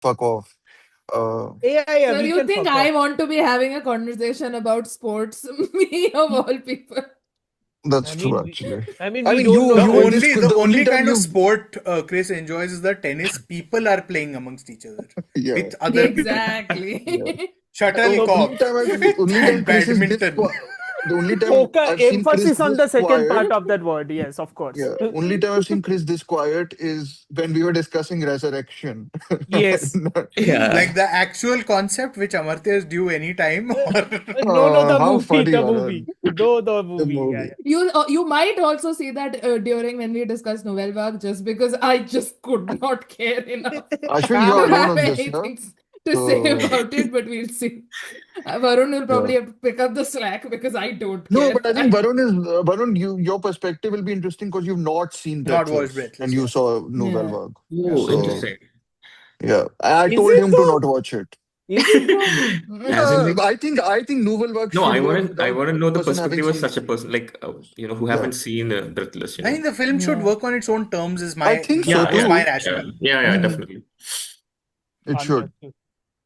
fuck off. Yeah, So we you can think fuck I off. want to be having a conversation about sports? Me of all people. That's I true, mean, actually. we don't know. You I in mean, this The the only only time kind of you sport Chris enjoys is the tennis people are playing amongst each other yeah with other people. yeah. Exactly. The so only time And Chris is badminton. the only time focus I've seen Chris emphasis on this the second quiet. part of that word. Yes, of course. Yeah, only time I've seen Chris this quiet is when we were discussing Resurrection. Yes. Like Yeah. the actual concept which Amartya is due anytime or No, the How movie, funny, the movie. Varun. No, the The movie. Yeah, movie. yeah. You might also see that during when we discussed Nouvelle Vague, just because I just could not care enough Ashwin, you're to alone have on this, yeah? anything to say So about it, but we'll see. Varun will yeah. probably have to pick up the slack because I don't No, care. but I think Varun, your perspective will be interesting because you've not seen not watched Breathless and Breathless. you Yeah. saw Nouvelle Yeah. Vague. Yeah. Oh, So interesting. yeah, I Is told it him to though? not watch it. Is it though? As in, like, I think Nouvelle Vague no, should work I without want to a know the person having perspective of seen. such a person, like, who Yeah, haven't seen Breathless, I think the film should Yeah. work on its own terms is I my think so Yeah, is yeah, my too. yeah, rationale. yeah, Mhm. definitely. It should, Understood.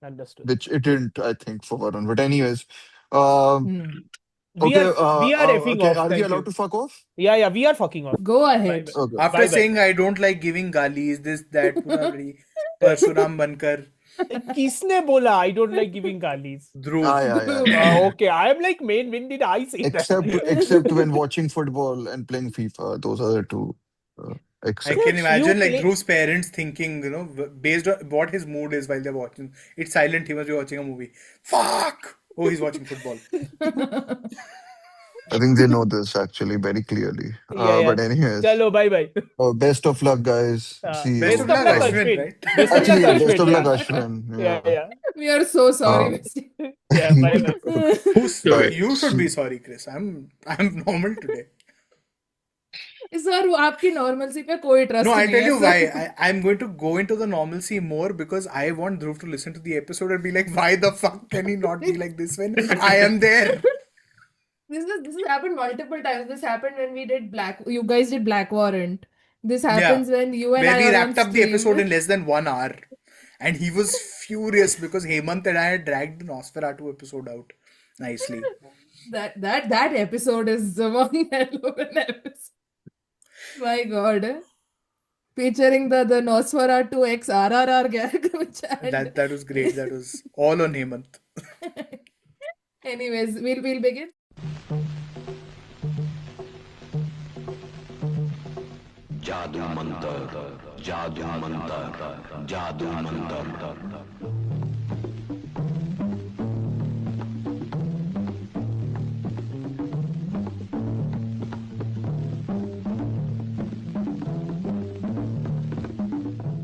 Understood. which it didn't, I think, for Varun. But anyways, um, Mhm. okay, We are effing okay. off. Are we Thank allowed you. to fuck off? Yeah, we are fucking off. Go Bye ahead. bye. Okay. After Bye bye. saying I don't like giving galis, this, that, pura badi, Parshuram Bankar, किसने बोला I don't like giving galis? Dhruv. Yeah. Okay, I am like, man, when did I say that? Except when watching football and playing FIFA, those are the two. I Except can You imagine like play. Dhruv's parents thinking, based on what his mood is while they're watching. It's silent, he must be watching a movie. Fuck! Oh, he's watching football. I think they know this actually very clearly. Yeah. But anyways, Chalo, bye bye. best of luck, guys. See Best you. of Best of luck, luck, Ashwin, Ashwin. right? Best of luck, Actually, best Ashwin. of luck, Yeah. Ashwin. Yeah. We are so sorry, Uh, Misty. Yeah, bye bye. Who's Bye. you should be sorry, Chris. I'm normal today. Sir आपकी normalcy पे कोई trust No, I'll नहीं tell है you sir why. I'm going to go into the normalcy more because I want Dhruv to listen to the episode and be like, why the fuck can he not be like this when I am there? This has happened multiple times. This happened when we did you guys did Black Warrant. This Yeah. happens when you and Where I we are on wrapped up the stream. episode in less than 1 hour. And he was furious because Hemant and I had dragged the Nosferatu episode out nicely. That episode is one hell of an episode. My God. Featuring the Nosferatu X RRR gag. That was great. That was all on Hemant. Anyways, we'll begin. जादू मंतर जादू मंतर जादू Mantar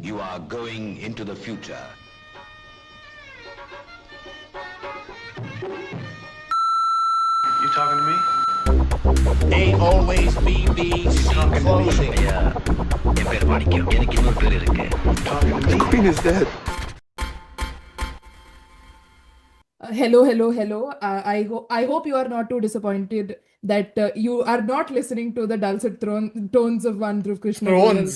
You are going into the future. You talking to me? They always be these clothing. என் பேர் மாணிக்கம் எனக்கு இன்னொரு பேர் இருக்கு Talking to me? The queen is dead. Hello. I hope you are not too disappointed that you are not listening to the dulcet tones of one Dhruv Krishna Goyal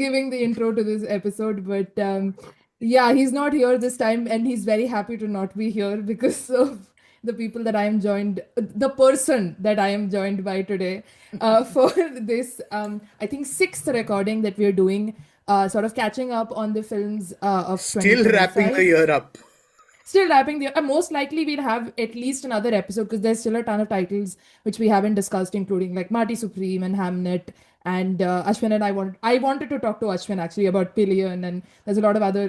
giving the intro to this episode. But yeah, he's not here this time, and he's very happy to not be here because of the people that I am joined, the person that I am joined by today for this, I think, 6th recording that we're doing, sort of catching up on the films of Still wrapping 2025. the year up. Still wrapping the most likely we'll have at least another episode because there's still a ton of titles which we haven't discussed, including like Marty Supreme and Hamnet. And Ashwin and I wanted to talk to Ashwin actually about Pillion, and there's a lot of other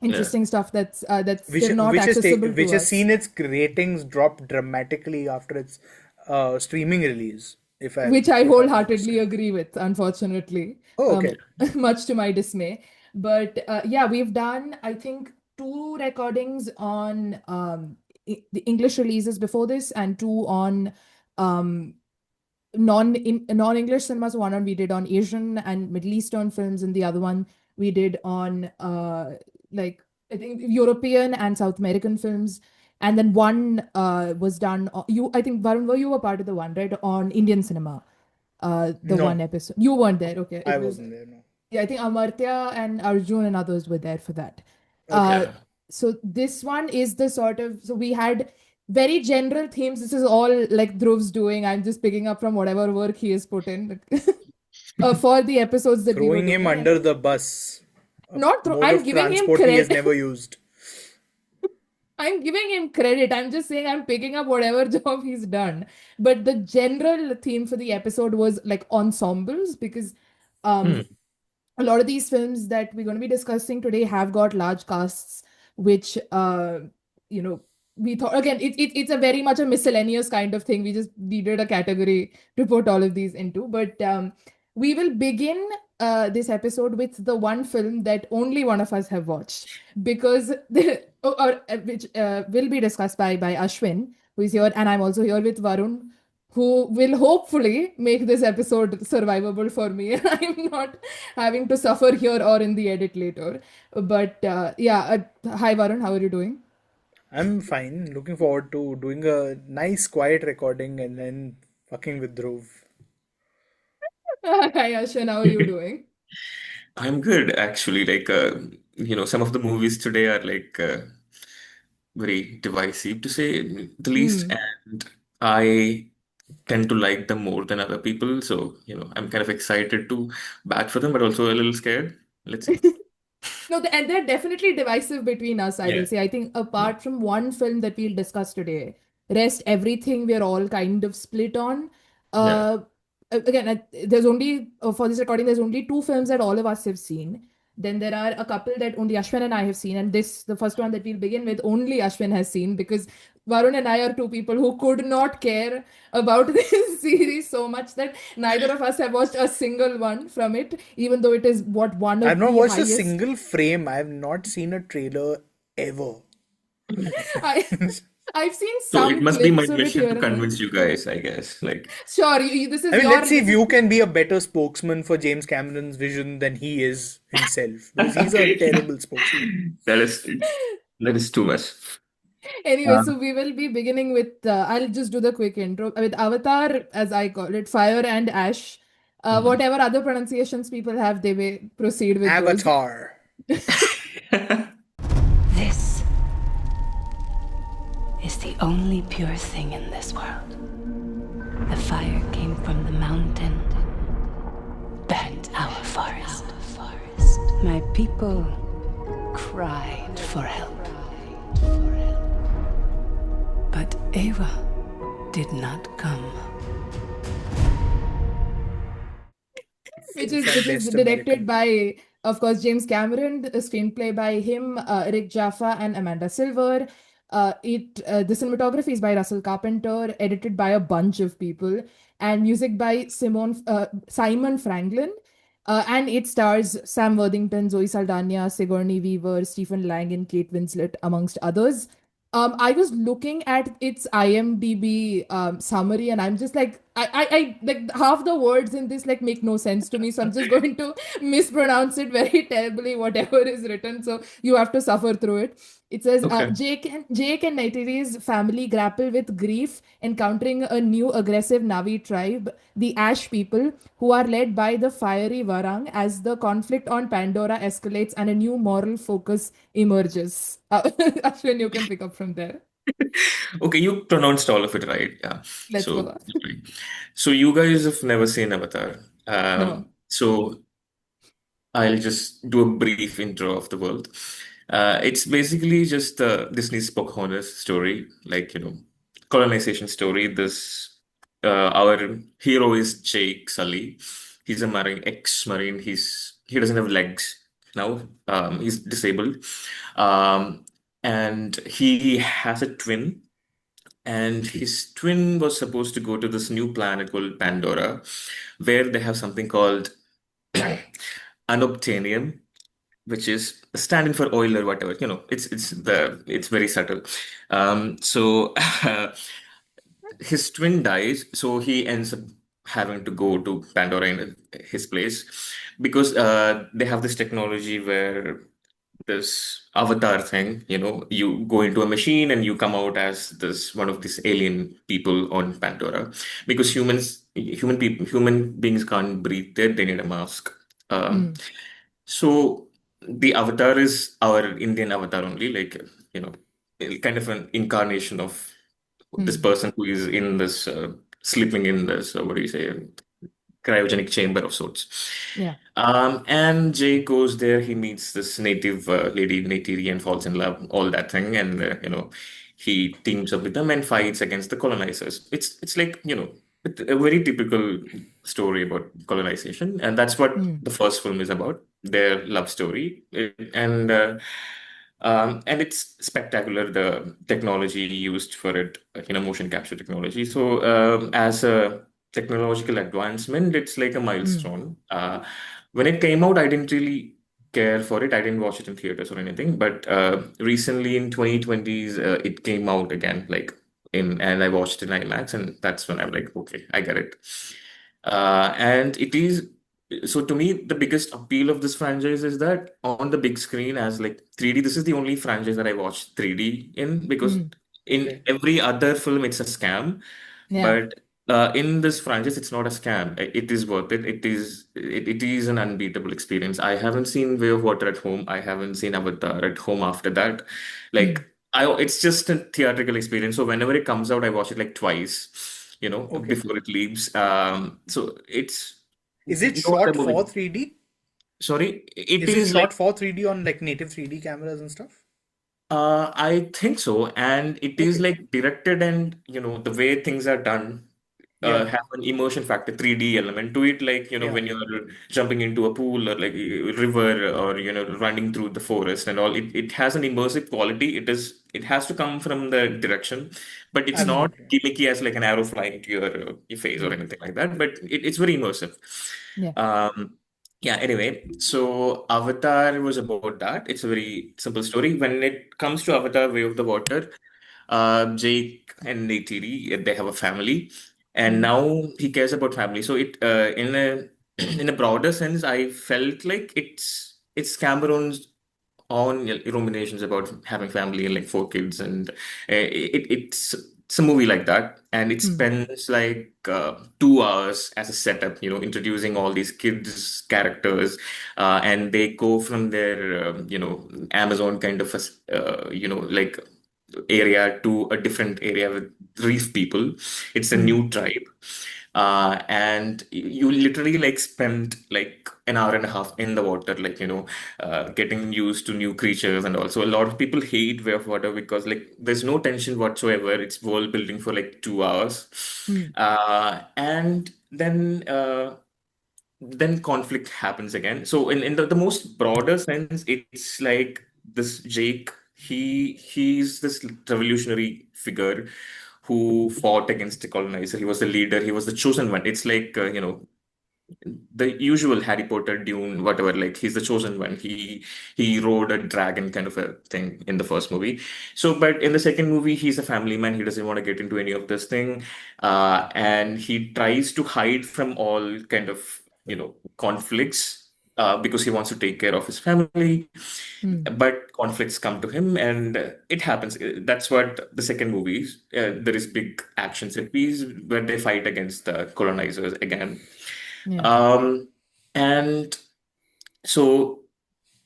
interesting stuff that's still not accessible to which has us. seen its ratings drop dramatically after its streaming release. Which I wholeheartedly agree with, unfortunately. Oh, okay. Much to my dismay. But yeah, we've done, I think, 2 recordings on the English releases before this, and 2 on non-English cinemas. One we did on Asian and Middle Eastern films, and the other one we did on like I think European and South American films. And then one was done. I think Varun, you were part of the one, right, on Indian cinema. No. One episode. You weren't there, okay? I wasn't there. No. Yeah, I think Amartya and Arjun and others were there for that. Okay. So this one is the sort of, so we had very general themes. This is all like Dhruv's doing. I'm just picking up from whatever work he has put in for the episodes that we were Throwing him doing. under the bus. A Not throw, mode I'm of giving him transport he has credit. never used. I'm giving him credit. I'm just saying I'm picking up whatever job he's done. But the general theme for the episode was like ensembles because Hmm. a lot of these films that we're going to be discussing today have got large casts, which you know, we thought again it's a very much a miscellaneous kind of thing. We just needed a category to put all of these into. But we will begin this episode with the one film that only one of us have watched because which will be discussed by Ashwin, who is here, and I'm also here with Varun, who will hopefully make this episode survivable for me and I'm not having to suffer here or in the edit later. But hi Varun, how are you doing? I'm fine. Looking forward to doing a nice, quiet recording and then fucking with Dhruv. Hi Ashwin, how are you doing? I'm good, actually. Some of the movies today are very divisive, to say the least, Hmm. and I tend to like them more than other people. So, I'm kind of excited to bat for them, but also a little scared. Let's see. No, and they're definitely divisive between us, I will Yeah. say. I think Yeah. apart from one film that we'll discuss today, rest everything we're all kind of split on. Yeah. Uh, Again, there's only for this recording, there's only two films that all of us have seen. Then there are a couple that only Ashwin and I have seen, and the first one that we'll begin with, only Ashwin has seen because Varun and I are two people who could not care about this series so much that neither of us have watched a single one from it, even though it is one I've of not the watched a highest. single frame. I've not seen a trailer ever. I I've seen So it some must be my clips of it mission here to and there. convince you guys, I guess. Sure, this is I mean, your let's see if this is you can be a better spokesman for James Cameron's vision than he is himself. Because he's a Okay. terrible spokesman. That is too much. anyway. So we will be beginning with. I'll just do the quick intro with Avatar, as I call it, Fire and Ash. Whatever other pronunciations people have, they may proceed with those. Avatar. This is the only pure thing in this world. The fire came from the mountain, burned our forest. My people cried for help. But Eva did not come. which It's is at best directed American. by, of course, James Cameron, a screenplay by him, Rick Jaffa, and Amanda Silver. The cinematography is by Russell Carpenter, edited by a bunch of people, and music by Simon Franklin. And it stars Sam Worthington, Zoe Saldana, Sigourney Weaver, Stephen Lang, and Kate Winslet, amongst others. I was looking at its IMDb summary, and I'm just like, I like half the words in this like make no sense to me, so I'm just going to mispronounce it very terribly, whatever is written. So you have to suffer through it. It says Okay. Jake and Neytiri's family grapple with grief, encountering a new aggressive Navi tribe, the Ash people, who are led by the fiery Varang as the conflict on Pandora escalates and a new moral focus emerges. Ashwin, you can pick up from there. Okay, you pronounced all of it right. Yeah. Let's go So, on. so you guys have never seen Avatar. No. So I'll just do a brief intro of the world. It's basically just Disney's Pocahontas story, colonization story. Our hero is Jake Sully. He's a ex-Marine. He doesn't have legs now. He's disabled. And he has a twin, and his twin was supposed to go to this new planet called Pandora, where they have something called unobtainium, which is standing for oil or whatever. It's very subtle. So his twin dies, so he ends up having to go to Pandora in his place because they have this technology where this avatar thing, you go into a machine and you come out as this one of these alien people on Pandora because human beings can't breathe there, they need a mask. Um, so the avatar is our Indian avatar only, like, you know, kind of an incarnation of this person who is in this, sleeping in this, what do you say, cryogenic chamber of sorts. Yeah. And Jay goes there. He meets this native lady, Neytiri, and falls in love, all that thing, and he teams up with them and fights against the colonizers. It's like, a very typical story about colonization, and that's what the first film is about, their love story. And it's spectacular, the technology used for it, motion capture technology. So, as a technological advancement, it's like a milestone. When it came out, I didn't really care for it. I didn't watch it in theaters or anything. But recently in 2020s, it came out again, and I watched it in IMAX, and that's when I'm like, okay, I get it. And it is so, to me, the biggest appeal of this franchise is that on the big screen as like 3D, this is the only franchise that I watched 3D in, because in Okay. every other film it's a scam, Yeah. but in this franchise it's not a scam. It is worth it. It is an unbeatable experience. I haven't seen Way of Water at home. I haven't seen Avatar at home after that. Like, it's just a theatrical experience. So whenever it comes out, I watch it like twice, Okay. before it leaves. So it's Is it no other shot movie. for 3D? Sorry, it Is it is like, shot for 3D on like native 3D cameras and stuff? I think so, and it is Okay. like directed, and the way things are done Yeah. have an immersion factor, 3D element to it, like Yeah. when you're jumping into a pool or like a river, or running through the forest and all. It has an immersive quality. It has to come from the direction, but it's not Absolutely. gimmicky as like an arrow flying to your face or anything like that. But it's very immersive. Yeah. Yeah, anyway, so Avatar was about that. It's a very simple story. When it comes to Avatar Way of the Water, Jake and Neytiri, they have a family, and now he cares about family. So in a in a broader sense, I felt like it's Cameron's own ruminations about having family and like 4 kids, and it's a movie like that, and it spends like 2 hours as a setup, introducing all these kids characters, and they go from their Amazon kind of like area to a different area with reef people. It's a new tribe. And you literally like spend like an hour and a half in the water, like, getting used to new creatures. And also, a lot of people hate Way of Water because like there's no tension whatsoever. It's world building for like 2 hours. And then conflict happens again. So in the most broader sense, it's like this Jake, he's this revolutionary figure who fought against the colonizer. He was the leader, he was the chosen one. It's like the usual Harry Potter, Dune, whatever, like he's the chosen one. He rode a dragon kind of a thing in the first movie. So, but in the second movie, he's a family man. He doesn't want to get into any of this thing. And he tries to hide from all kind of, conflicts, because he wants to take care of his family. But conflicts come to him, and it happens. That's what the second movie is. There is big action set piece where they fight against the colonizers again. And so,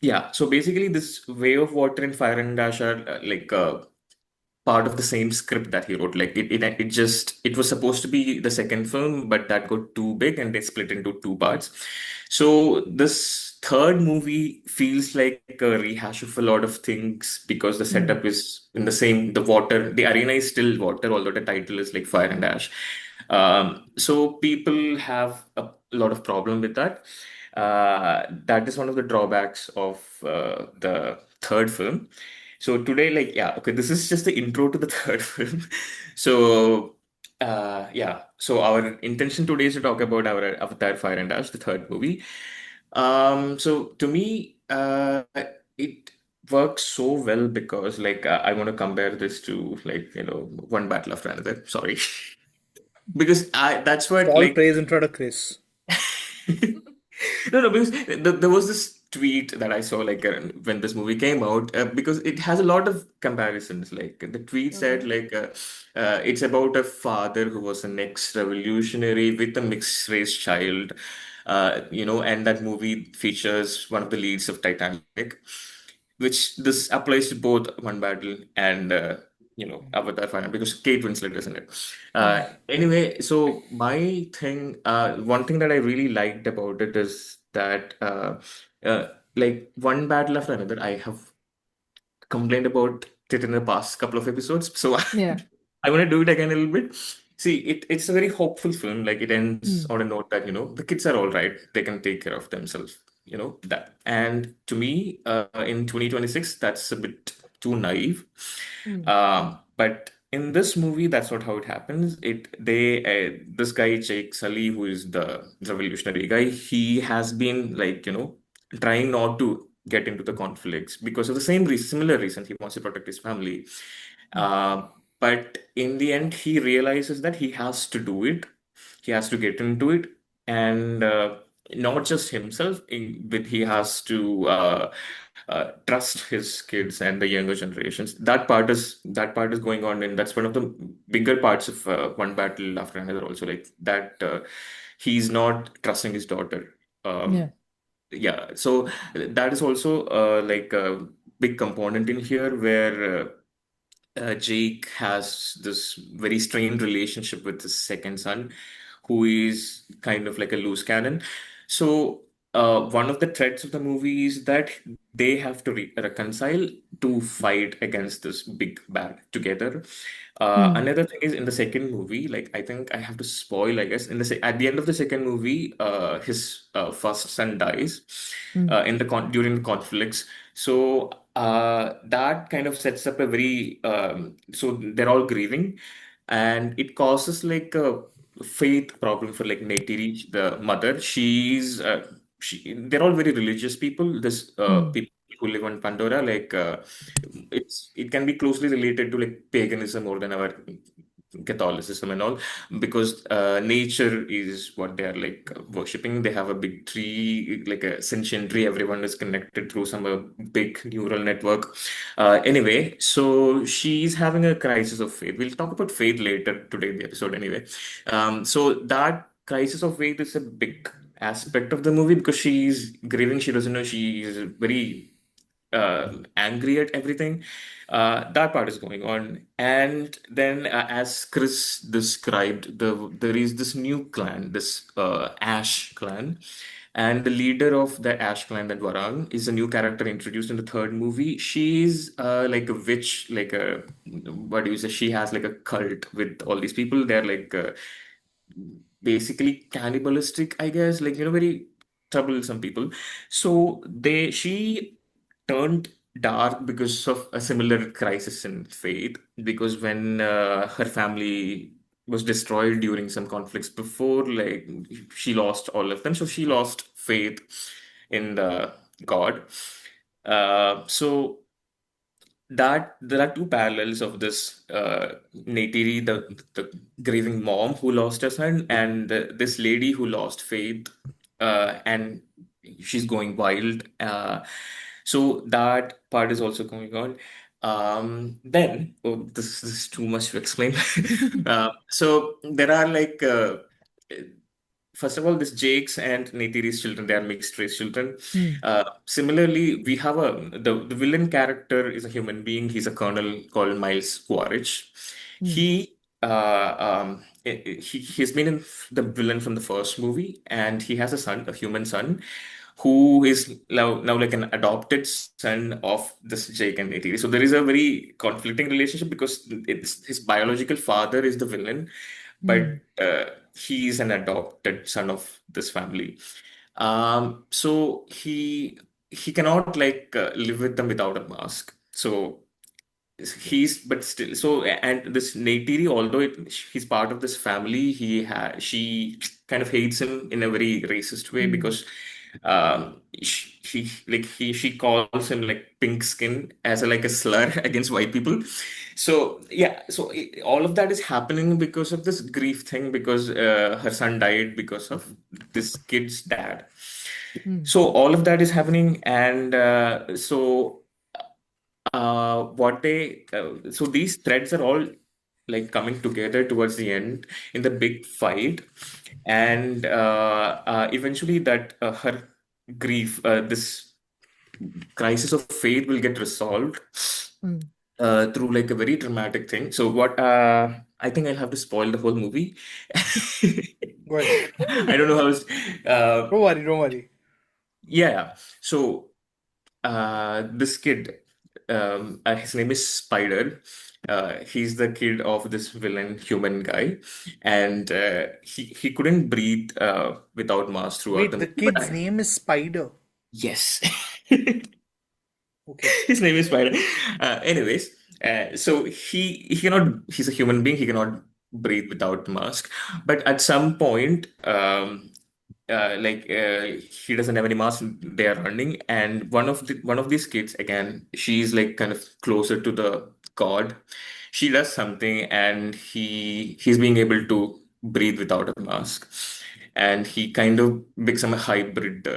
yeah, so basically, this Way of Water and Fire and Ash are like part of the same script that he wrote. Like it was supposed to be the second film, but that got too big and they split into 2 parts. So this third movie feels like a rehash of a lot of things because the setup is in the arena is still water, although the title is like Fire and Ash. So people have a lot of problem with that. That is one of the drawbacks of the third film. So today, like, yeah, okay, this is just the intro to the third film. So, yeah, so our intention today is to talk about our Avatar Fire and Ash, the third movie. So to me, it works so well because, like, I want to compare this to, like, one battle after another. Sorry. Because that's what, All like, praise in front of Chris. No, because there was this tweet that I saw like when this movie came out, because it has a lot of comparisons. Like the tweet said, like it's about a father who was an ex-revolutionary with a mixed race child, And that movie features one of the leads of Titanic, which this applies to both One Battle and Avatar Fire because Kate Winslet is in it. Anyway, so my thing, one thing that I really liked about it is that like one battle after another, I have complained about it in the past couple of episodes. So Yeah. I want to do it again a little bit. See, it's a very hopeful film. Like it ends on a note that, the kids are all right. They can take care of themselves, that. And to me, in 2026, that's a bit too naive. But in this movie, that's not how it happens. This guy, Jake Sully, who is the revolutionary guy, he has been like, trying not to get into the conflicts because of the same reason, similar reason. He wants to protect his family. But in the end, he realizes that he has to do it. He has to get into it, and not just himself. But he has to trust his kids and the younger generations. That part is going on, and that's one of the bigger parts of One Battle After Another. Also, like that, he's not trusting his daughter. Yeah. Yeah, so that is also like a big component in here where Jake has this very strained relationship with his second son, who is kind of like a loose cannon. So, one of the threads of the movie is that they have to reconcile to fight against this big bad together. Another thing is in the second movie, like I think I have to spoil, I guess, at the end of the second movie, his first son dies during the conflicts. So that kind of sets up a very so they're all grieving, and it causes like a faith problem for like Neytiri, the mother. They're all very religious people. This people who live on Pandora, like it can be closely related to like paganism more than our Catholicism and all, because nature is what they are like worshipping. They have a big tree, like a sentient tree. Everyone is connected through some big neural network. Anyway, so she's having a crisis of faith. We'll talk about faith later today in the episode anyway. So that crisis of faith is a big aspect of the movie because she's grieving. She doesn't know. She is very angry at everything. That part is going on, and then as Chris described, there is this new clan, this Ash clan, and the leader of the Ash clan, that Varang, is a new character introduced in the third movie. She's like a witch, like a what do you say? She has like a cult with all these people. They're like basically cannibalistic, I guess, like very troublesome people. So she turned dark because of a similar crisis in faith. Because when her family was destroyed during some conflicts before, like she lost all of them, so she lost faith in the God. So that there are two parallels of this Neytiri, the grieving mom who lost her son, and this lady who lost faith, and she's going wild. So that part is also going on. Then, this is too much to explain. So there are like first of all, this Jake's and Neytiri's children, they are mixed race children. Similarly, we have the villain character is a human being. He's a colonel called Miles Quaritch. He's been the villain from the first movie, and he has a son, a human son, who is now like an adopted son of this Jake and Neytiri. So there is a very conflicting relationship because his biological father is the villain, but he is an adopted son of this family. So he cannot like live with them without a mask. So but still, so and this Neytiri, although he's part of this family, she kind of hates him in a very racist way because she calls him like pink skin as like a slur against white people. So yeah, so all of that is happening because of this grief thing, because her son died because of this kid's dad. So all of that is happening, and so these threads are all like coming together towards the end in the big fight, and eventually that her grief, this crisis of faith will get resolved Hmm. through like a very dramatic thing. So what I think I'll have to spoil the whole movie. Go ahead. I don't know how it's, Don't worry, don't worry. yeah. So this kid, his name is Spider. He's the kid of this villain human guy, and he couldn't breathe without mask throughout Wait, the the movie. kid's name is Spider. Yes. Okay. His name is Spider. Anyways, so he cannot. He's a human being. He cannot breathe without mask. But at some point, he doesn't have any mask. They are running, and one of these kids again. She's like kind of closer to the god. She does something, and he's being able to breathe without a mask, and he kind of becomes a hybrid,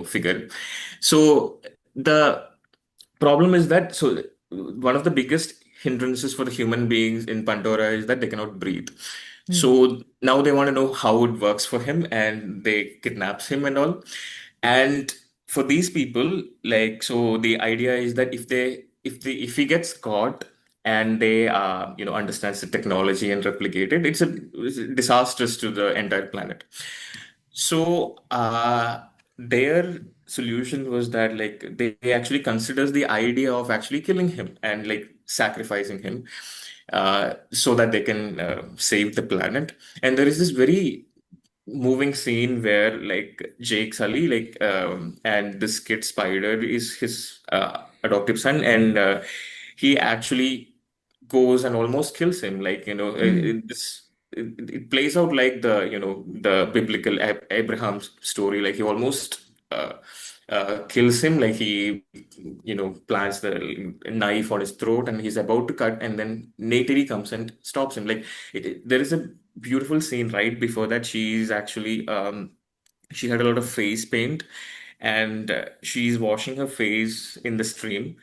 figure. So the problem is that one of the biggest hindrances for the human beings in Pandora is that they cannot breathe. So now they want to know how it works for him, and they kidnaps him and all. And for these people, like, so the idea is that if he gets caught and they understands the technology and replicate it, it's disastrous to the entire planet. So their solution was that like they actually considers the idea of actually killing him and like sacrificing him so that they can save the planet. And there is this very moving scene where like Jake Sully, like and this kid Spider is his adoptive son, and he actually goes and almost kills him. Like it plays out like the biblical Abraham's story. Like he almost kills him. Like he plants the knife on his throat, and he's about to cut, and then Neytiri comes and stops him. Like there is a beautiful scene right before that. She's actually she had a lot of face paint, and she's washing her face in the stream,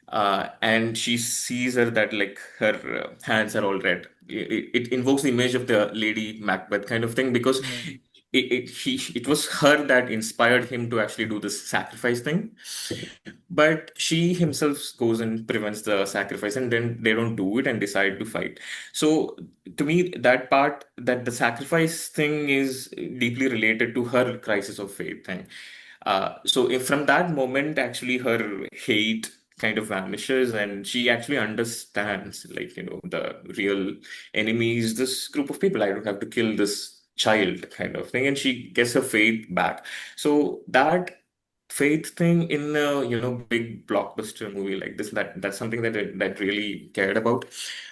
and she sees her that like her hands are all red. It invokes the image of the Lady Macbeth kind of thing, because it was her that inspired him to actually do this sacrifice thing. But she himself goes and prevents the sacrifice, and then they don't do it and decide to fight. So to me, that part, that the sacrifice thing is deeply related to her crisis of faith thing. So if from that moment, actually, her hate kind of vanishes, and she actually understands, like, the real enemy is this group of people. I don't have to kill this child kind of thing. And she gets her faith back. So that faith thing in a big blockbuster movie like this, that's something that really cared about.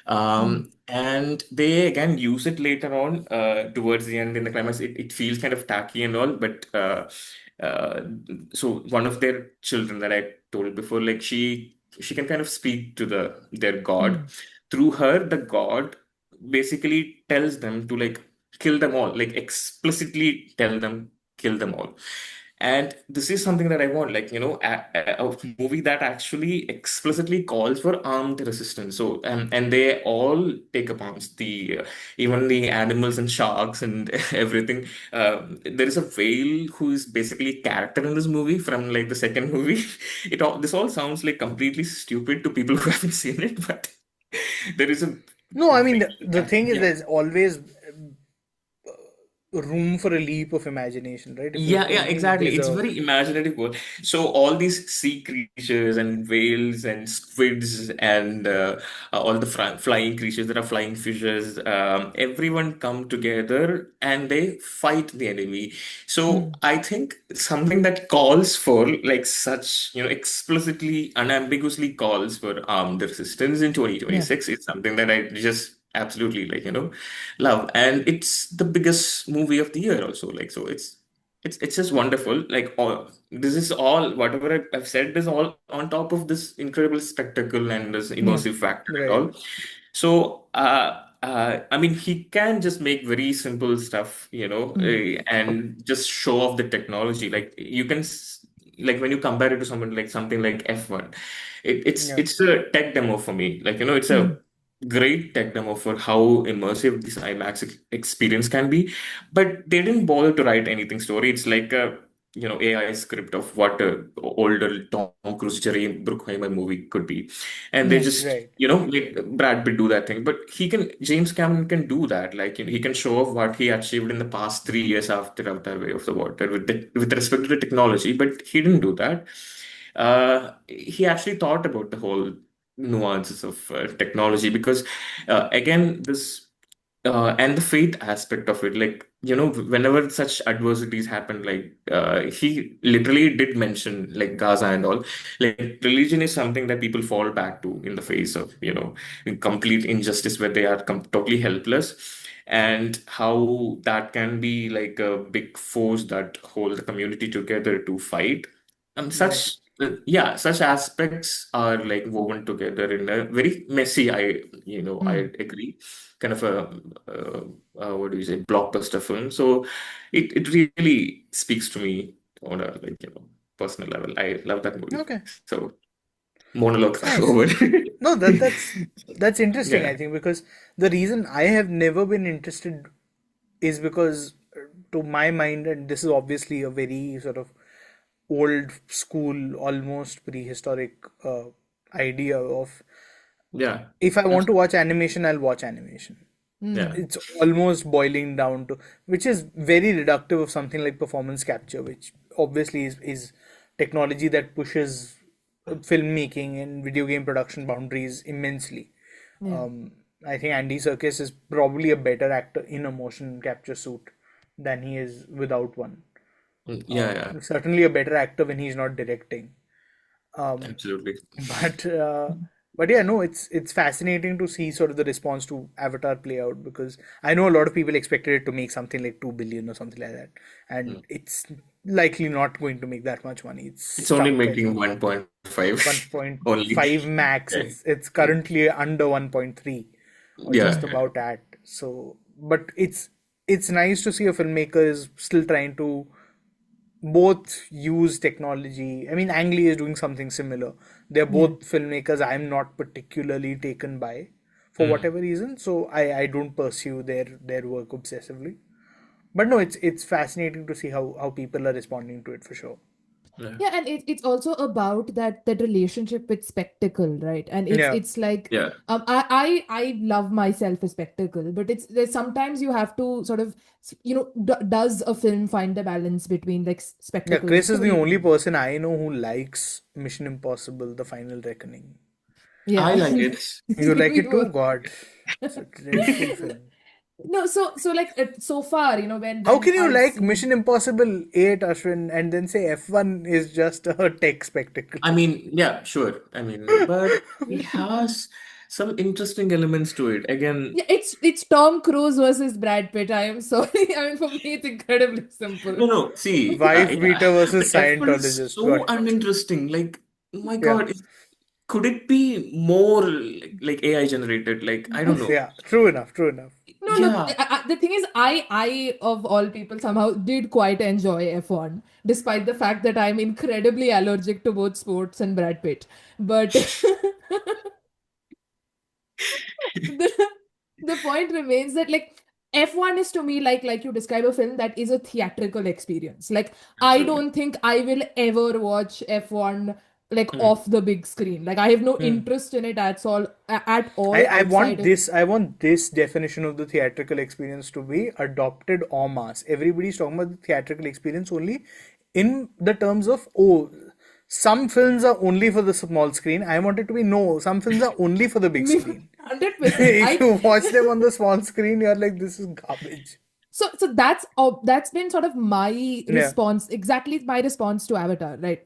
And they again use it later on towards the end in the climax. It feels kind of tacky and all, but uh, so one of their children that I told before, like she can kind of speak to their god. Through her, the god basically tells them to like kill them all, like explicitly tell them kill them all. And this is something that I want, like, a movie that actually explicitly calls for armed resistance. So, and they all take up arms, even the animals and sharks and everything. There is a whale who is basically a character in this movie from like the second movie. This all sounds like completely stupid to people who haven't seen it, but there is a No, I mean, the yeah, thing is, yeah. there's always room for a leap of imagination, right? Yeah, exactly. There's It's a very imaginative world. So all these sea creatures and whales and squids and all the flying creatures that are flying fishes, everyone come together and they fight the enemy. So I think something that calls for like such, explicitly, unambiguously calls for armed resistance in 2026 is something that I just absolutely like, love. And it's the biggest movie of the year also. Like, so it's just wonderful. Like, all this is all, whatever I've said is all on top of this incredible spectacle and this immersive factor and right. all. So I mean, he can just make very simple stuff, and just show off the technology. Like you can like when you compare it to something like F1, Yeah. it's a tech demo for me. Like, it's a great tech demo for how immersive this IMAX experience can be, but they didn't bother to write anything story. It's like a AI script of what a older Tom Cruise, Jerry Bruckheimer movie could be, and they just Right. make Brad Pitt do that thing. But James Cameron can do that. Like he can show off what he achieved in the past 3 years after Avatar: Way of the Water with respect to the technology, but he didn't do that. He actually thought about the whole nuances of technology because again this and the faith aspect of it, like whenever such adversities happen, like he literally did mention like Gaza and all, like religion is something that people fall back to in the face of complete injustice where they are totally helpless, and how that can be like a big force that hold the community together to fight. Such such aspects are like woven together in a very messy, I agree, kind of a what do you say, blockbuster film. So it really speaks to me on a personal level. I love that movie. Okay. So monologue Nice. over. No, that's interesting, Yeah. I think, because the reason I have never been interested is because, to my mind, and this is obviously a very sort of old school, almost prehistoric idea of, Yeah. if I want to watch animation, I'll watch animation. Yeah. It's almost boiling down to, which is very reductive of something like performance capture, which obviously is technology that pushes filmmaking and video game production boundaries immensely. Yeah. I think Andy Serkis is probably a better actor in a motion capture suit than he is without one. Yeah. Certainly a better actor when he's not directing. Absolutely. But yeah, no, it's fascinating to see sort of the response to Avatar play out, because I know a lot of people expected it to make something like 2 billion or something like that, and it's likely not going to make that much money. It's only stuck at making 1.5 only. 1.5 max. Yeah. It's currently under 1.3 or Yeah. just about at. So, but it's nice to see a filmmaker is still trying to both use technology. I mean, Ang Lee is doing something similar. They're both filmmakers I'm not particularly taken by for whatever reason. So I don't pursue their work obsessively. But no, it's fascinating to see how people are responding to it for sure. Yeah, and it's also about that relationship with spectacle, right? And Yeah. it's like Yeah. I love myself a spectacle, but there's sometimes you have to sort of does a film find the balance between like Yeah, spectacle Chris is the story? only person I know who likes Mission Impossible: The Final Reckoning. Yeah. I like it. You like We it too? both- God, it's a dreadful film. No, so like so far, when How can you I've like seen- Mission Impossible 8, Ashwin, and then say F1 is just a tech spectacle? I mean, yeah, sure. I mean, but it has some interesting elements to it. Again, Yeah, it's Tom Cruise versus Brad Pitt. I am sorry. I mean, for me, it's incredibly simple. no. See, Wife beater versus the F1 is Scientologist. so Got it. uninteresting. Like, oh my Yeah. God, could it be more like AI generated? Like, I don't know. Yeah, true enough, true enough. No, Yeah. look, the thing is, I of all people somehow did quite enjoy F1, despite the fact that I'm incredibly allergic to both sports and Brad Pitt. But the point remains that like F1 is to me like you describe a film that is a theatrical experience. Like I Absolutely. don't think I will ever watch F1 like off the big screen. Like I have no interest in it at all I want outside of- this. I want this definition of the theatrical experience to be adopted en masse. Everybody's talking about the theatrical experience only in the terms of, oh, some films are only for the small screen. I want it to be, no, some films are only for the big screen. 100%. If you watch them on the small screen, you're like, this is garbage. So that's been sort of my response, exactly my response to Avatar, right?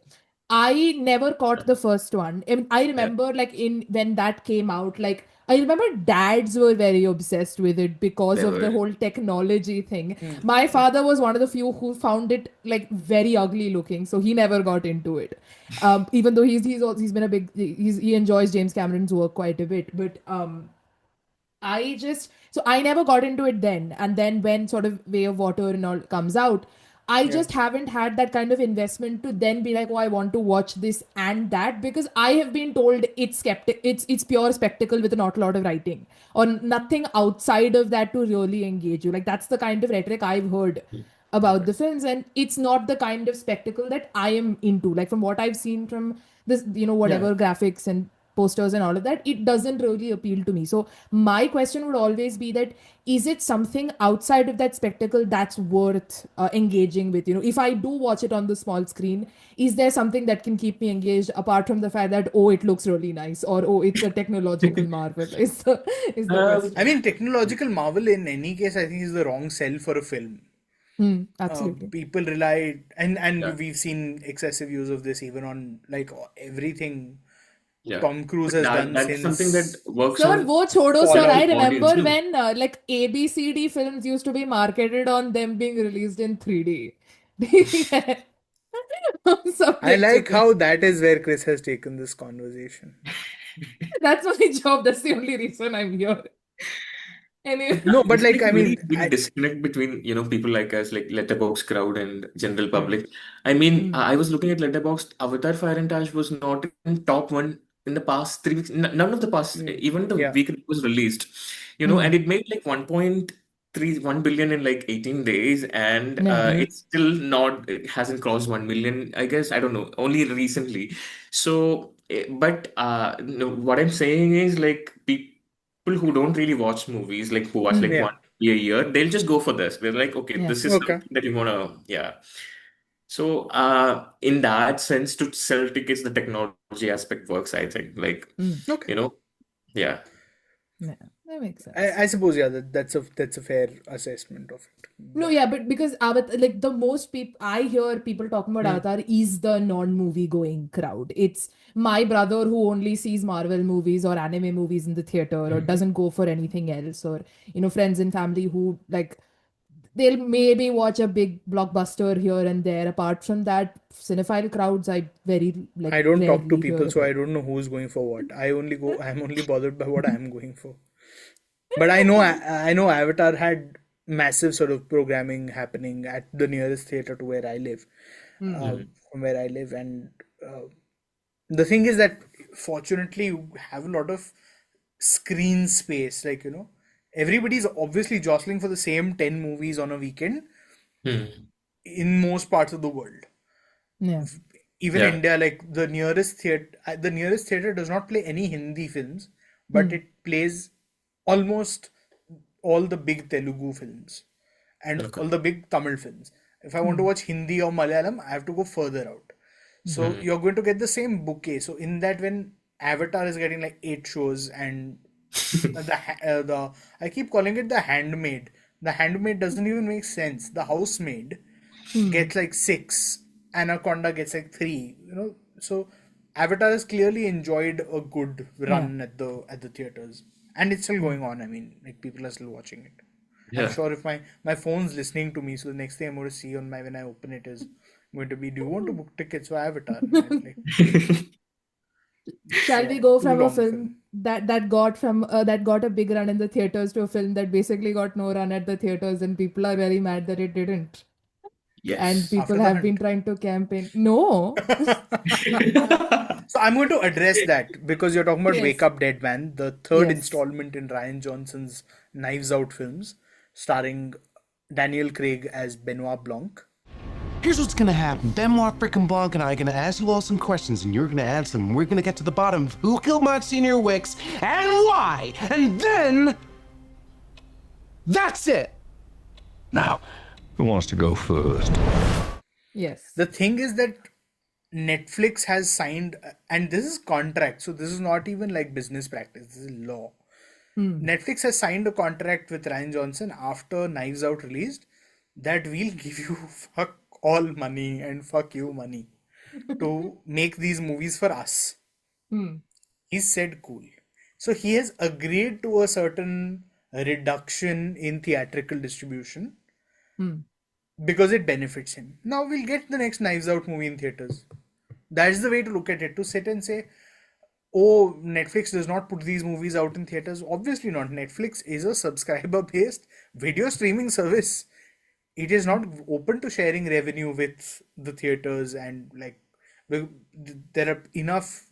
I never caught the first one. I mean, I remember like when that came out, like I remember dads were very obsessed with it because They of the were. whole technology thing. My father was one of the few who found it like very ugly looking, so he never got into it. Even though he's been a big he enjoys James Cameron's work quite a bit, but I never got into it then. And then when sort of Way of Water and all comes out, I just haven't had that kind of investment to then be like, oh, I want to watch this and that, because I have been told it's pure spectacle with not a lot of writing or nothing outside of that to really engage you. Like that's the kind of rhetoric I've heard about the films, and it's not the kind of spectacle that I am into. Like from what I've seen from this, whatever graphics and posters and all of that, it doesn't really appeal to me. So my question would always be that, is it something outside of that spectacle that's worth engaging with? If I do watch it on the small screen, is there something that can keep me engaged apart from the fact that, oh, it looks really nice, or oh, it's a technological marvel? Is the question. I mean, technological marvel in any case, I think is the wrong sell for a film. Absolutely. People rely, and we've seen excessive use of this even on like everything Tom Cruise has done that's since. something that works Sir, on wo chodo, sir. I remember audience. when like ABCD films used to be marketed on them being released in 3D. I like how that is where Chris has taken this conversation. That's my job. That's the only reason I'm here. Anyway. No, but like, I mean, very big disconnect between people like us, like Letterboxd crowd and general public. I mean, I was looking at Letterboxd. Avatar: Fire and Ash was not in top one in the past 3 weeks. None of the past, even the week it was released, and it made like 1.31 billion in like 18 days, and it's still not. It hasn't crossed 1 million. I guess I don't know. Only recently. So, but what I'm saying is like people who don't really watch movies, like who watch like one movie a year, they'll just go for this. They're like, okay, this is something that you wanna, So, in that sense, to sell tickets, the technology aspect works, I think. Like, Yeah, that makes sense. I suppose that's a fair assessment of it. No, yeah, but because like the most people I hear people talking about Avatar is the non-movie going crowd. It's my brother who only sees Marvel movies or anime movies in the theater or doesn't go for anything else, or friends and family who like they'll maybe watch a big blockbuster here and there. Apart from that, cinephile crowds I don't talk to people, so I don't know who's going for what. I'm only bothered by what I'm going for. But I know Avatar had massive sort of programming happening at the nearest theater to where I live, from where I live, and the thing is that fortunately you have a lot of screen space. Like everybody's obviously jostling for the same 10 movies on a weekend in most parts of the world. Yeah. Even India, like the nearest theater does not play any Hindi films, but it plays almost all the big Telugu films and all the big Tamil films. If I want to watch Hindi or Malayalam, I have to go further out. So you're going to get the same bouquet. So in that, when Avatar is getting like 8 shows and I keep calling it the Handmaid. The Handmaid doesn't even make sense. The Housemaid gets like 6. Anaconda gets like 3. So Avatar has clearly enjoyed a good run at the theaters, and it's still going on. I mean, like people are still watching it. I'm sure if my phone's listening to me, so the next thing I'm going to see when I open it is going to be, do you want to book tickets for Avatar? Shall we go from a film that got a big run in the theaters to a film that basically got no run at the theaters, and people are very mad that it didn't? Yes. And people have been trying to campaign. No. So I'm going to address that because you're talking about Wake Up Dead Man, the third installment in Rian Johnson's Knives Out films, starring Daniel Craig as Benoit Blanc. Here's what's gonna happen. Benoit freaking Blanc and I are gonna ask you all some questions, and you're gonna answer them. We're gonna get to the bottom of who killed Monsignor Wicks and why, and then that's it. Now, who wants to go first? Yes. The thing is that Netflix has signed, and this is contract, so this is not even like business practice, this is law. Netflix has signed a contract with Rian Johnson after Knives Out released that we'll give you fuck all money and fuck you money to make these movies for us. He said cool. So he has agreed to a certain reduction in theatrical distribution because it benefits him. Now we'll get the next Knives Out movie in theaters. That's the way to look at it. To sit and say, oh, Netflix does not put these movies out in theaters. Obviously not. Netflix is a subscriber-based video streaming service. it is not open to sharing revenue with the theaters, and like there are enough.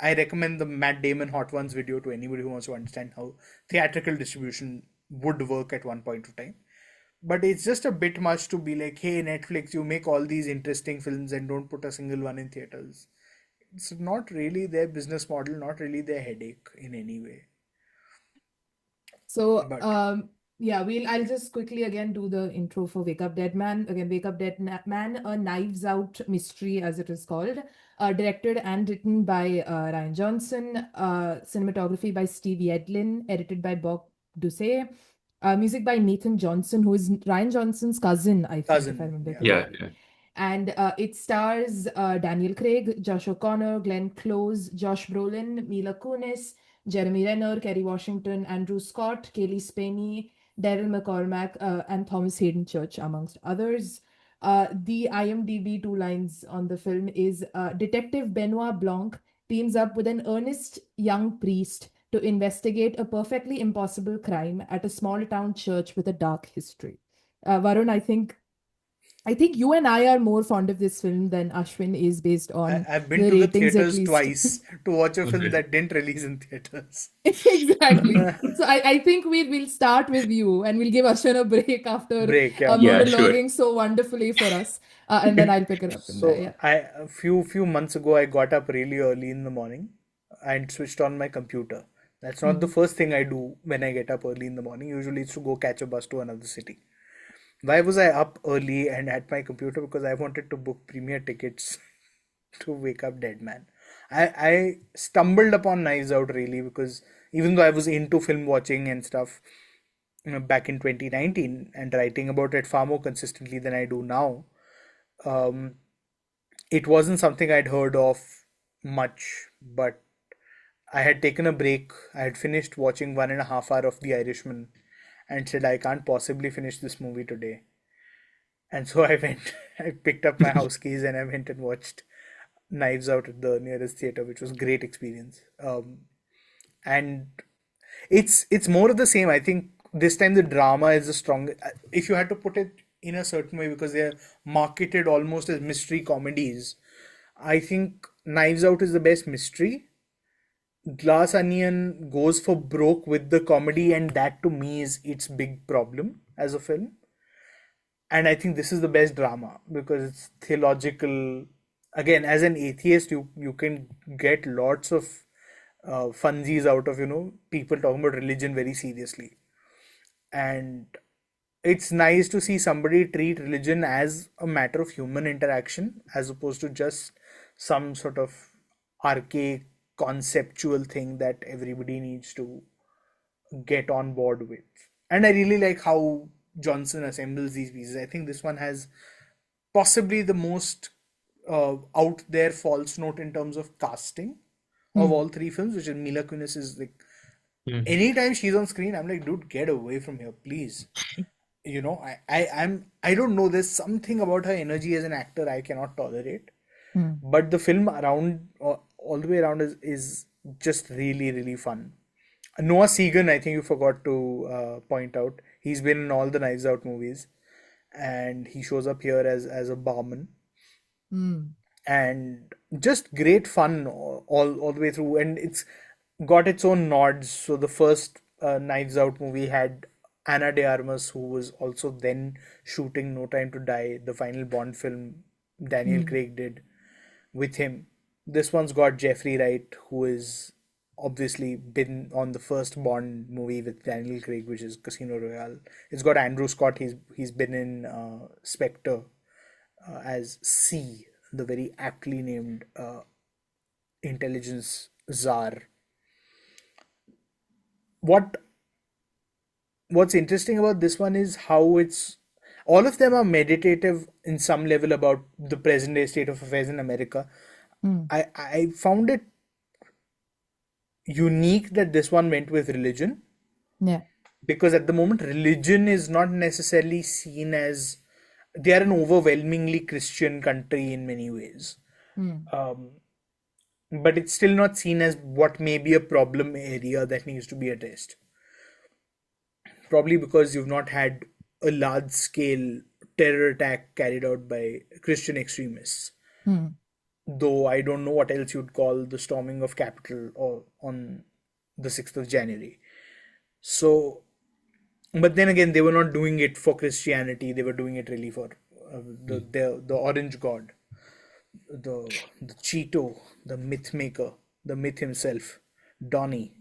I recommend the Matt Damon Hot Ones video to anybody who wants to understand how theatrical distribution would work at one point of time. But it's just a bit much to be like, hey, Netflix, you make all these interesting films and don't put a single one in theaters. It's not really their business model, not really their headache in any way. So, But yeah, I'll just quickly again do the intro for Wake Up Dead Man. Again, Wake Up Dead Man, a Knives Out mystery, as it is called, directed and written by Rian Johnson, cinematography by Steve Yedlin, edited by Bob Ducey, music by Nathan Johnson, who is Rian Johnson's cousin, I think, if I cousin, remember yeah. correctly. Yeah. And it stars Daniel Craig, Josh O'Connor, Glenn Close, Josh Brolin, Mila Kunis, Jeremy Renner, Kerry Washington, Andrew Scott, Kaylee Spaney, Daryl McCormack, and Thomas Hayden Church, amongst others. The IMDb 2 lines on the film is Detective Benoit Blanc teams up with an earnest young priest to investigate a perfectly impossible crime at a small town church with a dark history. Varun, I think you and I are more fond of this film than Ashwin is, based on I've been the to the ratings at theaters least. twice to watch a film Okay. that didn't release in theaters. Exactly. So I think we'll start with you, and we'll give Ashwin a break after Break, yeah. Yeah, sure. monologuing so wonderfully for us, and then I'll pick it up from there. So Yeah. a few months ago, I got up really early in the morning and switched on my computer. That's not the first thing I do when I get up early in the morning. Usually it's to go catch a bus to another city. Why was I up early and at my computer? Because I wanted to book premiere tickets to Wake Up Dead Man. I stumbled upon Knives Out really because even though I was into film watching and stuff back in 2019 and writing about it far more consistently than I do now, it wasn't something I'd heard of much, but I had taken a break. I had finished watching 1.5 hours of The Irishman and said, I can't possibly finish this movie today. And so I picked up my house keys and I went and watched Knives Out at the nearest theater, which was a great experience. And it's more of the same. I think this time the drama is the strong. If you had to put it in a certain way, because they're marketed almost as mystery comedies, I think Knives Out is the best mystery. Glass Onion goes for broke with the comedy, and that to me is its big problem as a film. And I think this is the best drama because it's theological. Again, as an atheist, you can get lots of funsies out of people talking about religion very seriously, and it's nice to see somebody treat religion as a matter of human interaction as opposed to just some sort of archaic conceptual thing that everybody needs to get on board with. And I really like how Johnson assembles these pieces. I think this one has possibly the most out there false note in terms of casting of all three films, which is Mila Kunis is like, anytime she's on screen, I'm like, dude, get away from here, please. I don't know, there's something about her energy as an actor I cannot tolerate. But the film around all the way around is just really, really fun. Noah Segan, I think you forgot to point out. He's been in all the Knives Out movies, and he shows up here as a barman, and just great fun all the way through. And it's got its own nods. So the first Knives Out movie had Ana de Armas, who was also then shooting No Time to Die, the final Bond film Daniel Craig did with him. This one's got Jeffrey Wright, who is obviously been on the first Bond movie with Daniel Craig, which is Casino Royale. It's got Andrew Scott. He's been in Spectre as C, the very aptly named intelligence czar. What's interesting about this one is how all of them are meditative in some level about the present day state of affairs in America. I found it unique that this one went with religion. Yeah. Because at the moment, religion is not necessarily seen as, they are an overwhelmingly Christian country in many ways. But it's still not seen as what may be a problem area that needs to be addressed. Probably because you've not had a large-scale terror attack carried out by Christian extremists. Though I don't know what else you'd call the storming of Capitol or on the 6th of January. So, but then again, they were not doing it for Christianity. They were doing it really for the orange god, the Cheeto, the myth maker, the myth himself, Donnie.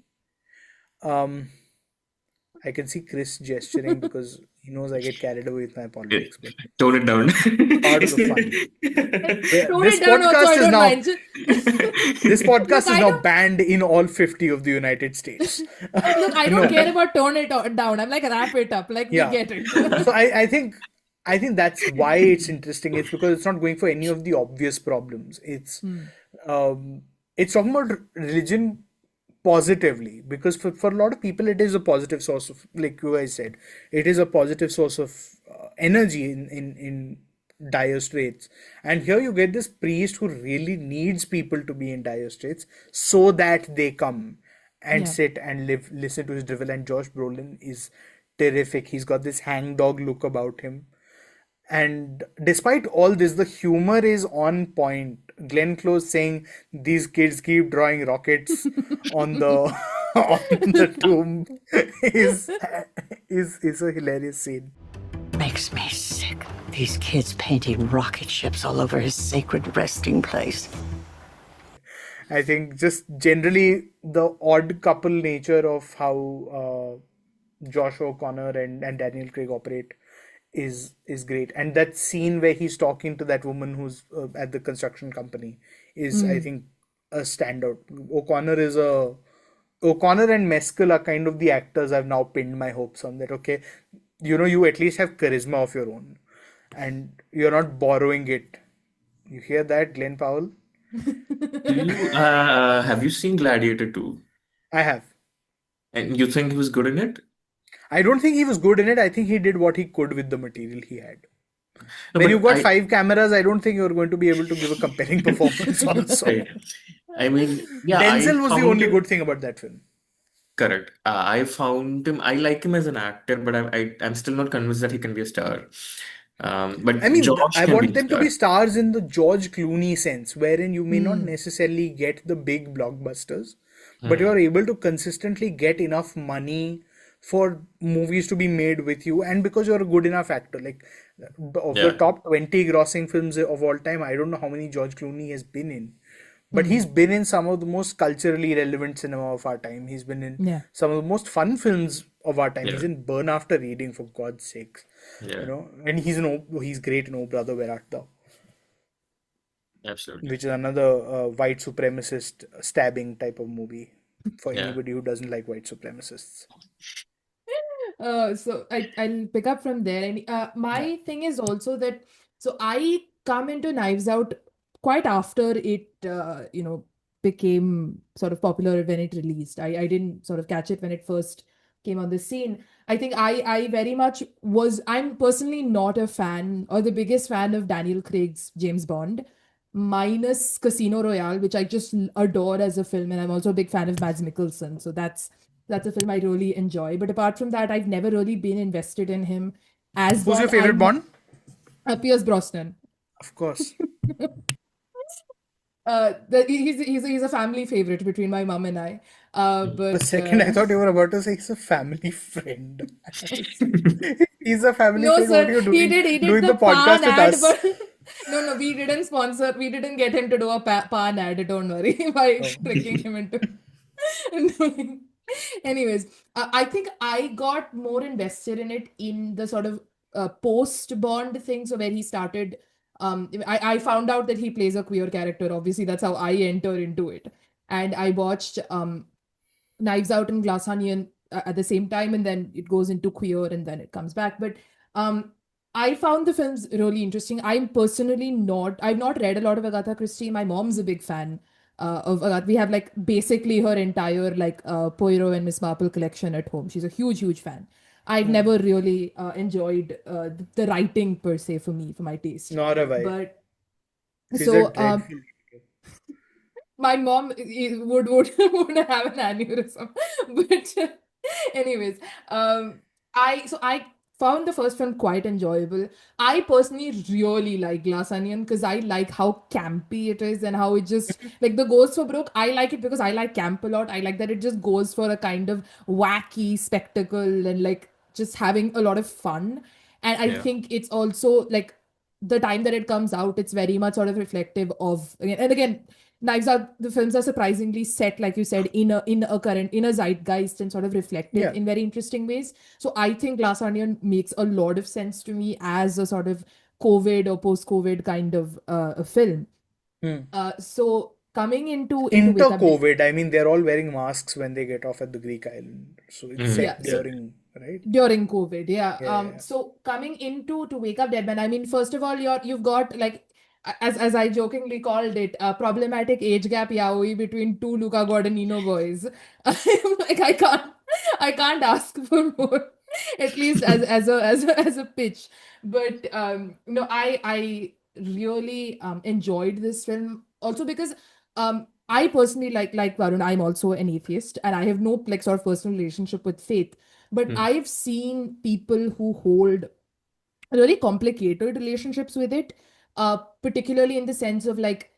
I can see Chris gesturing because he knows I get carried away with my politics. But Tone it down. part of the fun. Tone This it down also, podcast I is don't now mind. this podcast Look, is I now don't- banned in all 50 of the United States. Look, I don't care about tone it down. I'm like, wrap it up. Like, Yeah. we get it. So I think that's why it's interesting. It's because it's not going for any of the obvious problems. It's talking about religion positively, because for a lot of people it is a positive source of, like you guys said, it is a positive source of energy in dire straits. And here you get this priest who really needs people to be in dire straits so that they come and Yeah. sit and listen to his drivel. And Josh Brolin is terrific. He's got this hangdog look about him. And despite all this, the humor is on point. Glenn Close saying these kids keep drawing rockets on the on the tomb is a hilarious scene. Makes me sick. These kids painting rocket ships all over his sacred resting place. I think just generally the odd couple nature of how Josh O'Connor and Daniel Craig operate is great. And that scene where he's talking to that woman who's at the construction company is, I think, a standout. O'Connor and Mescal are kind of the actors I've now pinned my hopes on, that okay, you at least have charisma of your own and you're not borrowing it. You hear that, Glenn Powell? Have you seen Gladiator 2? I have. And you think he was good in it? I don't think he was good in it. I think he did what he could with the material he had. No, When but you've got 5 cameras, I don't think you're going to be able to give a compelling performance also. Right. I mean, yeah, Denzel was the found only him- good thing about that film. Correct. I found him. I like him as an actor, but I'm still not convinced that he can be a star. But I mean, George I can want be a them to be star. stars in the George Clooney sense, wherein you may not necessarily get the big blockbusters, but you are able to consistently get enough money for movies to be made with you, and because you're a good enough actor. Like, of the Yeah. top 20 grossing films of all time, I don't know how many George Clooney has been in, but he's been in some of the most culturally relevant cinema of our time. He's been in Yeah. some of the most fun films of our time. He's Yeah. in Burn After Reading, for God's sakes. Yeah, And he's great in Oh Brother, Where Art Thou, absolutely. which is another white supremacist stabbing type of movie for Yeah. anybody who doesn't like white supremacists. So I'll pick up from there. And my thing is also that, so I come into Knives Out quite after it, became sort of popular when it released. I didn't sort of catch it when it first came on the scene. I think I very much I'm personally not a fan or the biggest fan of Daniel Craig's James Bond, minus Casino Royale, which I just adore as a film. And I'm also a big fan of Mads Mikkelsen. So that's a film I really enjoy. But apart from that, I've never really been invested in him as Who's your Bond. favorite Bond? Pierce Brosnan. Of course. He's a family favorite between my mom and I. For But a second, I thought you were about to say he's a family friend. He's a family no, friend. sir, What are you he doing? did Doing the the podcast Pan with ad, us. but no, we didn't get him to do a Pan ad. Don't worry, by tricking him into doing. Anyways, I think I got more invested in it in the sort of post Bond thing. So where he started, I found out that he plays a queer character. Obviously, that's how I enter into it. And I watched Knives Out and Glass Onion at the same time, and then it goes into queer, and then it comes back. But I found the films really interesting. I've not read a lot of Agatha Christie. My mom's a big fan of Agatha. We have like basically her entire Poirot and Miss Marple collection at home. She's a huge fan. I've never really enjoyed the writing per se for my taste. Nor have I. But She's so a dreadful my mom would have an aneurysm. But anyways, I found the first film quite enjoyable. I personally really like Glass Onion because I like how campy it is and how it just like the Ghost for Broke. I like it because I like camp a lot. I like that it just goes for a kind of wacky spectacle and like just having a lot of fun. And I Yeah. think it's also like the time that it comes out, it's very much sort of reflective of, and again, Knives Out, the films are surprisingly set, like you said, in a zeitgeist and sort of reflective Yeah. in very interesting ways. So I think Glass Onion makes a lot of sense to me as a sort of COVID or post-COVID kind of a film. So coming into Wake Up Dead, Inter-COVID, I mean, they're all wearing masks when they get off at the Greek island. So it's Mhm. set Yeah, so during, right? during COVID, yeah. Yeah. So coming into to Wake Up Dead Man, I mean, first of all, you've got like as I jokingly called it, a problematic age gap yaoi between two Luca Guadagnino boys. I'm like I can't ask for more, at least as a pitch. But no, I really enjoyed this film also because I personally like Varun. I'm also an atheist, and I have no like sort of personal relationship with faith. But Mm. I've seen people who hold really complicated relationships with it, particularly in the sense of like,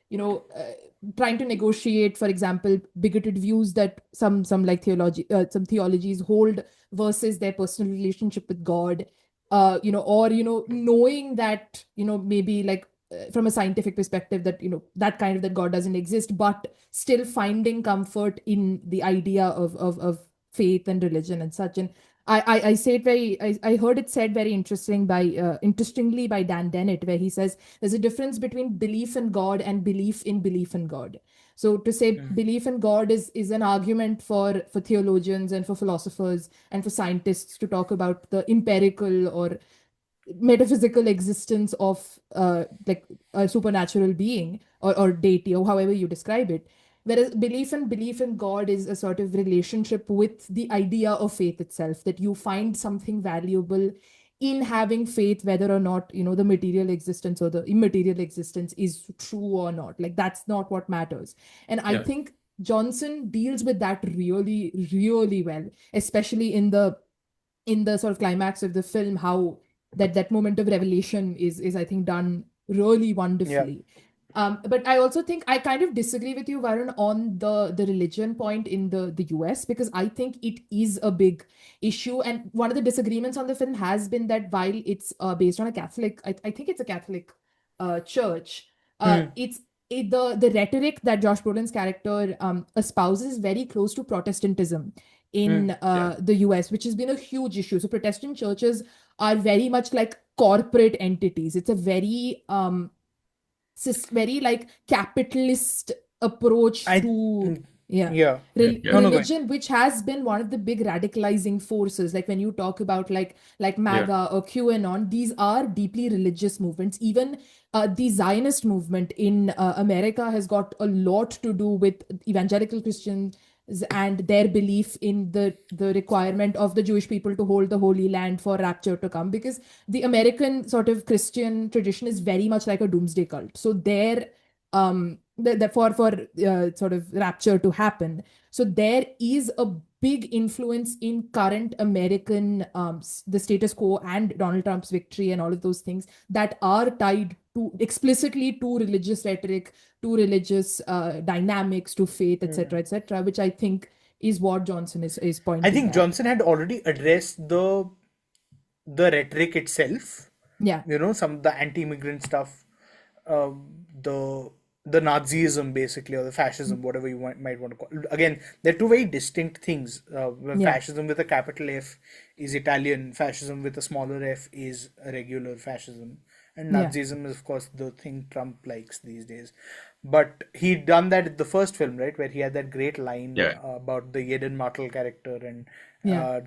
trying to negotiate, for example, bigoted views that some like some theologies hold versus their personal relationship with God, or knowing that maybe like from a scientific perspective that that kind of that God doesn't exist, but still finding comfort in the idea of faith and religion and such. And I say it I heard it said very interestingly by Dan Dennett, where he says there's a difference between belief in God and belief in God. So to say belief in God is an argument for theologians and for philosophers and for scientists to talk about the empirical or metaphysical existence of like a supernatural being or deity or however you describe it. Whereas belief in God is a sort of relationship with the idea of faith itself, that you find something valuable in having faith, whether or not the material existence or the immaterial existence is true or not. Like that's not what matters. And I Yeah. think Johnson deals with that really, really well, especially in the sort of climax of the film, how that moment of revelation is I think done really wonderfully. But I also think I kind of disagree with you, Varun, on the religion point in the US, because I think it is a big issue. And one of the disagreements on the film has been that while it's based on a Catholic, I think it's a Catholic church, the rhetoric that Josh Brolin's character espouses is very close to Protestantism in the US, which has been a huge issue. So Protestant churches are very much like corporate entities. It's a very very like capitalist approach to Yeah. No, no, go ahead. religion, which has been one of the big radicalizing forces. Like when you talk about like MAGA or QAnon, these are deeply religious movements. Even the Zionist movement in America has got a lot to do with evangelical Christians and their belief in the requirement of the Jewish people to hold the Holy Land for rapture to come, because the American sort of Christian tradition is very much like a doomsday cult. So their for sort of rapture to happen. So there is a big influence in current American the status quo and Donald Trump's victory and all of those things that are tied to explicitly to religious rhetoric, to religious dynamics, to faith, etc., which I think is what Johnson is pointing I think at. Johnson had already addressed the rhetoric itself. Yeah. Some of the anti-immigrant stuff, the Nazism basically, or the fascism, whatever you might want to call it. Again, they're two very distinct things. Fascism with a capital F is Italian. Fascism with a smaller f is a regular fascism. And Nazism is, of course, the thing Trump likes these days. But he'd done that in the first film, right? Where he had that great line about the Jeden Martel character and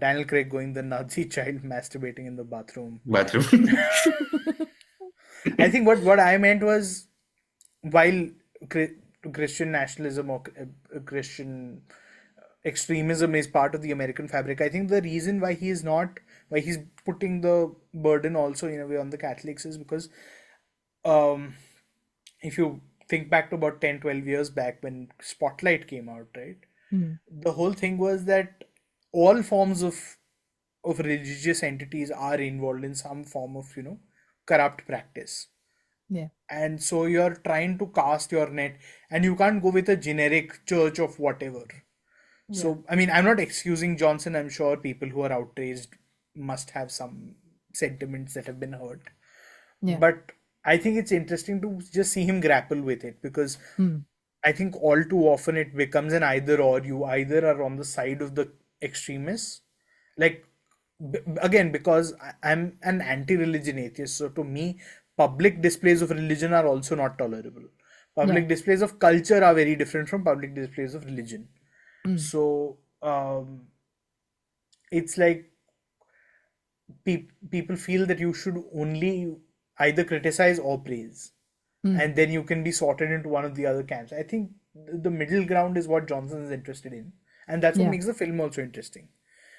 Daniel Craig going the Nazi child masturbating in the bathroom. I think what I meant was, while Christian nationalism or Christian extremism is part of the American fabric, I think the reason why he's putting the burden also in a way on the Catholics is because if you think back to about 10-12 years back when Spotlight came out, right? The whole thing was that all forms of of religious entities are involved in some form of, corrupt practice. Yeah. And so you're trying to cast your net, and you can't go with a generic church of whatever. So, I mean, I'm not excusing Johnson. I'm sure people who are outraged must have some sentiments that have been hurt. Yeah. But I think it's interesting to just see him grapple with it, because I think all too often it becomes an either or. You either are on the side of the extremists, like, again, because I'm an anti-religion atheist, so to me, public displays of religion are also not tolerable. Public displays of culture are very different from public displays of religion. So it's like people feel that you should only either criticize or praise, and then you can be sorted into one of the other camps. I think the middle ground is what Johnson is interested in, and that's what makes the film also interesting.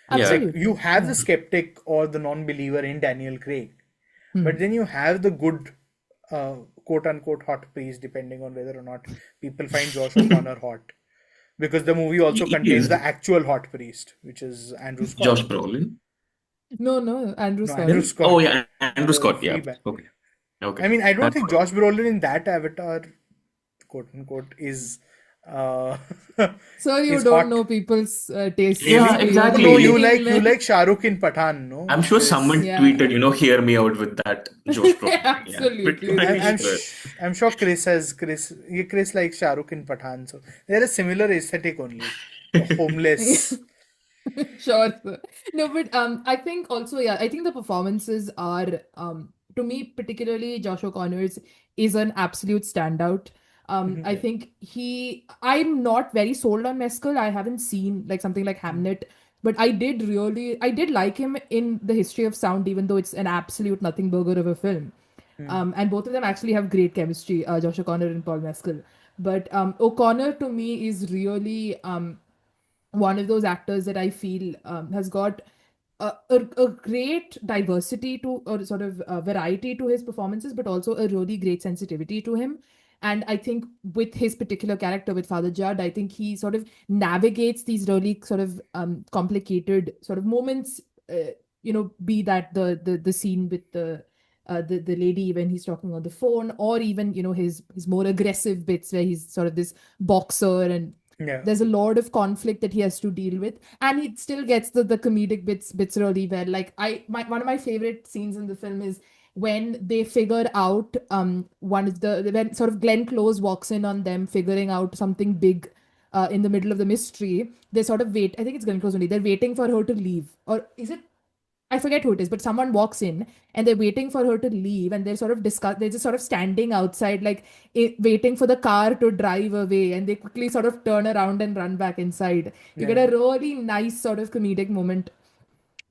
Absolutely. Like, you have the skeptic or the non-believer in Daniel Craig, but then you have the good, quote-unquote hot priest, depending on whether or not people find Josh O'Connor hot. Because the movie also He contains is. the actual hot priest, which is Andrew Scott. Josh Brolin. No, Andrew No, Scott. Andrew Scott. Oh yeah, Andrew Scott. Yeah. Fleabag. Okay. I mean, I don't That's think good. Josh Brolin in that Avatar, quote-unquote, is So you is don't hot. know people's tastes. Yeah, Maybe exactly. No, you're you leaning like men. Shah Rukh in Pathan, no? I'm sure Because someone Yeah. tweeted, hear me out with that Josh Brolin. Absolutely. Yeah, I'm sure Chris likes Shah Rukh in Pathan, so they're a similar aesthetic only. Homeless. Sure, sir. No, but I think also, I think the performances are to me, particularly Josh O'Connor's is an absolute standout. I think I'm not very sold on Mescal. I haven't seen like something like Hamnet, but I did like him in The History of Sound, even though it's an absolute nothing burger of a film. And both of them actually have great chemistry, Josh O'Connor and Paul Mescal. But O'Connor to me is really one of those actors that I feel has got a great diversity to, or sort of variety to his performances, but also a really great sensitivity to him. And I think with his particular character, with Father Judd, I think he sort of navigates these really sort of complicated sort of moments. Be that the scene with the lady when he's talking on the phone, or even his more aggressive bits where he's sort of this boxer, and there's a lot of conflict that he has to deal with, and he still gets the comedic bits really well. Like one of my favorite scenes in the film is when they figure out when sort of Glenn Close walks in on them figuring out something big in the middle of the mystery. They sort of wait. I think it's Glenn Close only. They're waiting for her to leave, or is it? I forget who it is, but someone walks in and they're waiting for her to leave, and they're just sort of standing outside, like waiting for the car to drive away, and they quickly sort of turn around and run back inside. You get a really nice sort of comedic moment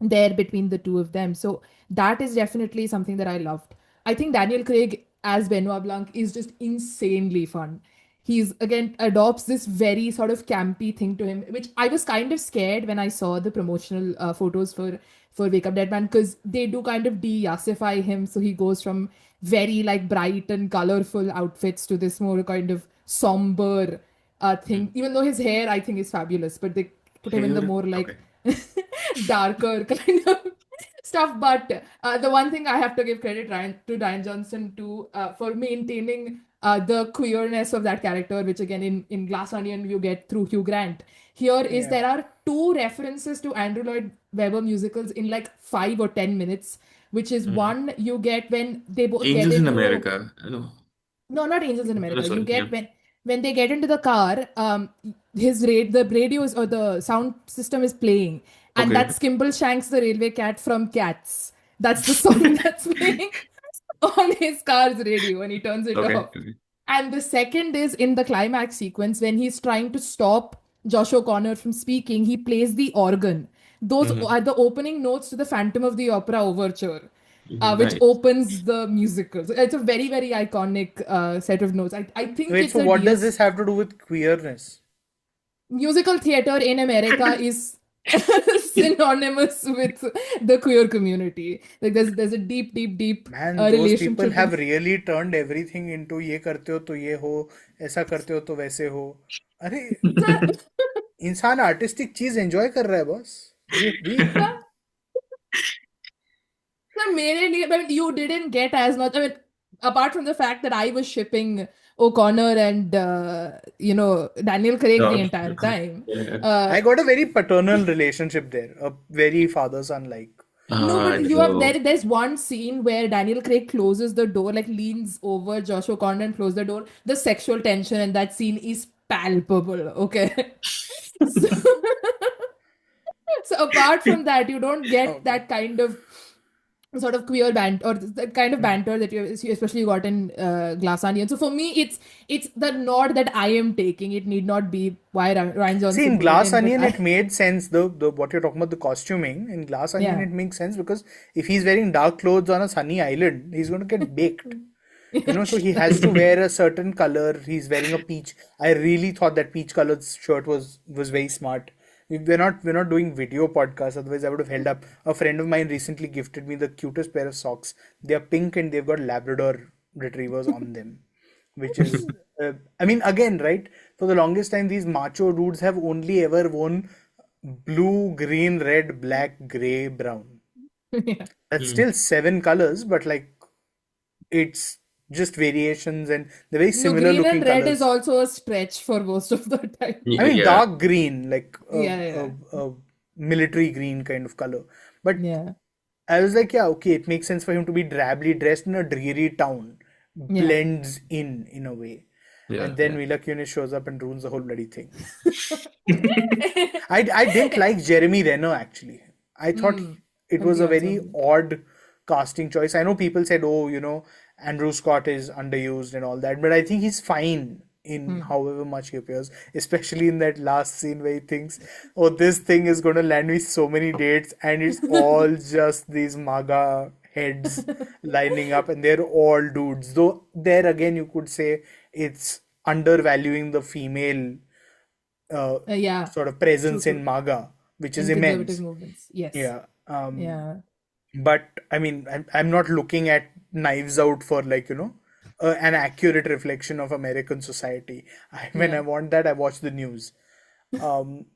there between the two of them. So that is definitely something that I loved. I think Daniel Craig as Benoit Blanc is just insanely fun. He's again adopts this very sort of campy thing to him, which I was kind of scared when I saw the promotional photos for Wake Up Dead Man, because they do kind of de-yassify him. So he goes from very like bright and colorful outfits to this more kind of somber thing. Even though his hair I think is fabulous, but they put him in the more like darker kind of stuff. But the one thing I have to give credit to Rian Johnson too for maintaining the queerness of that character, which again in Glass Onion you get through Hugh Grant. Here is there are 2 references to Andrew Lloyd Webber musicals in like 5 or 10 minutes, which is one you get when they both Angels get in into America. no, not Angels in America. sorry, You get yeah. when they get into the car, the radios or the sound system is playing, and Okay. that's Skimbleshanks the Railway Cat from Cats. That's the song that's playing on his car's radio, and he turns it Okay. off. And the second is in the climax sequence when he's trying to stop Josh O'Connor from speaking, he plays the organ. Those are the opening notes to the Phantom of the Opera overture, which Nice. opens the musical. So it's a very, very iconic set of notes. I think Wait, it's so a what does DS this have to do with queerness? musical theater in America is synonymous with the queer community. Like there's a deep Man, those relationship. people have really turned everything into ये करते हो तो ये हो, ऐसा करते हो तो वैसे हो. अरे इंसान आर्टिस्टिक चीज एंजॉय कर रहा है boss. So, but you didn't get as much. I mean, apart from the fact that I was shipping O'Connor and Daniel Craig the No. entire time. Yeah. I got a very paternal relationship there, a very father-son like. No, but you have No. there's one scene where Daniel Craig closes the door, like leans over Josh O'Connor and closes the door. The sexual tension in that scene is palpable. Okay. So, so apart from that, you don't get Okay. that kind of sort of queer banter or that kind of banter that you especially got in Glass Onion. So for me, it's the nod that I am taking. It need not be why Rian Johnson See, in put it Glass in, but Onion, it made sense. The what you're talking about, the costuming in Glass Onion, yeah. it makes sense because if he's wearing dark clothes on a sunny island, he's going to get baked. So he has to wear a certain color. He's wearing a peach. I really thought that peach colored shirt was very smart. We're not doing video podcasts, otherwise I would have held up. A friend of mine recently gifted me the cutest pair of socks. They are pink and they've got Labrador retrievers on them, which is I mean, again, right? For the longest time, these macho dudes have only ever worn blue, green, red, black, gray, brown. Yeah. That's still 7 colors, but like it's just variations and they're very No, similar green looking and red colors. is also a stretch for most of the time. I mean, Yeah. dark green, like Yeah. a military green kind of color. But Yeah. I was like, yeah, okay, it makes sense for him to be drably dressed in a dreary town. Yeah. Blends in a way. Yeah. And then Mila Kunis shows up and ruins the whole bloody thing. I didn't like Jeremy Renner actually. I thought it was a Agree very odd casting choice. I know people said, oh, Andrew Scott is underused and all that, but I think he's fine in however much he appears, especially in that last scene where he thinks, oh, this thing is going to land me so many dates, and it's all just these MAGA heads lining up, and they're all dudes. Though there again, you could say it's undervaluing the female Yeah. sort of presence True. in MAGA, which is In immense. conservative movements. Yes. Yeah. Yeah. But I mean, I'm not looking at Knives Out for an accurate reflection of American society. When Yeah. I want that, I watch the news. So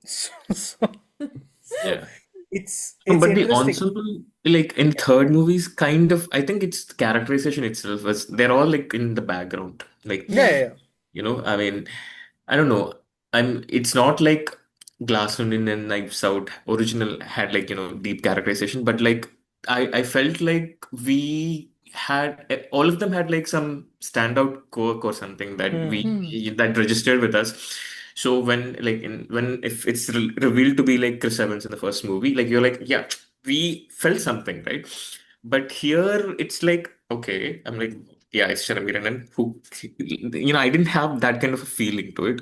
Yeah. it's But the interesting. ensemble, like in third movies, kind of, I think it's the characterization itself was they're all like in the background. Like, Yeah. I mean, I don't know. It's not like Glass Onion and Knives Out original had like, deep characterization, but like I felt like we had all of them had like some standout quirk or something that that registered with us. So when if it's revealed to be like Chris Evans in the first movie, like you're like, yeah, we felt something, right? But here it's like, okay, I'm like, yeah, it's Jeremy Renner who, I didn't have that kind of a feeling to it.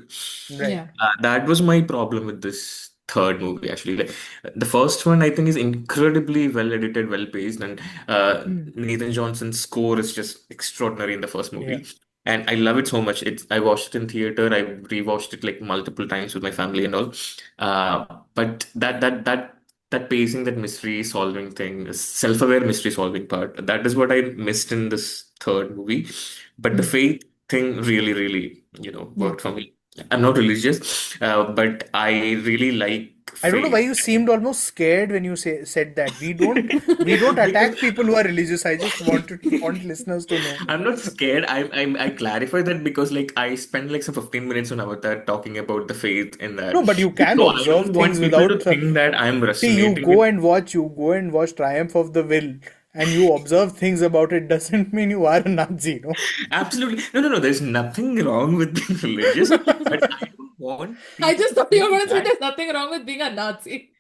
Right. Yeah. That was my problem with this third movie, actually. Like the first one, I think, is incredibly well edited, well paced, and Nathan Johnson's score is just extraordinary in the first movie. Yeah. And I love it so much. I watched it in theater. I rewatched it like multiple times with my family and all. But that pacing, that mystery solving thing, self-aware mystery solving part, that is what I missed in this third movie. But the faith thing really, really, worked for me. I'm not religious, but I really like I don't know why faith. you seemed almost scared when you said that. We don't attack people who are religious. I just want listeners to know. I'm not scared. I clarify that because like I spent like some 15 minutes on Avatar talking about the faith in that. No, but you can So I observe don't want things people to without. think that I'm See, you resonating go with. and watch Triumph of the Will, and you observe things about it doesn't mean you are a Nazi, no? Absolutely. No. There's nothing wrong with being religious, but I don't want I people just to thought you were think going to say that. there's nothing wrong with being a Nazi.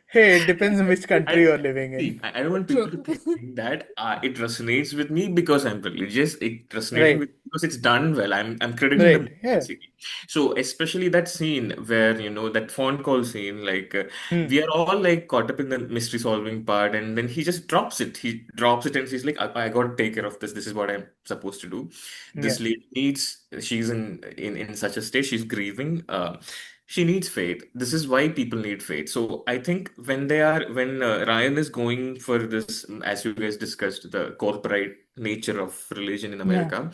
Hey, it depends on which country I you're living in. see. I don't want people True. to think that it resonates with me because I'm religious. It resonates Right, with me because it's done well. I'm crediting the right, yeah. basically. So especially that scene where that phone call scene, like Hmm. we are all like caught up in the mystery solving part, and then he just drops it. He drops it and he's like, I got to take care of this. This is what I'm supposed to do. This Yeah. lady she's in such a state. She's grieving. She needs faith. This is why people need faith. So I think when Ryan is going for this, as you guys discussed, the corporate nature of religion in Yeah. America,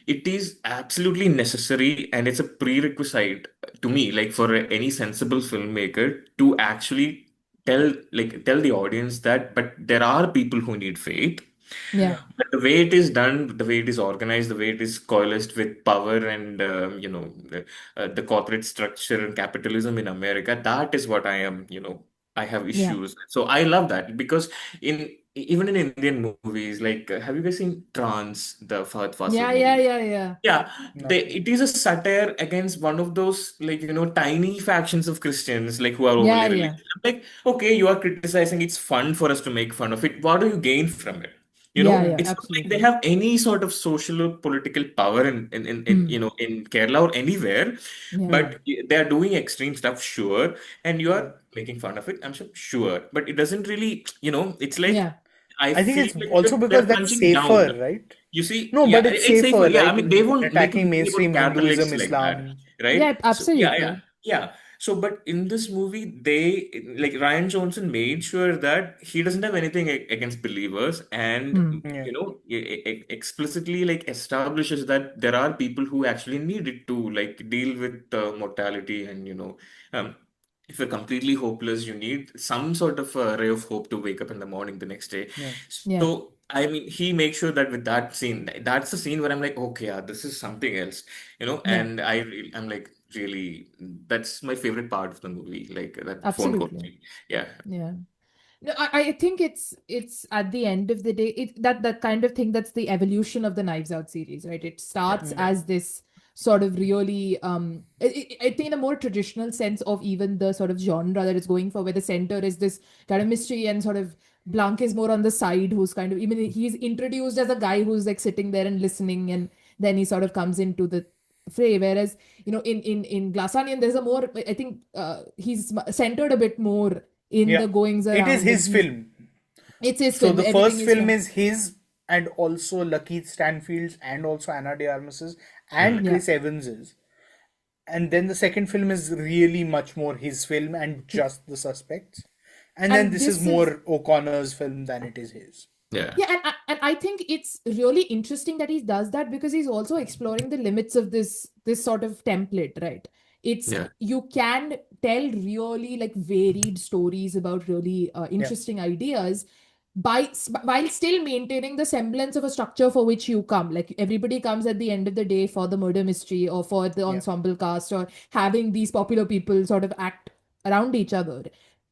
it is absolutely necessary and it's a prerequisite to me, like for any sensible filmmaker to actually tell the audience that, but there are people who need faith. Yeah. But the way it is done, the way it is organized, the way it is coalesced with power and the corporate structure and capitalism in America, that is what I have Yeah. issues. So I love that because even in Indian movies, like have you guys seen Trance, the Fahad Fasil Yeah. movie? Yeah. Yeah, Not really. it is a satire against one of those tiny factions of Christians like who are overly Yeah. religious. I'm like, okay, you are criticizing. It's fun for us to make fun of it. What do you gain from it? Yeah. It's not like they Absolutely. have any sort of social or political power in Kerala or anywhere, Yeah. but they are doing extreme stuff, sure, and you Yeah. are making fun of it. I'm sure, but it doesn't really, it's like Yeah. I I think feel it's like also they're because that's punching down. safer, right? You see, No, yeah, but it's it's safer. safer, Yeah, I like mean, they won't make a attacking movie about mainstream Catholics Hinduism, like that, Islam. right? Yeah. So, Absolutely. yeah. So, but in this movie, like Rian Johnson made sure that he doesn't have anything against believers, and Yeah. explicitly like establishes that there are people who actually need it to like deal with mortality, and um, if you're completely hopeless, you need some sort of a ray of hope to wake up in the morning the next day. Yeah. Yeah. So, I mean, he makes sure that with that scene, that's the scene where I'm like, okay, yeah, this is something else, Yeah. and I'm like, really, that's my favorite part of the movie, like that phone call Absolutely. scene. Yeah. Yeah. No, I think it's at the end of the day, that kind of thing, that's the evolution of the Knives Out series, right? It starts as this sort of really I think in a more traditional sense of even the sort of genre that it's going for, where the center is this kind of mystery and sort of Blanc is more on the side, who's kind of, even he's introduced as a guy who's like sitting there and listening, and then he sort of comes into the fray. Whereas in Glass Onion, there's a more, I think he's centered a bit more in Yeah. the goings It around, is and his film. it's his So film. the Everything first is film from is his, and also Lucky Stanfield's, and also Anna de Armas's, and Yeah. Chris Evans's. And then the second film is really much more his film and just the suspects. And then And this is this more O'Connor's film than it is his. Yeah. Yeah, and I think it's really interesting that he does that, because he's also exploring the limits of this sort of template, right? It's Yeah. You can tell really like varied stories about really interesting ideas while still maintaining the semblance of a structure for which you come. Like everybody comes at the end of the day for the murder mystery or for the Yeah. ensemble cast, or having these popular people sort of act around each other.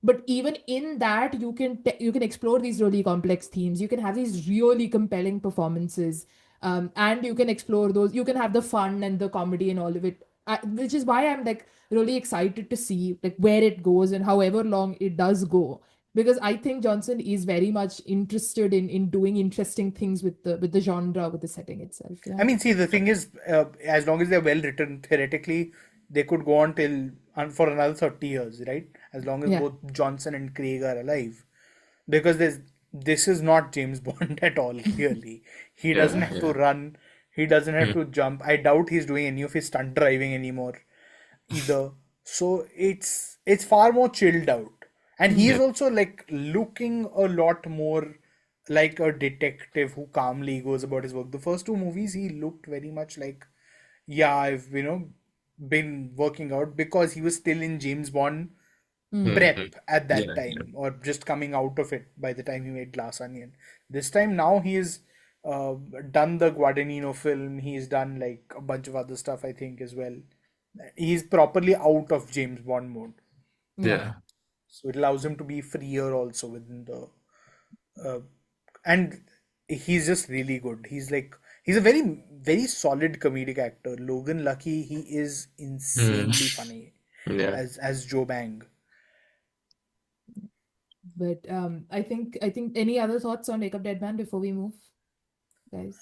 But even in that, you can explore these really complex themes. You can have these really compelling performances, and you can explore those. You can have the fun and the comedy and all of it, which is why I'm like really excited to see like where it goes and however long it does go. Because I think Johnson is very much interested in doing interesting things with the genre, with the setting itself. Yeah. I mean, see, the thing is, as long as they're well written, theoretically, they could go on for another 30 years, right? As long as Yeah. both Johnson and Craig are alive. Because this is not James Bond at all, clearly. He doesn't have to run. He doesn't have to jump. I doubt he's doing any of his stunt driving anymore either. So it's far more chilled out. And he is also like looking a lot more like a detective who calmly goes about his work. The first two movies, he looked very much like, yeah, I've been working out, because he was still in James Bond prep at that Yeah. time, or just coming out of it by the time he made Glass Onion. This time now he's done the Guadagnino film. He's done like a bunch of other stuff, I think, as well. He's properly out of James Bond mode. Yeah. So it allows him to be freer also within the and he's just really good. He's a very, very solid comedic actor. Logan Lucky, he is insanely funny Yeah. as Joe Bang. But I think any other thoughts on Wake Up Dead Man before we move, guys?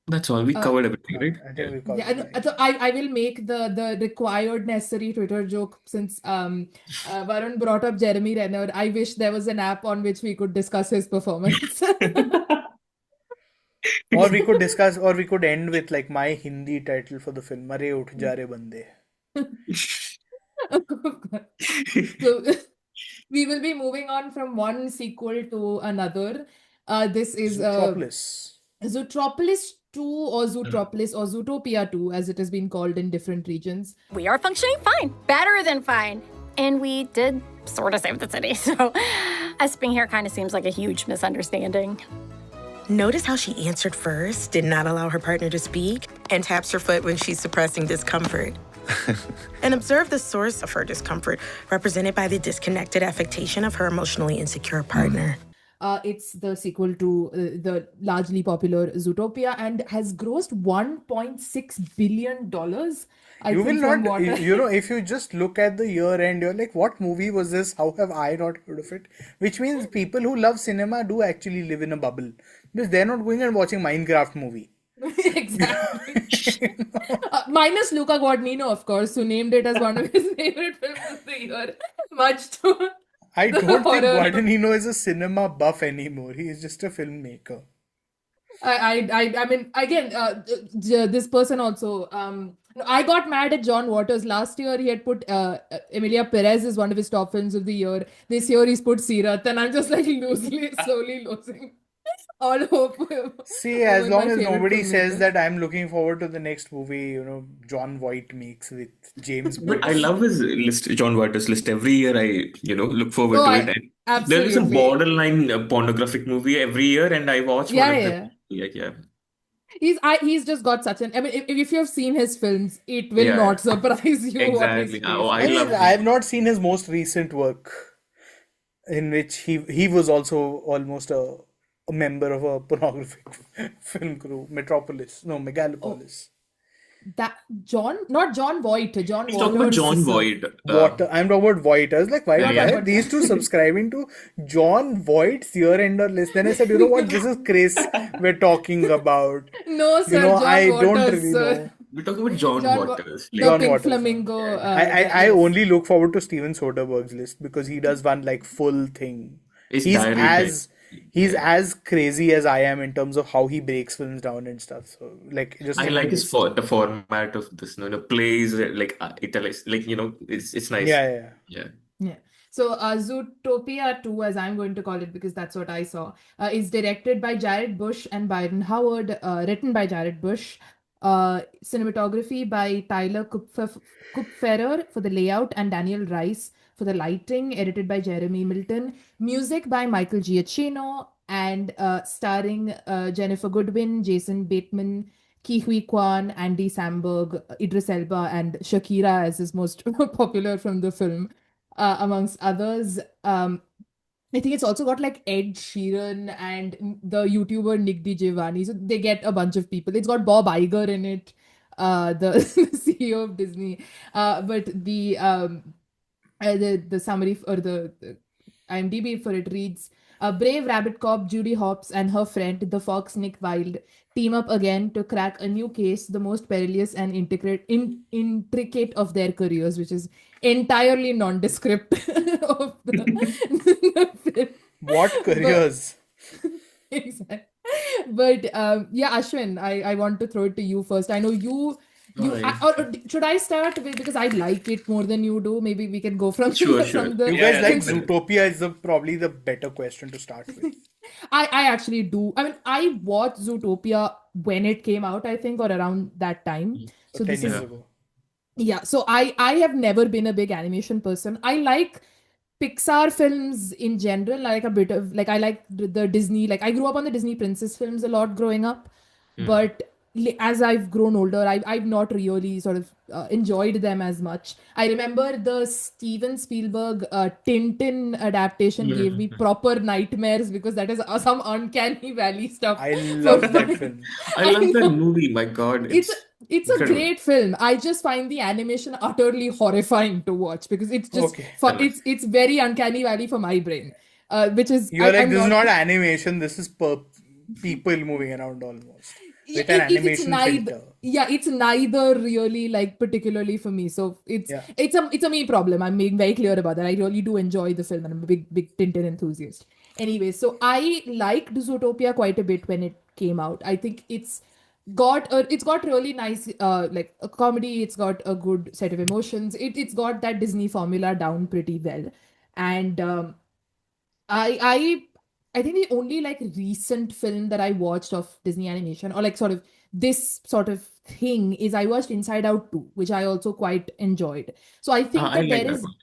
That's all. We covered everything, right? I think we covered Yeah, it. so I will make the required necessary Twitter joke, since Varun brought up Jeremy Renner. I wish there was an app on which we could discuss his performance. Or we could discuss, or we could end with like my Hindi title for the film, Mare Uth Ja Re Bande. So we will be moving on from one sequel to another. This is Zootropolis. Zootropolis 2 or Zootropolis or Zootopia 2, as it has been called in different regions. We are functioning fine. Better than fine. And we did sort of save the city, so us being here kind of seems like a huge misunderstanding. Notice how she answered first, did not allow her partner to speak, and taps her foot when she's suppressing discomfort. And observe the source of her discomfort, represented by the disconnected affectation of her emotionally insecure partner. It's the sequel to the largely popular Zootopia and has grossed $1.6 billion. You will not, if you just look at the year end, you're like, what movie was this? How have I not heard of it? Which means people who love cinema do actually live in a bubble. Because they're not going and watching Minecraft movie. Exactly. Minus Luca Guadagnino, of course, who named it as one of his favorite films of the year. Much to I the don't think horror. Guadagnino is a cinema buff anymore. He is just a filmmaker. I mean, again, this person also. I got mad at John Waters last year. He had put Emilia Perez as one of his top films of the year. This year he's put Sirat, and I'm just like slowly losing all hope. See, as over long my as favorite nobody says filmmaker. that, I'm looking forward to the next movie, John Voight makes with James But I Brooks. love his list, John Waters' list. Every year I, look forward to it. And there is a Absolutely. borderline pornographic movie every year, and I watch one Yeah, of yeah. them. Yeah. He's just got such an. I mean, if you have seen his films, it will Yeah. not surprise you. Exactly. Oh, I I mean, love I have not seen his most recent work, in which he was also almost a member of a pornographic film crew, Megalopolis. That not John Voight, John He's talking about Waters. John Voight. I'm talking about Voight. I was like, why Yeah. are these two subscribing to John Voight's year-ender list? Then I said, you know what, this is Chris we're talking about. No, sir, John I don't Waters, really sir. know. We're talking about John John Waters. The John Pink Waters. Flamingo. I only look forward to Steven Soderbergh's list because he does one like full thing. It's He's diary as crazy as I am in terms of how he breaks films down and stuff. So like just I like the format of this, plays like italics, like it's nice. Yeah. Yeah. So Zootopia 2, as I'm going to call it because that's what I saw, is directed by Jared Bush and Byron Howard, written by Jared Bush, cinematography by Tyler Kupferer for the layout and Daniel Rice for the lighting, edited by Jeremy Milton, music by Michael Giacchino, and starring Jennifer Goodwin, Jason Bateman, Ki Hui Kwan, Andy Samberg, Idris Elba, and Shakira as is most popular from the film, amongst others. I think it's also got like Ed Sheeran and the YouTuber Nick DiGiovanni. So they get a bunch of people. It's got Bob Iger in it, the CEO of Disney. But the summary or the IMDb for it reads: a brave rabbit cop, Judy Hopps, and her friend, the fox Nick Wilde, team up again to crack a new case, the most perilous and intricate of their careers, which is entirely nondescript of the film. What careers? Exactly. But yeah, Ashwin, I want to throw it to you first. I know you. Or should I start with, because I like it more than you do? Maybe we can go from Sure. from the. You guys like Zootopia is probably the better question to start with. I actually do. I mean, I watched Zootopia when it came out, I think, or around that time. So 10 this years is ago. yeah. So I have never been a big animation person. I like Pixar films in general. I like a bit of I like the Disney. Like I grew up on the Disney princess films a lot growing up, but as I've grown older, I've not really sort of enjoyed them as much. I remember the Steven Spielberg Tintin adaptation gave me proper nightmares because that is some uncanny valley stuff. I love that film. I love that movie. My God, It's a incredible. great film. I just find the animation utterly horrifying to watch because it's just it's very uncanny valley for my brain, which is You're like, this is not animation. This is people moving around almost. With an animation filter. Yeah, it's neither really particularly for me. So it's a me problem. I'm being very clear about that. I really do enjoy the film and I'm a big Tintin enthusiast. Anyway, so I liked Zootopia quite a bit when it came out. I think it's got really nice a comedy. It's got a good set of emotions. It's got that Disney formula down pretty well. And I think the only recent film that I watched of Disney animation or sort of this sort of thing is I watched Inside Out 2, which I also quite enjoyed. So I think I that like there that is one.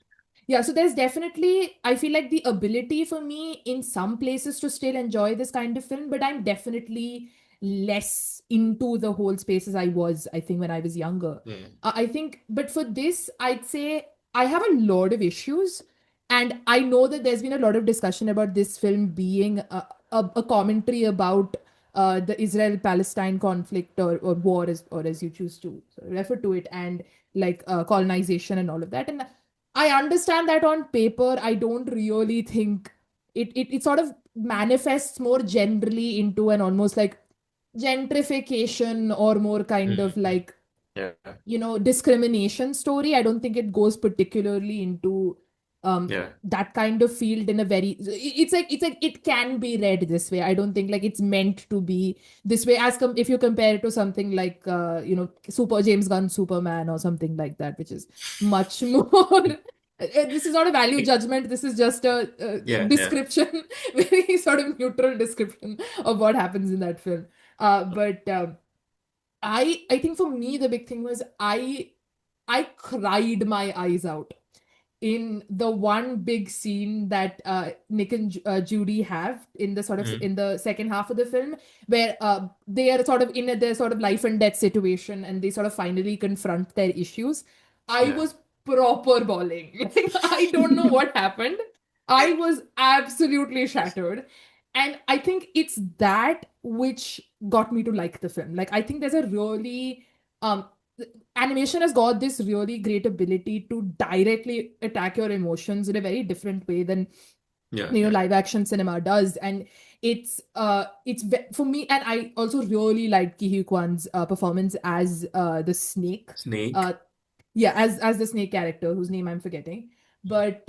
Yeah, so there's definitely, I feel like the ability for me in some places to still enjoy this kind of film, but I'm definitely less into the whole space as I was, I think, when I was younger. I think, but for this, I'd say I have a lot of issues. And I know that there's been a lot of discussion about this film being a commentary about the Israel-Palestine conflict or war, or as you choose to refer to it, and like colonization and all of that. And I understand that on paper. I don't really think it sort of manifests more generally into an almost like gentrification or more kind of like, Yeah. discrimination story. I don't think it goes particularly into Yeah. that kind of field in a very, it's like it can be read this way. I don't think like it's meant to be this way if you compare it to something like Super James Gunn Superman or something like that, which is much more this is not a value judgment. This is just a Yeah. description, very sort of neutral description of what happens in that film. But I think for me the big thing was I cried my eyes out in the one big scene that Nick and Judy have in the sort of in the second half of the film, where they are sort of in their sort of life and death situation, and they sort of finally confront their issues. I was proper bawling. Like, I don't know what happened. I was absolutely shattered. And I think it's that which got me to like the film. Like, I think there's a really animation has got this really great ability to directly attack your emotions in a very different way than live action cinema does. And for me, and I also really liked Ki Hee Kwan's performance as the snake. As the snake character whose name I'm forgetting. But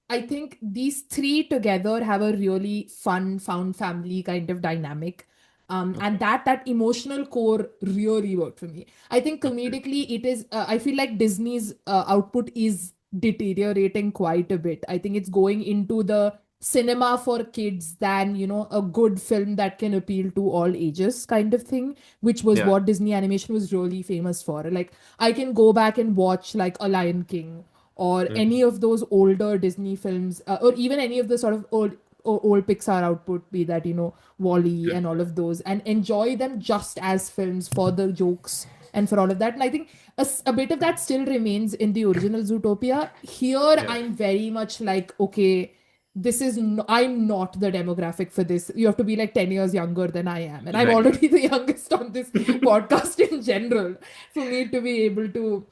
I think these three together have a really fun found family kind of dynamic. And that emotional core really worked for me. I think comedically it is, I feel like Disney's output is deteriorating quite a bit. I think it's going into the cinema for kids than, a good film that can appeal to all ages kind of thing, which was what Disney animation was really famous for. Like, I can go back and watch like A Lion King or any of those older Disney films, or even any of the sort of old Pixar output, be that, Wall-E and all of those, and enjoy them just as films for the jokes and for all of that. And I think a bit of that still remains in the original Zootopia. Here, I'm very much like, okay, I'm not the demographic for this. You have to be like 10 years younger than I am. And I'm already the youngest on this podcast in general for me to be able to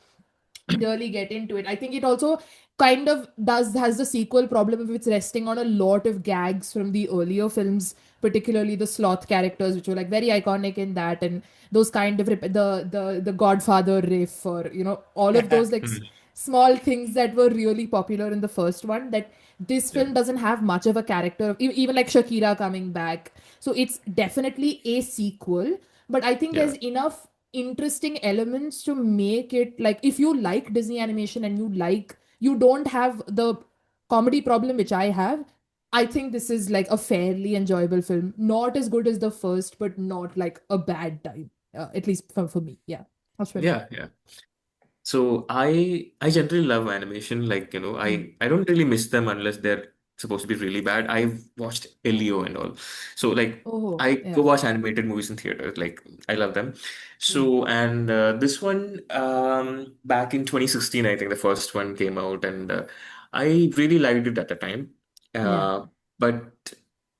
really get into it. I think it also kind of has the sequel problem of it's resting on a lot of gags from the earlier films, particularly the sloth characters, which were like very iconic in that, and those kind of the Godfather riff, or all of those like small things that were really popular in the first one, that this film doesn't have much of a character, even like Shakira coming back. So it's definitely a sequel, but I think there's enough interesting elements to make it like, if you like Disney animation and you don't have the comedy problem which I have, I think this is like a fairly enjoyable film. Not as good as the first, but not like a bad time, at least for me. Ashwin. Yeah. So I generally love animation. Like, I don't really miss them unless they're supposed to be really bad. I've watched Elio and all. So like I go watch animated movies in theaters. Like, I love them. So and this one back in 2016, I think the first one came out, and I really liked it at the time. But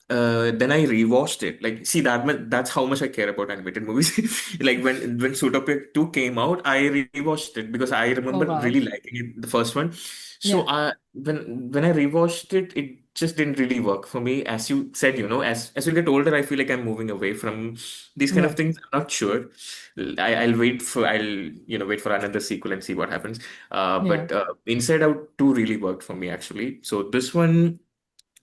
then I rewatched it. Like, see, that's how much I care about animated movies. Like when Zootopia 2 came out, I rewatched it because I remember really liking it, the first one. So when I rewatched it, it just didn't really work for me. As you said, as we get older, I feel like I'm moving away from these kind of things. I'm not sure. I'll wait for another sequel and see what happens. But Inside Out 2 really worked for me, actually. So this one,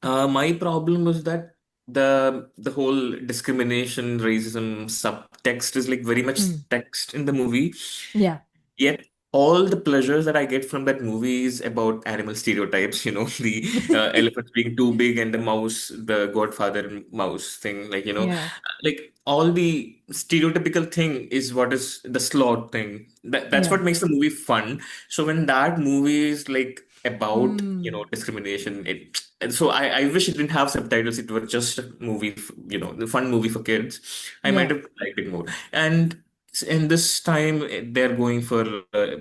my problem was that the whole discrimination, racism subtext is like very much text in the movie. Yet all the pleasures that I get from that movie is about animal stereotypes, the elephants being too big and the mouse, the Godfather mouse thing, Yeah. like all the stereotypical thing is what is the sloth thing. That's Yeah. what makes the movie fun. So when that movie is like about, Mm. discrimination, and so I wish it didn't have subtitles. It was just a movie, the fun movie for kids. I might Yeah. have liked it more. And in this time, they're going for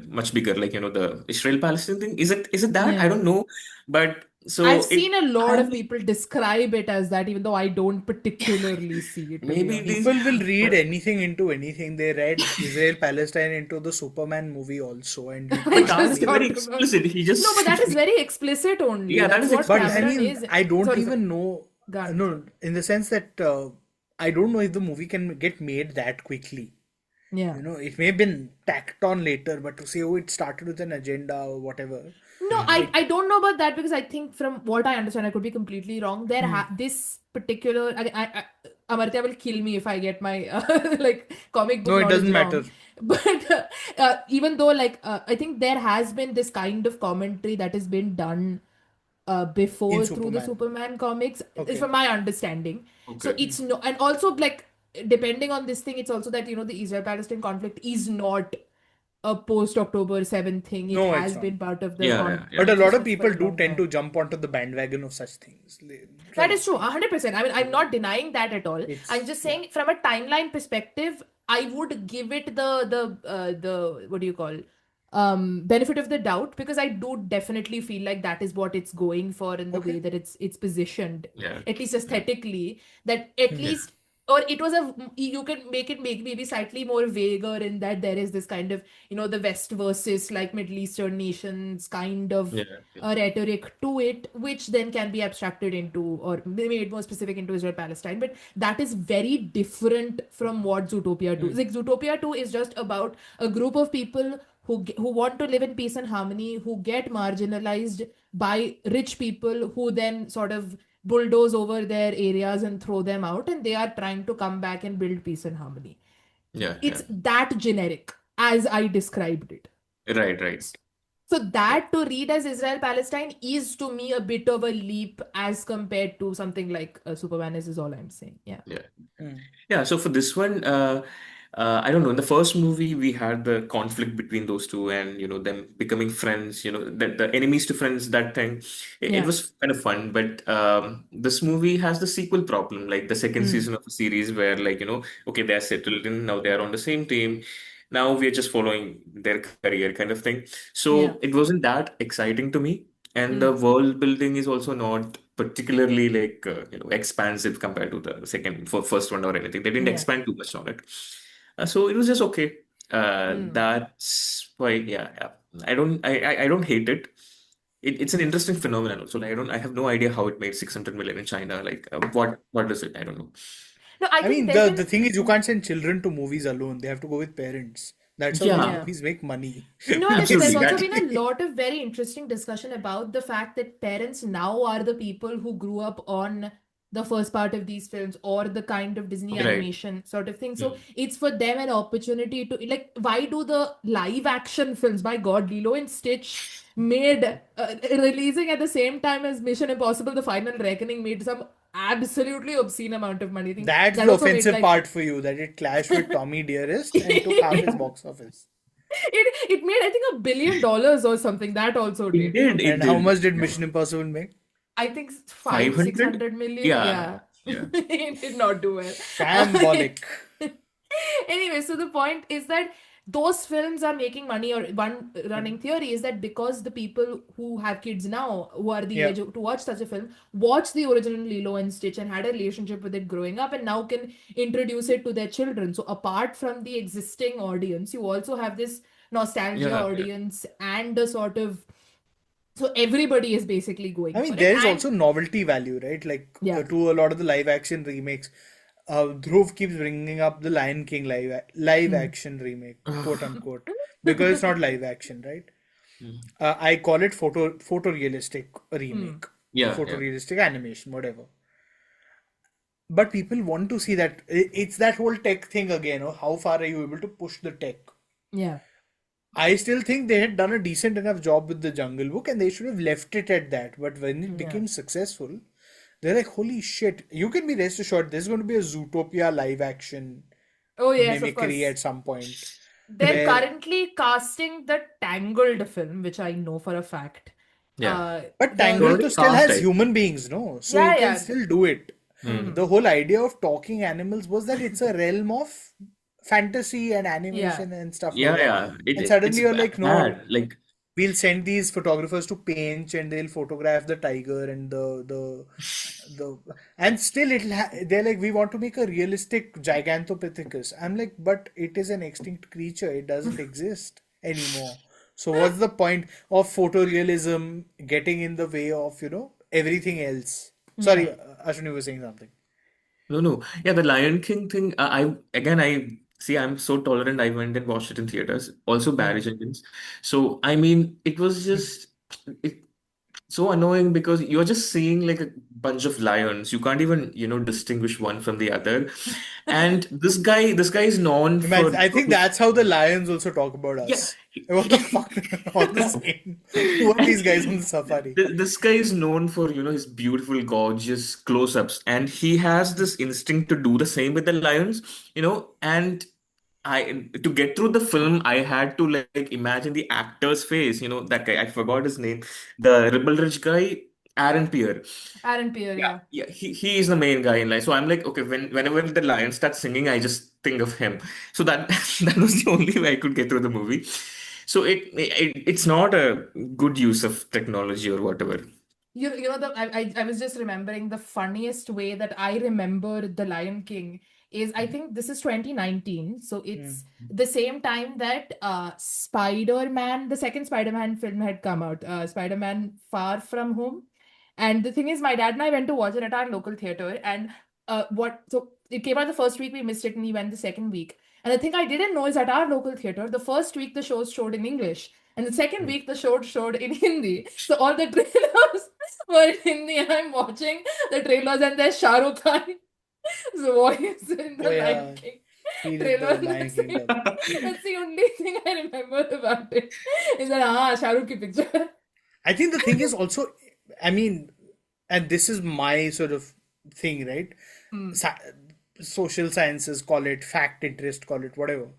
much bigger, like the Israel-Palestine thing. Is it that? I Yeah. don't know, but I've so seen a lot has of people describe it as that, even though I don't particularly see it, to be maybe honest. People will read anything into anything. They read Israel Palestine into the Superman movie also, and you I But can't that's just make very talked about. explicit. He just No, but that is very explicit only. yeah, that That's is what But I explicit. Cameron mean, is. I don't Sorry, even know. Gone. No, in the sense that I don't know if the movie can get made that quickly. Yeah. It may have been tacked on later, but to say, oh, it started with an agenda or whatever. No, I don't know about that because I think from what I understand, I could be completely wrong. This particular Amartya will kill me if I get my like comic book No, it knowledge doesn't wrong. matter. But even though I think there has been this kind of commentary that has been done before In through the Superman. Superman comics, is Okay. from my understanding. So Okay. it's no, and also like depending on this thing, it's also that the Israel-Palestine conflict is not a post-October 7th thing. It No, it's has not. been part of the Yeah. But a lot of consciousness for people a do long tend time. to jump onto the bandwagon of such things. That is true, 100%. I mean, I'm not denying that at all. I'm just saying from a timeline perspective, I would give it the what do you call benefit of the doubt, because I do definitely feel like that is what it's going for in the way that it's positioned, Yeah. at least aesthetically, that at least, or it was you can make it maybe slightly more vaguer in that there is this kind of the West versus like Middle Eastern nations kind of Yeah. rhetoric to it, which then can be abstracted into or made more specific into Israel Palestine. But that is very different from what Zootopia 2 is. Like Zootopia 2 is just about a group of people who want to live in peace and harmony, who get marginalized by rich people who then sort of bulldoze over their areas and throw them out, and they are trying to come back and build peace and harmony. Yeah. It's that generic as I described it. Right. So that to read as Israel Palestine is to me a bit of a leap as compared to something like Superman is all I'm saying. Yeah. Yeah. So for this one, I don't know. In the first movie, we had the conflict between those two, and them becoming friends. The enemies to friends. That thing, it Yeah. was kind of fun. But this movie has the sequel problem, like the second season of a series, where okay, they are settled in now. They are on the same team. Now we are just following their career, kind of thing. So Yeah. it wasn't that exciting to me, and the world building is also not particularly like expansive compared to the first one or anything. They didn't Yeah. expand too much on it. So it was just okay. That's why, yeah. I don't hate it. It's an interesting phenomenon also. Like, I have no idea how it made 600 million in China. Like, what does it? I don't know. No, I I think mean, there's the been thing is, you can't send children to movies alone. They have to go with parents. That's how these Yeah. movies make money. No, and there's Absolutely. also That been a lot of very interesting discussion about the fact that parents now are the people who grew up on the first part of these films or the kind of Disney right. animation sort of thing. So it's for them an opportunity to like, why do the live action films, by God, Lilo and Stitch made releasing at the same time as Mission Impossible: The Final Reckoning made some absolutely obscene amount of money. I think That's that the also made offensive like part for you, that it clashed with Tommy Dearest and took half his box office. it made I think $1 billion or something. That also It did. did. It And how did. much did Mission Impossible make? I think 500? 600 million. Yeah. It did not do well. Shambolic. Anyway, so the point is that those films are making money, or one running theory is that because the people who have kids now who are the age to watch such a film watch the original Lilo and Stitch and had a relationship with it growing up and now can introduce it to their children. So apart from the existing audience, you also have this nostalgia audience and a sort of, so everybody is basically going I mean, for there it. is And also novelty value, right? Like Yeah. to a lot of the live action remakes. Dhruv keeps bringing up the Lion King live action remake, quote unquote, because it's not live action, right? I call it photorealistic remake, Yeah. photorealistic animation, whatever. But people want to see that. It's that whole tech thing again. How far are you able to push the tech? yeah. I still think they had done a decent enough job with the Jungle Book and they should have left it at that. But when it became successful, they're like, holy shit, you can be rest assured there's going to be a Zootopia live action Oh yes, of mimicry course. at some point. They're Where, currently casting the Tangled film, which I know for a fact. Yeah. but The Tangled already still cast has it. human beings, no? So you yeah, can yeah. still do it. The whole idea of talking animals was that it's a realm of fantasy and Yeah. animation and stuff like Yeah, that. yeah. And It's suddenly you're like, no, bad. Like, we'll send these photographers to Paint and they'll photograph the tiger and the and still they're like, we want to make a realistic Gigantopithecus. I'm like, but it is an extinct creature. It doesn't exist anymore. So what's the point of photorealism getting in the way of, everything else? Sorry, Ashwin, you were saying something. no. Yeah, the Lion King thing. I see. I'm so tolerant. I went and watched it in theaters. Also, Barry Jenkins. So I mean, it was just it, so annoying because you're just seeing like a bunch of lions. You can't even, distinguish one from the other. And this guy is known for. I think that's how the lions also talk about Yeah. us. What the fuck? All the same. Who are these guys on the safari? This guy is known for, his beautiful, gorgeous close-ups, and he has this instinct to do the same with the lions, and to get through the film, I had to like imagine the actor's face, that guy, I forgot his name, the Rebel Ridge guy, Aaron Pierre. Aaron Pierre, yeah. Yeah, he is the main guy in life. So I'm like, okay, whenever the lion starts singing, I just think of him. So that that was the only way I could get through the movie. So it's not a good use of technology or whatever. I was just remembering the funniest way that I remember The Lion King is, I think this is 2019, so it's the same time that Spider-Man, the second Spider-Man film had come out, Spider-Man Far From Home. And the thing is, my dad and I went to watch it at our local theater, and so it came out the first week, we missed it, and we went the second week. And the thing I didn't know is at our local theater, the first week the shows showed in English, and the second week the show showed in Hindi. So all the trailers were in Hindi, and I'm watching the trailers, and there's Shah Rukh Khan's voice in the Lion King He did trailer. the Lion King dub. That's the only thing I remember about it. Is that Shah Rukh ki picture. I think the thing is also, I mean, and this is my sort of thing, right? Social sciences, call it fact, interest, call it whatever.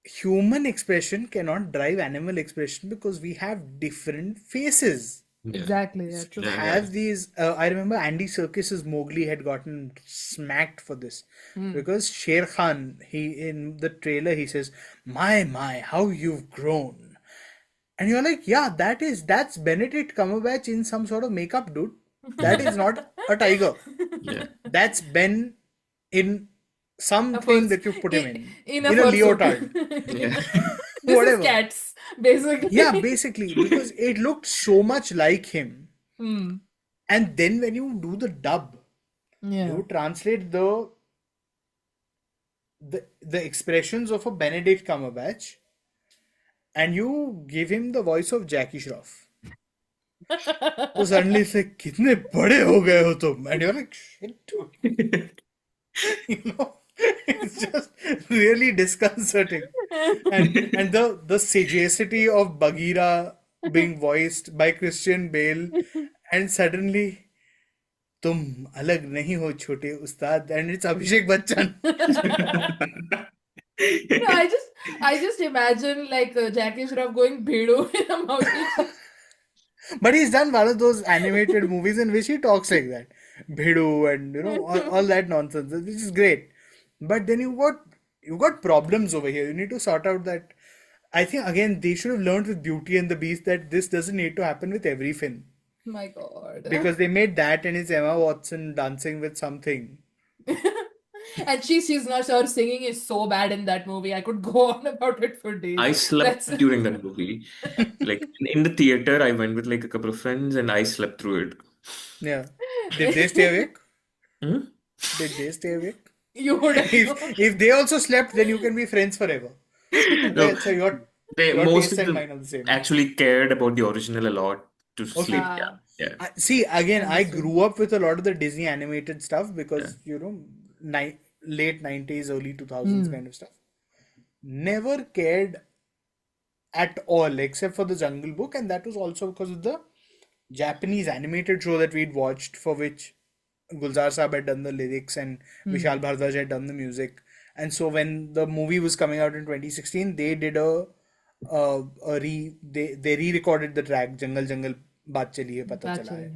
Human expression cannot drive animal expression because we have different faces. Exactly, yeah, true. To have these, I remember Andy Serkis's Mowgli had gotten smacked for this because Sher Khan, in the trailer, he says, my, how you've grown. And you're like, yeah, that's Benedict Cumberbatch in some sort of makeup, dude. That is not a tiger. Yeah. That's Ben in something that you put him in a fursuit. leotard. Yeah. This Whatever. is Cats, basically. Yeah, basically, because it looked so much like him. And then when you do the dub, you translate the expressions of a Benedict Cumberbatch and you give him the voice of Jackie Shroff. So suddenly it's like, kitne bade ho gaye ho tum? And you're like, shit, dude. It's just really disconcerting. And the sagacity of Bagheera being voiced by Christian Bale, and suddenly, tum alag nahi ho chote ustad, and it's Abhishek Bachchan. I just imagine like Jackie Shroff going Bhedu in a mountain. But he's done one of those animated movies in which he talks like that. Bhedu and all that nonsense, which is great. But then you got problems over here. You need to sort out that. I think again they should have learned with Beauty and the Beast that this doesn't need to happen with every film. My God. Because they made that and it's Emma Watson dancing with something. And she's not sure, singing is so bad in that movie. I could go on about it for days. I slept during that movie. Like in the theater, I went with like a couple of friends and I slept through it. Yeah. Did they stay awake? Did they stay awake? You would have if they also slept, then you can be friends forever. No, So your most taste of and mine them are the same. actually cared about the original a lot to sleep. Yeah. See, again, I grew up with a lot of the Disney animated stuff because, late 90s, early 2000s kind of stuff. Never cared at all, except for the Jungle Book, and that was also because of the Japanese animated show that we'd watched, for which Gulzar Saab had done the lyrics and Vishal Bhardwaj had done the music. And so when the movie was coming out in 2016, they did they re-recorded the track Jungle Jungle Baat Chali Hai Pata Chala Hai.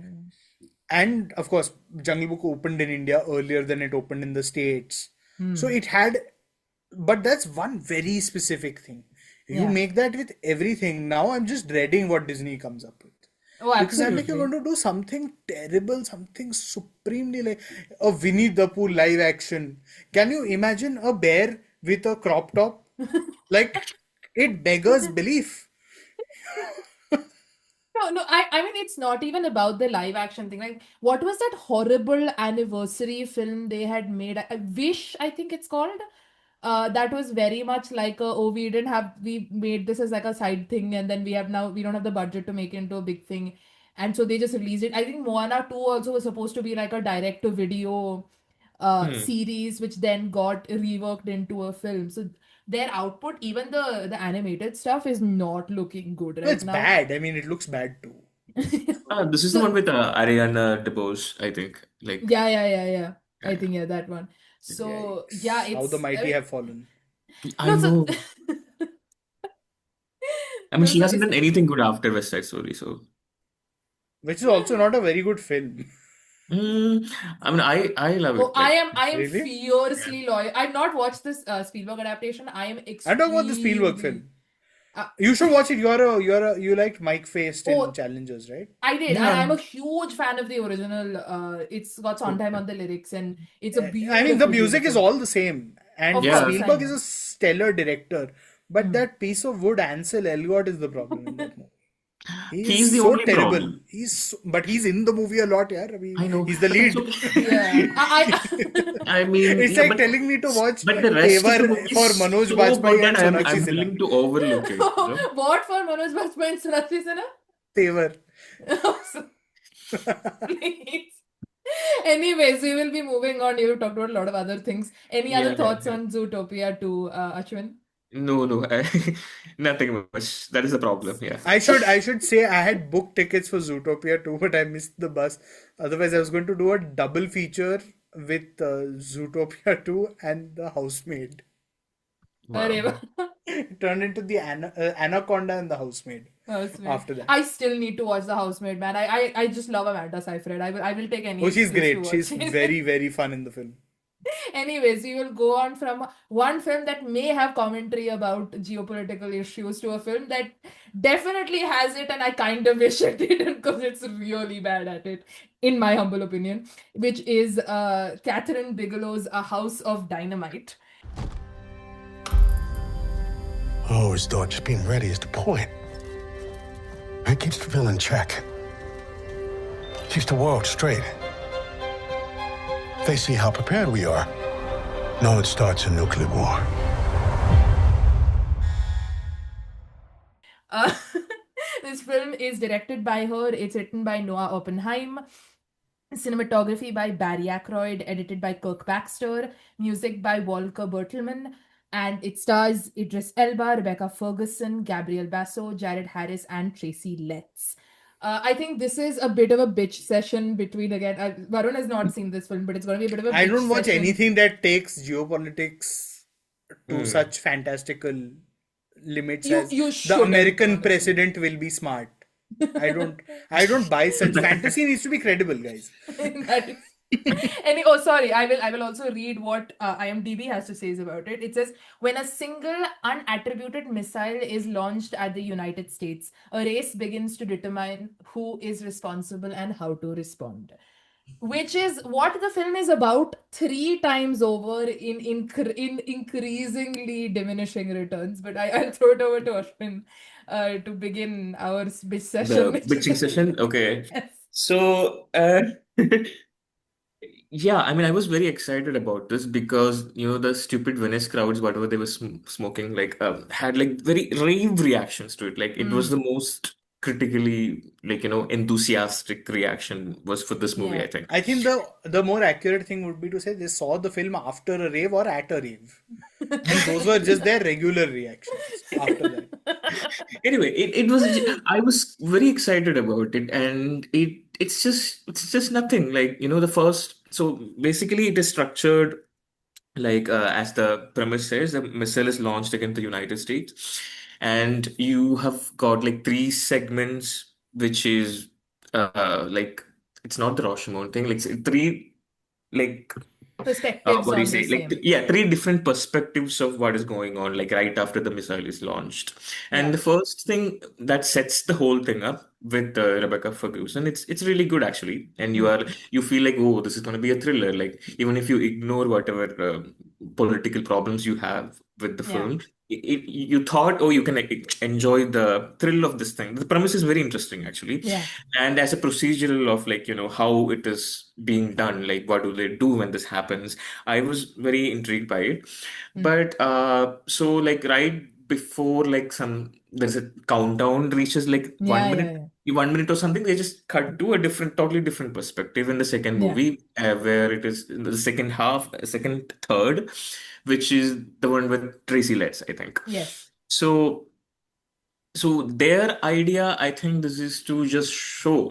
And of course, Jungle Book opened in India earlier than it opened in the States. So it had, but that's one very specific thing. If you make that with everything, now I'm just dreading what Disney comes up with. Oh, Because I'm absolutely. like, you're going to do something terrible, something supremely like a Winnie the Pooh live action. Can you imagine a bear with a crop top? Like, it beggars belief. No, I mean, it's not even about the live action thing. Like, what was that horrible anniversary film they had made? Wish, I think it's called. That was very much like we made this as like a side thing, and then we don't have the budget to make it into a big thing. And so they just released it. I think Moana 2 also was supposed to be like a direct to video series, which then got reworked into a film. So their output, even the animated stuff, is not looking good No, right it's now. bad. I mean, it looks bad too. This is the one with Ariana DeBose, I think. Like, Yeah. I think that one. So yeah, How the mighty have fallen. I no, so know. I mean, no, she so hasn't done anything good after West Side Story, so. Which is also not a very good film. I mean, I love oh, it. Like, I am Really? fiercely loyal. I've not watched this Spielberg adaptation. I am I'm talking about the Spielberg extremely. film. You should watch it. You liked Mike Faced in Oh, Challengers, right? I did, and Yeah. I'm a huge fan of the original. It's got Sondheim on the lyrics, and it's a I mean, the beautiful, music is beautiful. all the same. And Of Yeah. course, I Spielberg is know. a stellar director. But that piece of wood, Ansel Elgort, is the problem in that movie. He he's is the so only terrible. problem. But he's in the movie a lot, yeah. I mean, I know. he's the lead. So, Yeah, I mean, It's yeah, like but telling me to watch the rest of the Tevar movie for is Manoj so Bajpayee good and that I'm Sonakshi Sinha. willing to overlook it, you know? what for Manoj Bajpayee and Sonakshi Sinha? Tevar. Please. Anyways, we will be moving on. You've talked about a lot of other things. Any other Yeah, thoughts yeah. on Zootopia too, Ashwin? No, nothing much. That is the problem. Yeah. I should say I had booked tickets for Zootopia too, but I missed the bus. Otherwise, I was going to do a double feature with Zootopia 2 and The Housemaid. Arey Wow. wah. It turned into the Anaconda and The Housemaid Housemaid. after that. I still need to watch The Housemaid, man. I just love Amanda Seyfried. I will take any Oh, she's excuse to great. watch She's it. very, very fun in the film. Anyways, we will go on from one film that may have commentary about geopolitical issues to a film that definitely has it, and I kind of wish it didn't because it's really bad at it, in my humble opinion, which is Kathryn Bigelow's A House of Dynamite. I always thought just being ready is the point. It keeps the villain in check. Keeps the world straight. They see how prepared we are. No, it starts a nuclear war. This film is directed by her. It's written by Noah Oppenheim. Cinematography by Barry Ackroyd. Edited by Kirk Baxter. Music by Volker Bertelmann. And it stars Idris Elba, Rebecca Ferguson, Gabriel Basso, Jared Harris, and Tracy Letts. I think this is a bit of a bitch session between, again, Varun has not seen this film, but it's going to be a bit of a I bitch don't watch session. anything that takes geopolitics to such fantastical limits as You the shouldn't, American honestly. president will be smart. I don't buy such fantasy. Needs to be credible, guys. That is- sorry. I will also read what IMDb has to say about it. It says, when a single unattributed missile is launched at the United States, a race begins to determine who is responsible and how to respond. Which is what the film is about 3 times over in increasingly diminishing returns. But I'll throw it over to Ashwin to begin our bitch session. The bitching session? Okay. Yes. So, yeah, I mean, I was very excited about this because, you know, the stupid Venice crowds, whatever they were smoking, like, had like very rave reactions to it. Like, it was the most critically, enthusiastic reaction was for this movie, I think. I think the more accurate thing would be to say they saw the film after a rave or at a rave. And those were just their regular reactions after that. Anyway, it was, I was very excited about it, and it's just nothing. The first, so basically it is structured as the premise says, the missile is launched against the United States, and you have got three segments, which is it's not the Rashomon thing, three Perspectives what do you on the say? same. Three different perspectives of what is going on, right after the missile is launched. And the first thing that sets the whole thing up with Rebecca Ferguson, it's really good actually. And you feel like, oh, this is going to be a thriller. Even if you ignore whatever political problems you have with the film, you thought, oh, you can enjoy the thrill of this thing. The premise is very interesting actually. Yeah. And as a procedural of how it is being done, what do they do when this happens, I was very intrigued by it. But so right before there's a countdown reaches 1 minute or something, they just cut to a totally different perspective in the second movie, where it is in the second half, second third, which is the one with Tracy Letts, I think. Yes. So their idea, I think this is to just show,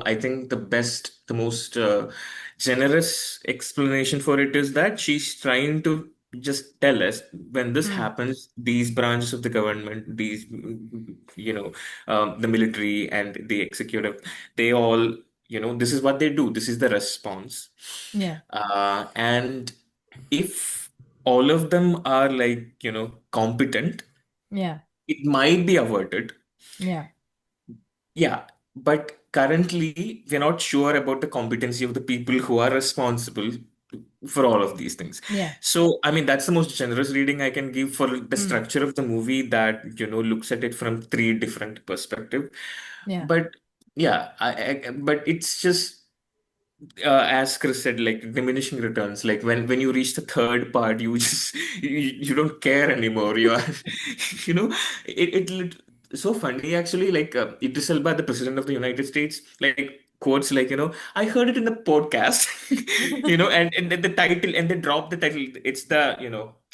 I think the most generous explanation for it is that she's trying to just tell us, when this happens, these branches of the government, these, the military and the executive, they all, this is what they do. This is the response. Yeah. And if all of them are competent, it might be averted. Yeah. Yeah. But currently, we're not sure about the competency of the people who are responsible for all of these things. Yeah. So, I mean, that's the most generous reading I can give for the structure of the movie that, looks at it from three different perspectives. Yeah. But yeah, but it's just, as Chris said, diminishing returns. When you reach the third part, you just you don't care anymore. You are, so funny actually. Idris Elba, the president of the United States, quotes I heard it in the podcast, and then the title, and they drop the title. It's the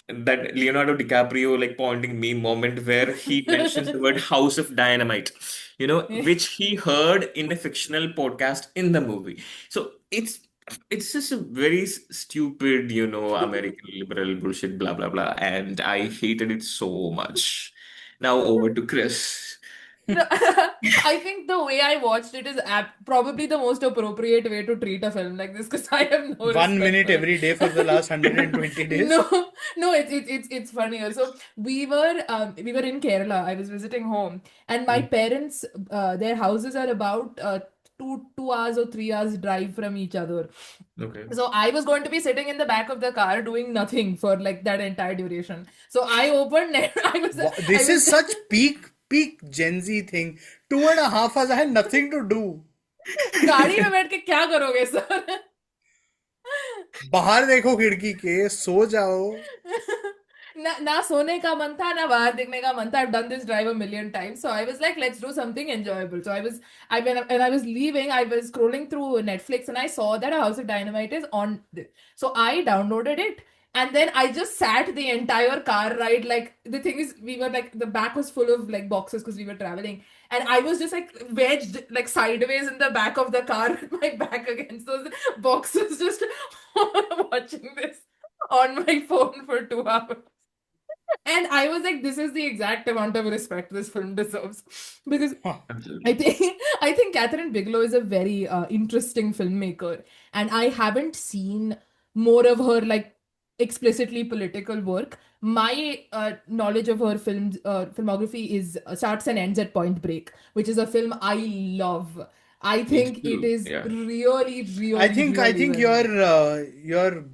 that Leonardo DiCaprio pointing meme moment where he mentions the word House of Dynamite, which he heard in a fictional podcast in the movie. So it's just a very stupid, American liberal bullshit, blah blah blah, and I hated it so much. Now over to Chris. No, I think the way I watched it is probably the most appropriate way to treat a film like this, because I have no 1 respect minute for it. every day for the last 120 days. No, it's funnier. So we were in Kerala. I was visiting home, and my parents, their houses are about 2 hours or 3 hours drive from each other. Okay. So I was going to be sitting in the back of the car doing nothing for that entire duration. So I opened it. This is such peak Gen Z thing. 2.5 hours, I had nothing to do. गाड़ी में बैठ के क्या करोगे sir? बाहर देखो खिड़की के, सो जाओ. ना सोने का मन था, ना बाहर देखने का मन था. I've done this drive a million times. So I was like, let's do something enjoyable. So when I was leaving, I was scrolling through Netflix and I saw that House of Dynamite is on. So I downloaded it. And then I just sat the entire car ride. The thing is, we were the back was full of boxes because we were traveling. And I was just wedged sideways in the back of the car with my back against those boxes, just watching this on my phone for 2 hours. And I was like, this is the exact amount of respect this film deserves. Because I think Kathryn Bigelow is a very interesting filmmaker. And I haven't seen more of her explicitly political work. My knowledge of her filmography starts and ends at Point Break, which is a film I love. I think it is really, really. I think well. your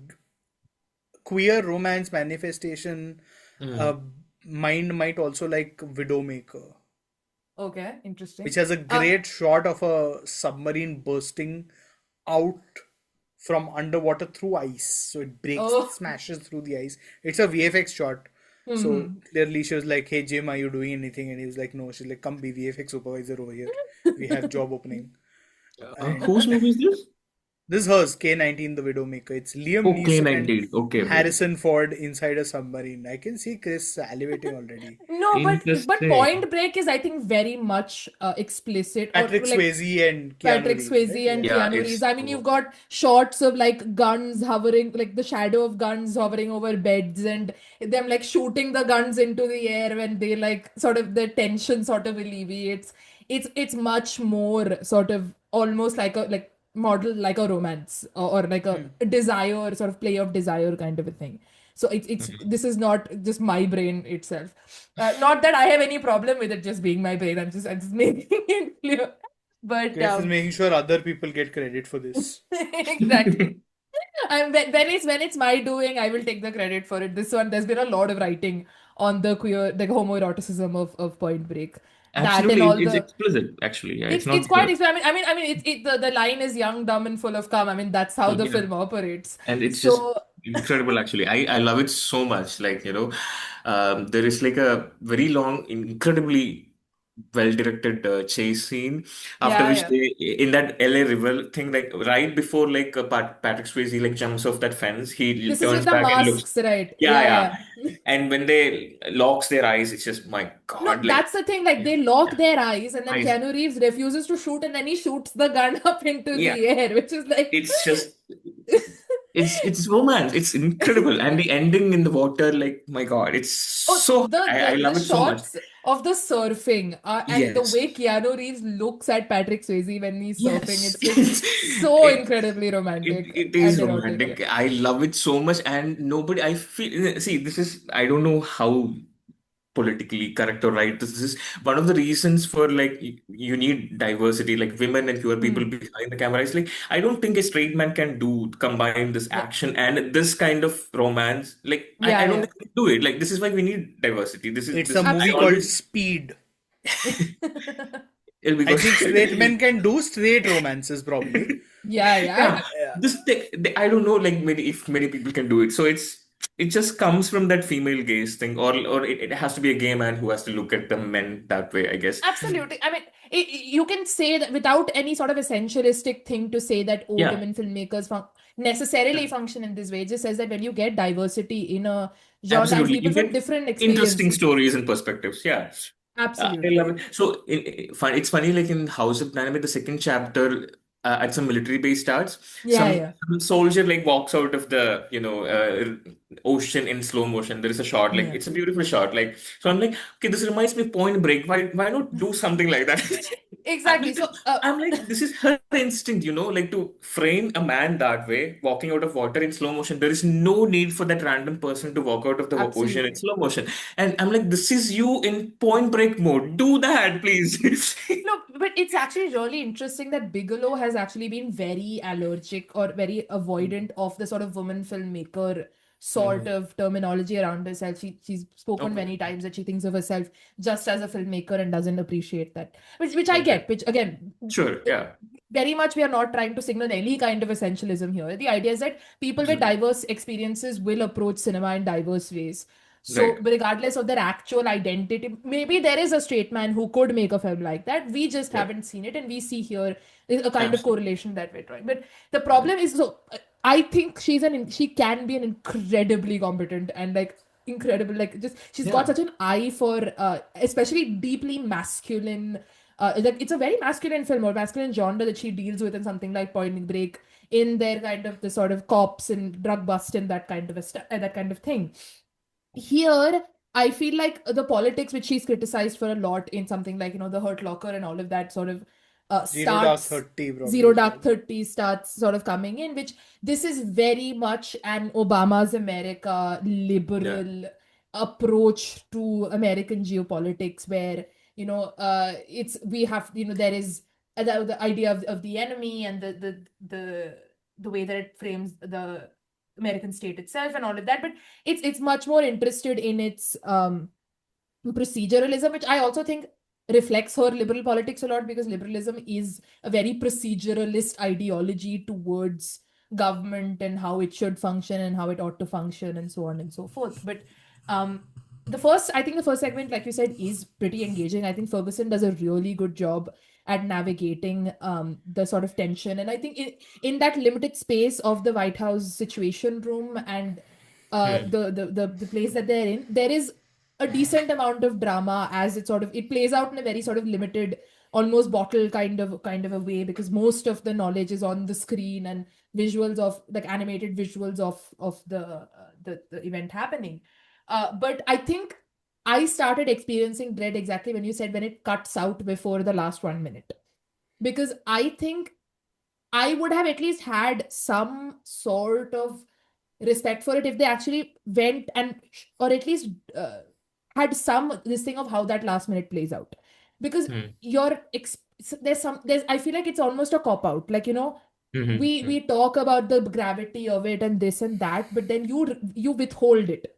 queer romance manifestation mind might also like Widowmaker. Okay, interesting. Which has a great shot of a submarine bursting out from underwater through ice. So it breaks, smashes through the ice. It's a VFX shot. So Mhm. clearly she was like, "Hey Jim, are you doing anything?" And he was like, "No." She's like, "Come be VFX supervisor over here. We have job opening." And Whose movie is this? this is hers, K-19, The Widowmaker. It's Liam Okay, Neeson and 19. Okay, okay. Harrison Ford inside a submarine. I can see Chris salivating already. No, but Interesting. Point Break is, I think, very much explicit, or Patrick like Swayze and Keanu Patrick Reeves, Swayze right? and Yeah, Keanu it's Reeves. I mean, you've got shots of like guns hovering, like the shadow of guns hovering over beds, and them like shooting the guns into the air when they like sort of the tension sort of alleviates. It's much more sort of almost like a model like a romance, or like a desire, sort of play of desire kind of a thing. So it's this is not just my brain itself. Not that I have any problem with it just being my brain. I'm just making it clear. But Chris is making sure other people get credit for this. exactly. When it's my doing, I will take the credit for it. This one, there's been a lot of writing on the homoeroticism of Point Break. That and absolutely, all it's the explicit. Actually, yeah, it's it's not. it's quite explicit. The line is young, dumb, and full of cum. I mean, that's how the Yeah. film operates. And it's just So incredible. Actually, I love it so much. Like there is like a very long, incredibly well-directed chase scene. After yeah, which yeah. they in that LA River thing, like right before like Patrick Swayze like jumps off that fence, he This is with turns the back and looks. masks, right? Yeah, Yeah, yeah. And when they locks their eyes, it's just my No, God, like that's the thing. Like they lock their eyes, and then eyes. Keanu Reeves refuses to shoot, and then he shoots the gun up into Yeah. the air, which is like It's just it's romance. It's incredible, and the ending in the water, like my God, it's so I the love it so much. shots of the surfing, and the Yes. way Keanu Reeves looks at Patrick Swayze when he's surfing, Yes. it's just so It, incredibly romantic it and is erotic. romantic. I love it so much, and nobody. I feel. See, this is. I don't know how politically correct or right. This is one of the reasons for like you need diversity, like women and queer people behind the camera. It's like I don't think a straight man can combine this action and this kind of romance. Like Yeah, I don't yeah. think we can do it. Like this is why we need diversity. It's This a movie I called always Speed. it'll be I think straight men can do straight romances probably. Yeah. Yeah. This I don't know like many people can do it. So it just comes from that female gaze thing, or it has to be a gay man who has to look at the men that way, I guess. Absolutely. I mean, you can say that without any sort of essentialistic thing to say that Yeah. women filmmakers necessarily function in this way. It just says that when you get diversity in a genre and Absolutely. people You from get different interesting experiences. stories and perspectives. Yeah. I Absolutely. love it. So it's funny, like in House of Dynamite, the second chapter at some military base starts. Yeah. Some soldier like walks out of the ocean in slow motion. There is a shot, like Yeah. it's a beautiful shot. Like so, I'm like, okay, this reminds me of Point Break. Why not do something like that? Exactly. So I'm like, this is her instinct, like to frame a man that way, walking out of water in slow motion. There is no need for that random person to walk out of the ocean in Absolutely. slow motion. And I'm like, this is you in Point Break mode. Do that, please. No, but it's actually really interesting that Bigelow has actually been very allergic or very avoidant of the sort of woman filmmaker sort of terminology around herself. She's spoken many times that she thinks of herself just as a filmmaker and doesn't appreciate that. Which I get, which again, Sure, yeah. very much we are not trying to signal any kind of essentialism here. The idea is that people with diverse experiences will approach cinema in diverse ways. So Right. regardless of their actual identity, maybe there is a straight man who could make a film like that. We just haven't seen it, and we see here is a kind of correlation that we're drawing. But the problem is, so I think she can be an incredibly competent and like incredible, like just she's got such an eye for especially deeply masculine. Like it's a very masculine film or masculine genre that she deals with in something like Point Break, in their kind of the sort of cops and drug bust and that kind of that kind of thing. Here, I feel like the politics which she's criticized for a lot in something like the Hurt Locker and all of that sort of Zero Dark starts 30 probably. Zero Dark 30 starts sort of coming in, which this is very much an Obama's America liberal approach to American geopolitics, where it's we have there is the idea of the enemy and the way that it frames the American state itself and all of that, but it's much more interested in its proceduralism, which I also think reflects her liberal politics a lot, because liberalism is a very proceduralist ideology towards government and how it should function and how it ought to function and so on and so forth. But I think the first segment, like you said, is pretty engaging. I think Ferguson does a really good job at navigating the sort of tension. And I think in that limited space of the White House Situation Room and the place that they're in, there is a decent amount of drama as it plays out in a very sort of limited, almost bottle kind of a way, because most of the knowledge is on the screen and visuals of like animated visuals of the event happening. But I think I started experiencing dread exactly when you said when it cuts out before the last 1 minute. Because I think I would have at least had some sort of respect for it if they actually went or at least had some this thing of how that last minute plays out. Because I feel like it's almost a cop out. Like, we talk about the gravity of it and this and that, but then you withhold it.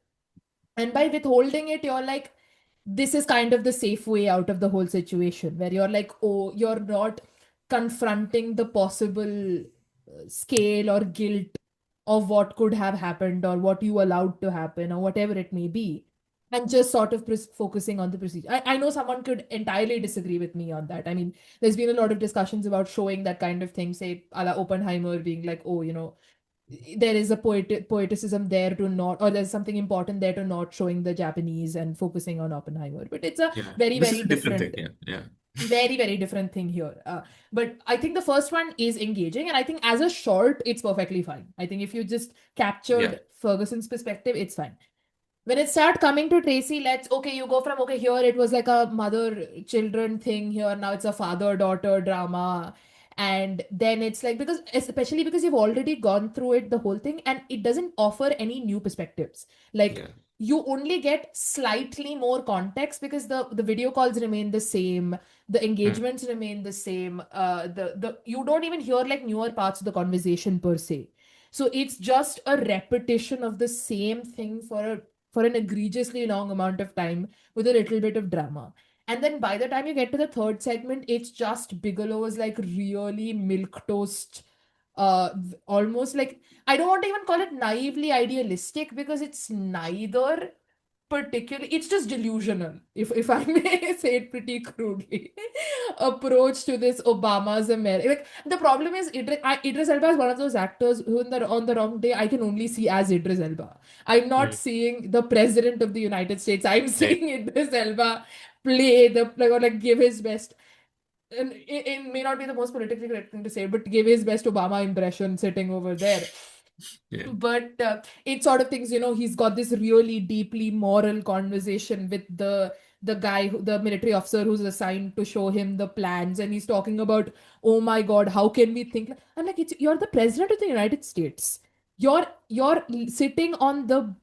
And by withholding it, you're like, this is kind of the safe way out of the whole situation, where you're like, oh, you're not confronting the possible scale or guilt of what could have happened or what you allowed to happen or whatever it may be, and just sort of focusing on the procedure. I know someone could entirely disagree with me on that. I mean, there's been a lot of discussions about showing that kind of thing, say, a la Oppenheimer being like, oh, there is a poeticism there to not, or there's something important there to not showing the Japanese and focusing on Oppenheimer. But it's a very, This very is a different different, thing. Yeah. very, very different thing here. But I think the first one is engaging, and I think as a short, it's perfectly fine. I think if you just captured Ferguson's perspective, it's fine. When it started coming to Tracy, you go from, here it was like a mother-children thing, here now it's a father-daughter drama. And then it's like, especially because you've already gone through it, the whole thing, and it doesn't offer any new perspectives. You only get slightly more context because the video calls remain the same, the engagements remain the same, you don't even hear like newer parts of the conversation per se. So it's just a repetition of the same thing for an egregiously long amount of time with a little bit of drama. And then by the time you get to the third segment, it's just Bigelow's like really milquetoast, almost like, I don't want to even call it naively idealistic because it's neither particularly, it's just delusional, if I may say it pretty crudely, approach to this Obama's America. Like, the problem is Idris Elba is one of those actors who on the wrong day I can only see as Idris Elba. I'm not seeing the president of the United States. I'm seeing Idris Elba play or give his best. And it may not be the most politically correct thing to say, but give his best Obama impression sitting over there. But it sort of thinks, he's got this really deeply moral conversation with the guy, the military officer who's assigned to show him the plans, and he's talking about, oh my God, how can we think? I'm like, you're the president of the United States. You're sitting on the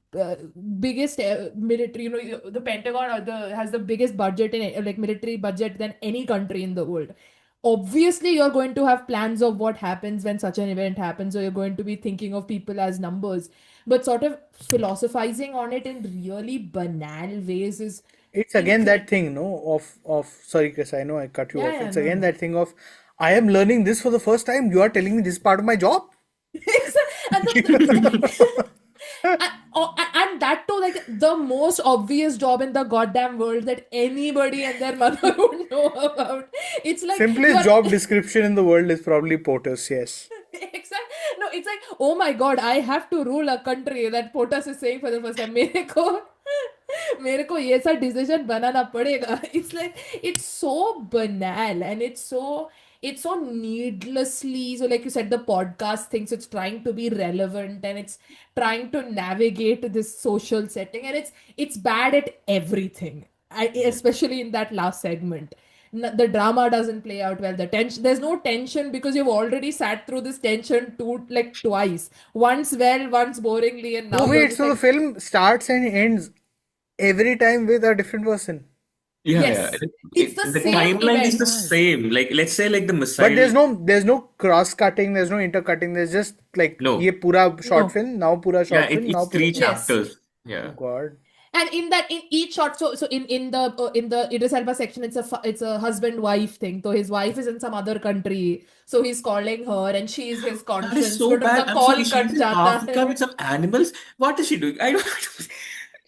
biggest military, the Pentagon has the biggest budget in military budget than any country in the world. Obviously, you're going to have plans of what happens when such an event happens, or you're going to be thinking of people as numbers. But sort of philosophizing on it in really banal ways is... It's again that thing, no? Of sorry, Chris, I know I cut you off. It's again that thing of, I am learning this for the first time. You are telling me this is part of my job? And that too, like the most obvious job in the goddamn world that anybody and their mother would know about. It's like simplest job description in the world is probably POTUS, yes. Exactly. No, it's like, oh my God, I have to rule a country, that POTUS is saying for the first time. मेरे को ये सा decision बनाना पड़ेगा. It's like, it's so banal and it's so needlessly, so like you said, the podcast thinks it's trying to be relevant and it's trying to navigate this social setting, and it's bad at everything, especially in that last segment. The drama doesn't play out well. There's no tension because you've already sat through this tension twice. Once well, once boringly, and now... Oh wait, so the film starts and ends every time with a different person? Yes. It's the same timeline event. is the same. Like, let's say like the missile. But there's no cross-cutting, there's no intercutting, there's just like, ye pura short film, now pura short film, now it's three pura... chapters. Yeah. Oh God. And in each shot, so in the Idris Elba section, it's a husband-wife thing. So his wife is in some other country, so he's calling her, and she's his conscience. That is so bad. I'm sorry, she's in Africa with some animals. What is she doing? I don't.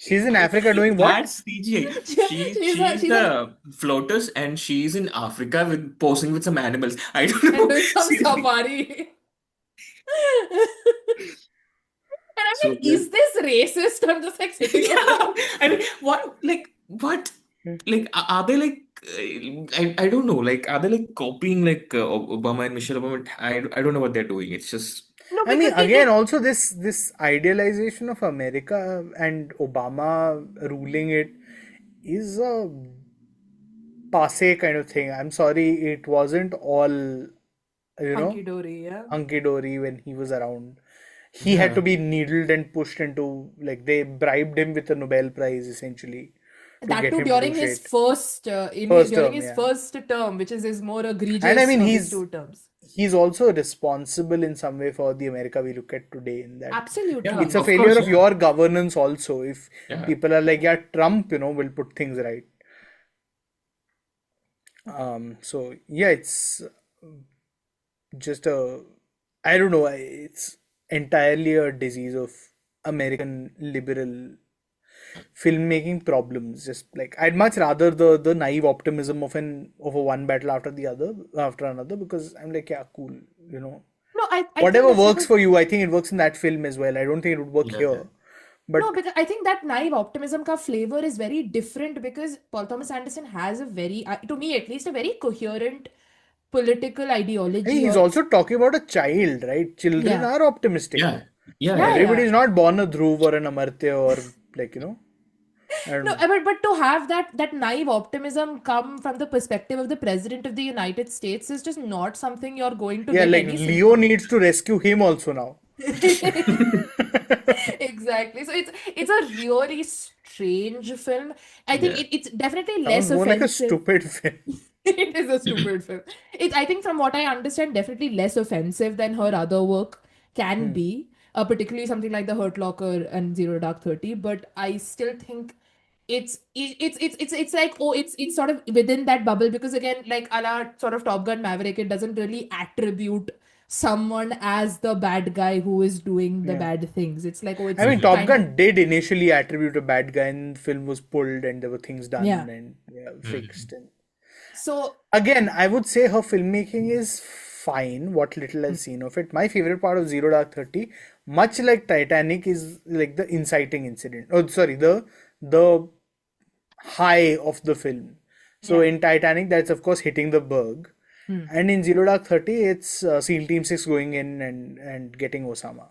She's in Africa doing what? That's CGI. she's She's a the floaters and she's in Africa with posing with some animals. I don't and know. doing some Seriously. safari. And I'm So like, good. is this racist? I'm just like sitting Yeah. around. I mean, what? Like, are they like, I don't know. Like, are they like copying like Obama and Michelle Obama? I don't know what they're doing. It's just, No, I mean, because again, also this idealization of America and Obama ruling it is a passe kind of thing. I'm sorry, it wasn't all, hunky dory, yeah. hunky dory when he was around. He had to yeah. be needled and pushed into, like, they bribed him with a Nobel Prize essentially to That get too him to do during his shit. first First during term, his yeah. first term, which is his more And I egregious mean, of his two terms. he's also responsible in some way for the America we look at today, in that Absolutely. Yeah, it's a of failure course, of yeah. your governance also. If Yeah. people are like, yeah, Trump, will put things right. So yeah, it's just I don't know, it's entirely a disease of American liberal filmmaking problems. Just like, I'd much rather the naive optimism of a one battle after another, because I'm like, yeah, cool, No, I think whatever that's works because for you. I think it works in that film as well. I don't think it would work Yeah. here, but no, because I think that naive optimism ka flavor is very different because Paul Thomas Anderson has a very, to me at least, a very coherent political hey, ideology he's or also talking about a child, right? Children yeah, are optimistic. Yeah. Yeah. yeah, Everybody yeah. is not born a Dhruv or an Amartya or like, I don't No, know. but to have that naive optimism come from the perspective of the President of the United States is just not something you're going to Yeah, get like any Leo needs to rescue him also now. Exactly. So it's a really strange film. I think Yeah. it's definitely Sounds less more like a offensive. stupid film. It is a stupid film. I think from what I understand, definitely less offensive than her other work can be. Particularly something like The Hurt Locker and Zero Dark 30. But I still think it's like, oh, it's sort of within that bubble because again, like a la sort of Top Gun Maverick, it doesn't really attribute someone as the bad guy who is doing the Yeah. bad things. It's like, oh, it's I mean, Top kind Gun did initially attribute a bad guy, and the film was pulled and there were things done yeah. and fixed. And So again, I would say her filmmaking is fine, what little I've seen of it. My favorite part of Zero Dark 30, much like Titanic, is like the inciting incident. Oh, sorry, the high of the film. So in Titanic, that's of course hitting the berg. And in Zero Dark 30, it's SEAL Team 6 going in and getting Osama,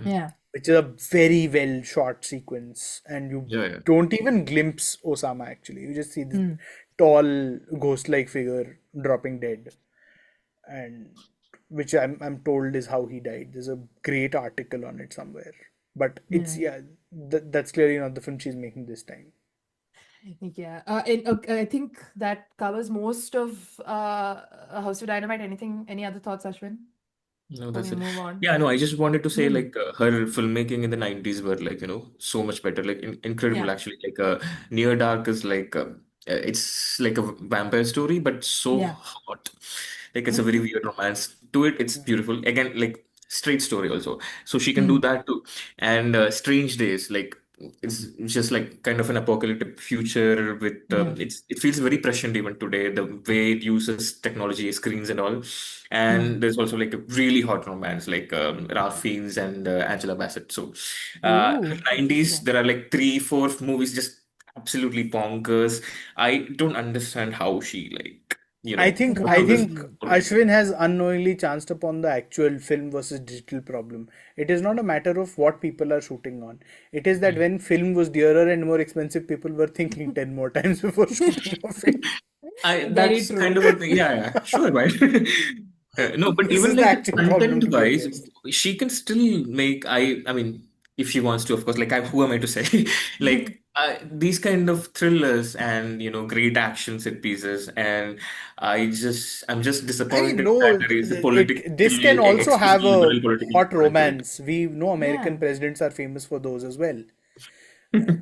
yeah. which is a very well shot sequence. And you Yeah. don't even glimpse Osama actually. You just see this tall ghost-like figure dropping dead. And which I'm told is how he died. There's a great article on it somewhere. But it's, that's clearly not the film she's making this time. Yeah, I think that covers most of House of Dynamite. Any other thoughts, Ashwin? No, Before that's we it. move on. Yeah, no, I just wanted to say like her filmmaking in the 90s were like, so much better, like incredible Yeah. actually. Like Near Dark is like it's like a vampire story, but so Yeah. hot. Like it's a very weird romance to it. It's beautiful. Again, like straight story also. So she can do that too. And Strange Days, like it's just like kind of an apocalyptic future with it feels very prescient even today, the way it uses technology, screens and all. And there's also like a really hot romance like Ralph Fiennes and Angela Bassett. So Ooh, 90s, there are like 3, 4 movies just absolutely bonkers. I don't understand how she like, I think pulled this. Ashwin has unknowingly chanced upon the actual film versus digital problem. It is not a matter of what people are shooting on. It is that when film was dearer and more expensive, people were thinking 10 more times before shooting of it. Very That's true. kind of a thing. Yeah, sure, right? No, but This even is the like actual problem to be content-wise, addressed. she can still make. I mean, if she wants to, of course. Like, who am I to say? Like these kind of thrillers and great action set pieces, and I'm just I mean, disappointed no, that there is a this can also have explicitly a liberal political hot component to it. romance. We know American Yeah. presidents are famous for those as well.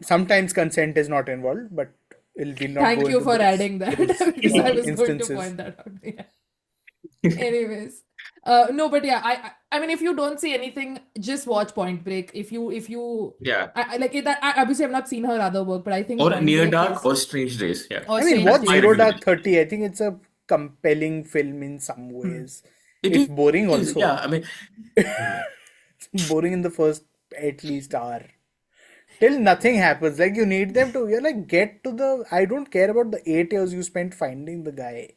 Sometimes consent is not involved, but we'll not Thank go you into for those adding that because I was going to instances. point that out. Yeah. Anyways, No, but yeah, I mean, if you don't see anything, just watch Point Break. If you, Yeah. I like it. Obviously, I've not seen her other work, but I think Or Point Near Break Dark is or Strange Days. Yeah. or I mean, Strange watch Days. My Zero Dark recommendation. 30. I think it's a compelling film in some ways. It It's boring is, also. yeah. I mean, Boring in the first at least hour. Till nothing happens. Like you need them to, you're like, get to the. I don't care about the 8 years you spent finding the guy.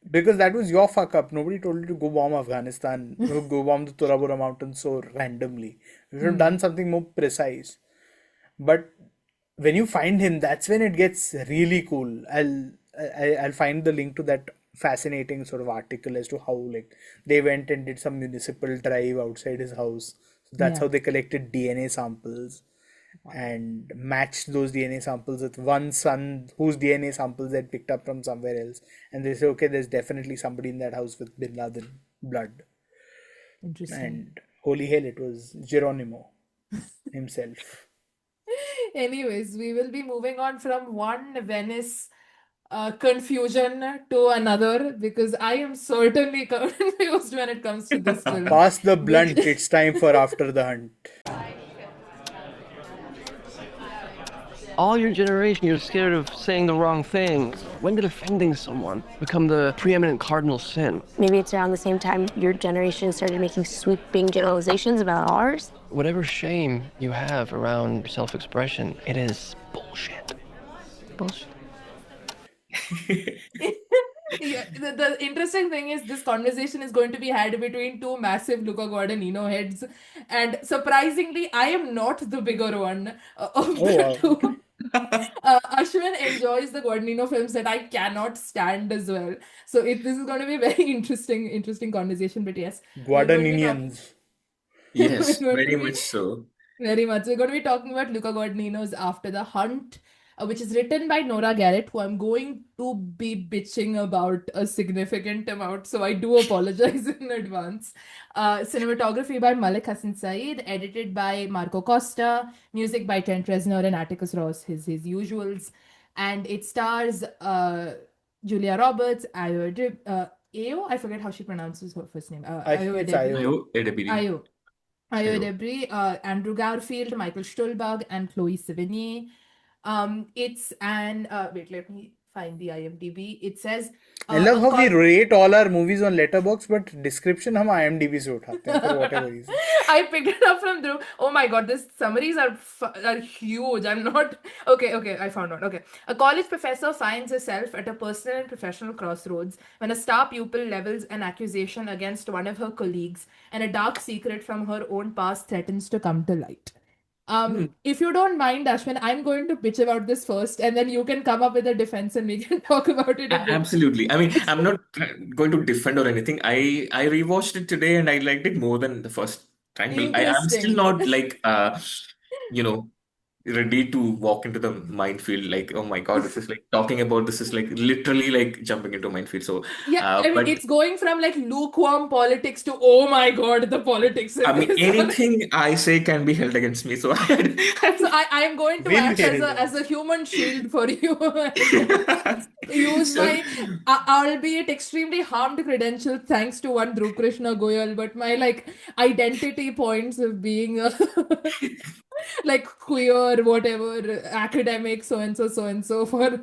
Because that was your fuck up. Nobody told you to go bomb Afghanistan, or go bomb the Tora Bora mountains so randomly. You should have done something more precise. But when you find him, that's when it gets really cool. I'll find the link to that fascinating sort of article as to how like they went and did some municipal drive outside his house. So that's Yeah. how they collected DNA samples and matched those DNA samples with one son whose DNA samples they picked up from somewhere else. And they say, okay, there's definitely somebody in that house with Bin Laden blood. Interesting. And holy hell, it was Geronimo himself. Anyways, we will be moving on from one Venice confusion to another because I am certainly confused when it comes to this film. Pass the blunt, it's time for After the Hunt. All your generation, you're scared of saying the wrong thing. When did offending someone become the preeminent cardinal sin? Maybe it's around the same time your generation started making sweeping generalizations about ours. Whatever shame you have around self-expression, it is bullshit. Bullshit. Yeah, the interesting thing is this conversation is going to be had between two massive Luca Guadagnino heads, and surprisingly, I am not the bigger one of the two. Ashwin enjoys the Guadagnino films that I cannot stand as well. So this is going to be a very interesting conversation. But yes, Guadagninians. yes, we're going very to be much so. very much. We're going to be talking about Luca Guadagnino's After the Hunt, which is written by Nora Garrett, who I'm going to be bitching about a significant amount, so I do apologize in advance. Cinematography by Malik Hassan Saeed, edited by Marco Costa, music by Trent Reznor and Atticus Ross, his usuals, and it stars Julia Roberts, Ayo, I forget how she pronounces her first name. I think it's Ayo. Ayo Edebiri, Andrew Garfield, Michael Stolberg, and Chloe Sevigny. It's an wait, let me find the IMDb. It says I love how we rate all our movies on Letterboxd, but description हम IMDb से उठाते हैं for whatever reason. I picked it up from Dhruv. Oh my god, these summaries are huge. I'm not okay. I found one. Okay, a college professor finds herself at a personal and professional crossroads when a star pupil levels an accusation against one of her colleagues, and a dark secret from her own past threatens to come to light. If you don't mind, Ashwin, I'm going to bitch about this first, and then you can come up with a defense and we can talk about it a bit. Absolutely. I mean, I'm not going to defend or anything. I rewatched it today and I liked it more than the first time. But I'm still Interesting. not like ready to walk into the minefield. Like, oh my God, this is like talking about this is like literally like jumping into a minefield. So Yeah, I mean, but it's going from like lukewarm politics to oh my god, the politics in I mean, this. anything I say can be held against me. So So I am going to Will act held as a human shield for you. Use my albeit extremely harmed credentials thanks to one Dhruv Krishna Goyal, but my like identity points of being a like queer, whatever, academic, so and so for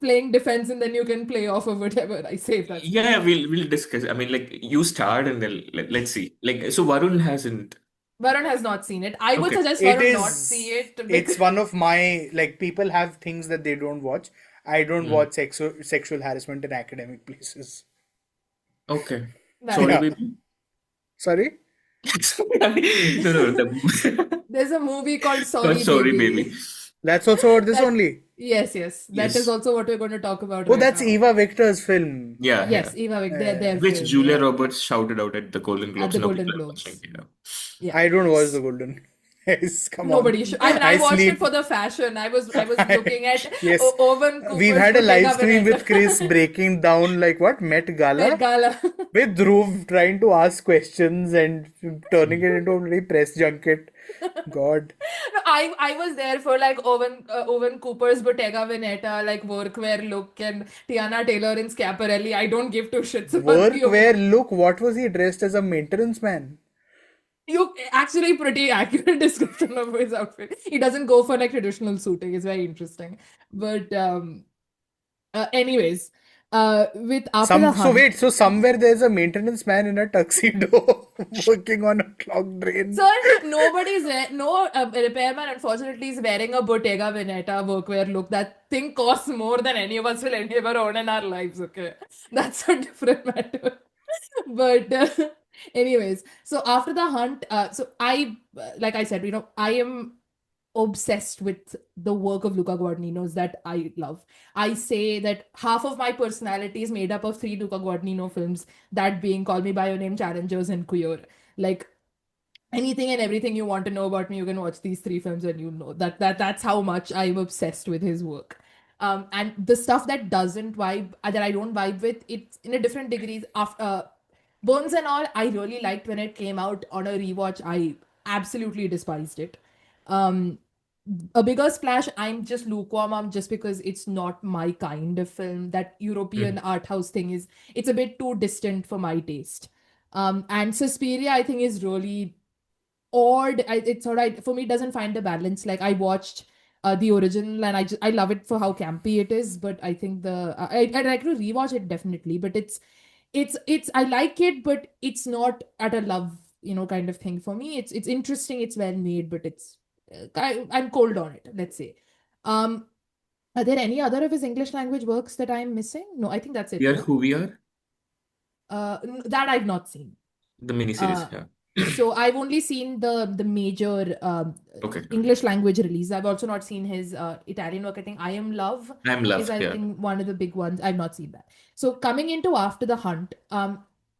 playing defense, and then you can play off of whatever I say. That's yeah, we'll discuss. I mean, like you start and then let's see. Like, so Varun hasn't. Varun has not seen it. I would Okay. suggest It Varun not is. see it. It's one of my like people have things that they don't watch. I don't watch sexual harassment in academic places. Okay. Right. Sorry, Yeah. baby. Sorry? No. There's a movie called Sorry, Sorry, Baby. baby. That's also this That- only. Yes. That Yes. is also what we're going to talk about Oh, right that's now. Eva Victor's film. Yeah, Yes, Eva Vick, their Which film, Julia yeah. Roberts shouted out at the Golden Globes. the Now Golden people are Globes. watching, Yeah. I don't watch the Golden. Yes, come Nobody on. should. I mean, I I watched it sleep. for the fashion. I was looking at Yes. Owen We've Cooper's had a live Bottega stream with Veneta. Chris breaking down like what? Met Met Gala? Gala. With Dhruv trying to ask questions and turning it into a very press junket. God. No, I was there for like Owen Cooper's Bottega Veneta, like workwear look, and Tiana Taylor in Schiaparelli. I don't give two shits about the Workwear look, what was he dressed as a maintenance man? You actually pretty accurate description of his outfit. He doesn't go for like traditional suiting. It's very interesting. But anyways, with After the Hunt. So somewhere there's a maintenance man in a tuxedo working on a clogged drain. Sir, no repairman unfortunately is wearing a Bottega Veneta workwear look. That thing costs more than any of us will ever own in our lives, okay? That's a different matter. But anyways, so After the Hunt, like I said, I am obsessed with the work of Luca Guadagnino's that I love. I say that half of my personality is made up of 3 Luca Guadagnino films, that being Call Me By Your Name, Challengers, and Queer. Like, anything and everything you want to know about me, you can watch these 3 films and you know that's how much I'm obsessed with his work. And the stuff that doesn't vibe, that I don't vibe with, it's in a different degrees. After Bones and All, I really liked when it came out on a rewatch. I absolutely despised it. A Bigger Splash, I'm just lukewarm on, just because it's not my kind of film. That European art house thing it's a bit too distant for my taste. And Suspiria, I think, is really odd. It's sort of, for me, it doesn't find a balance. Like, I watched the original and I love it for how campy it is, but I think I'd like to rewatch it definitely. But it's I like it, but it's not at a love kind of thing for me. It's interesting, it's well made, but it's I'm cold on it, let's say. Are there any other of his English language works that I'm missing? No, I think that's it. We Are Who We Are, That I've not seen. the miniseries. Yeah. So I've only seen the major Okay. English language release. I've also not seen his Italian work. I think I Am Love is, I Yeah. think, one of the big ones. I've not seen that. So coming into After the Hunt,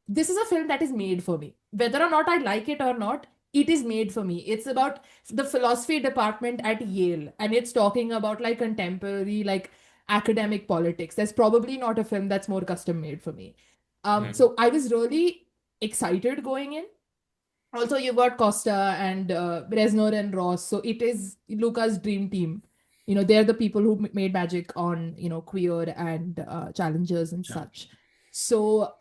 this is a film that is made for me. Whether or not I like it or not, it is made for me. It's about the philosophy department at Yale, and it's talking about like contemporary, like academic politics. There's probably not a film that's more custom made for me. So I was really excited going in. Also, you've got Costa and Reznor and Ross. So it is Luca's dream team. They're the people who made magic on, Queer and Challengers and such. So,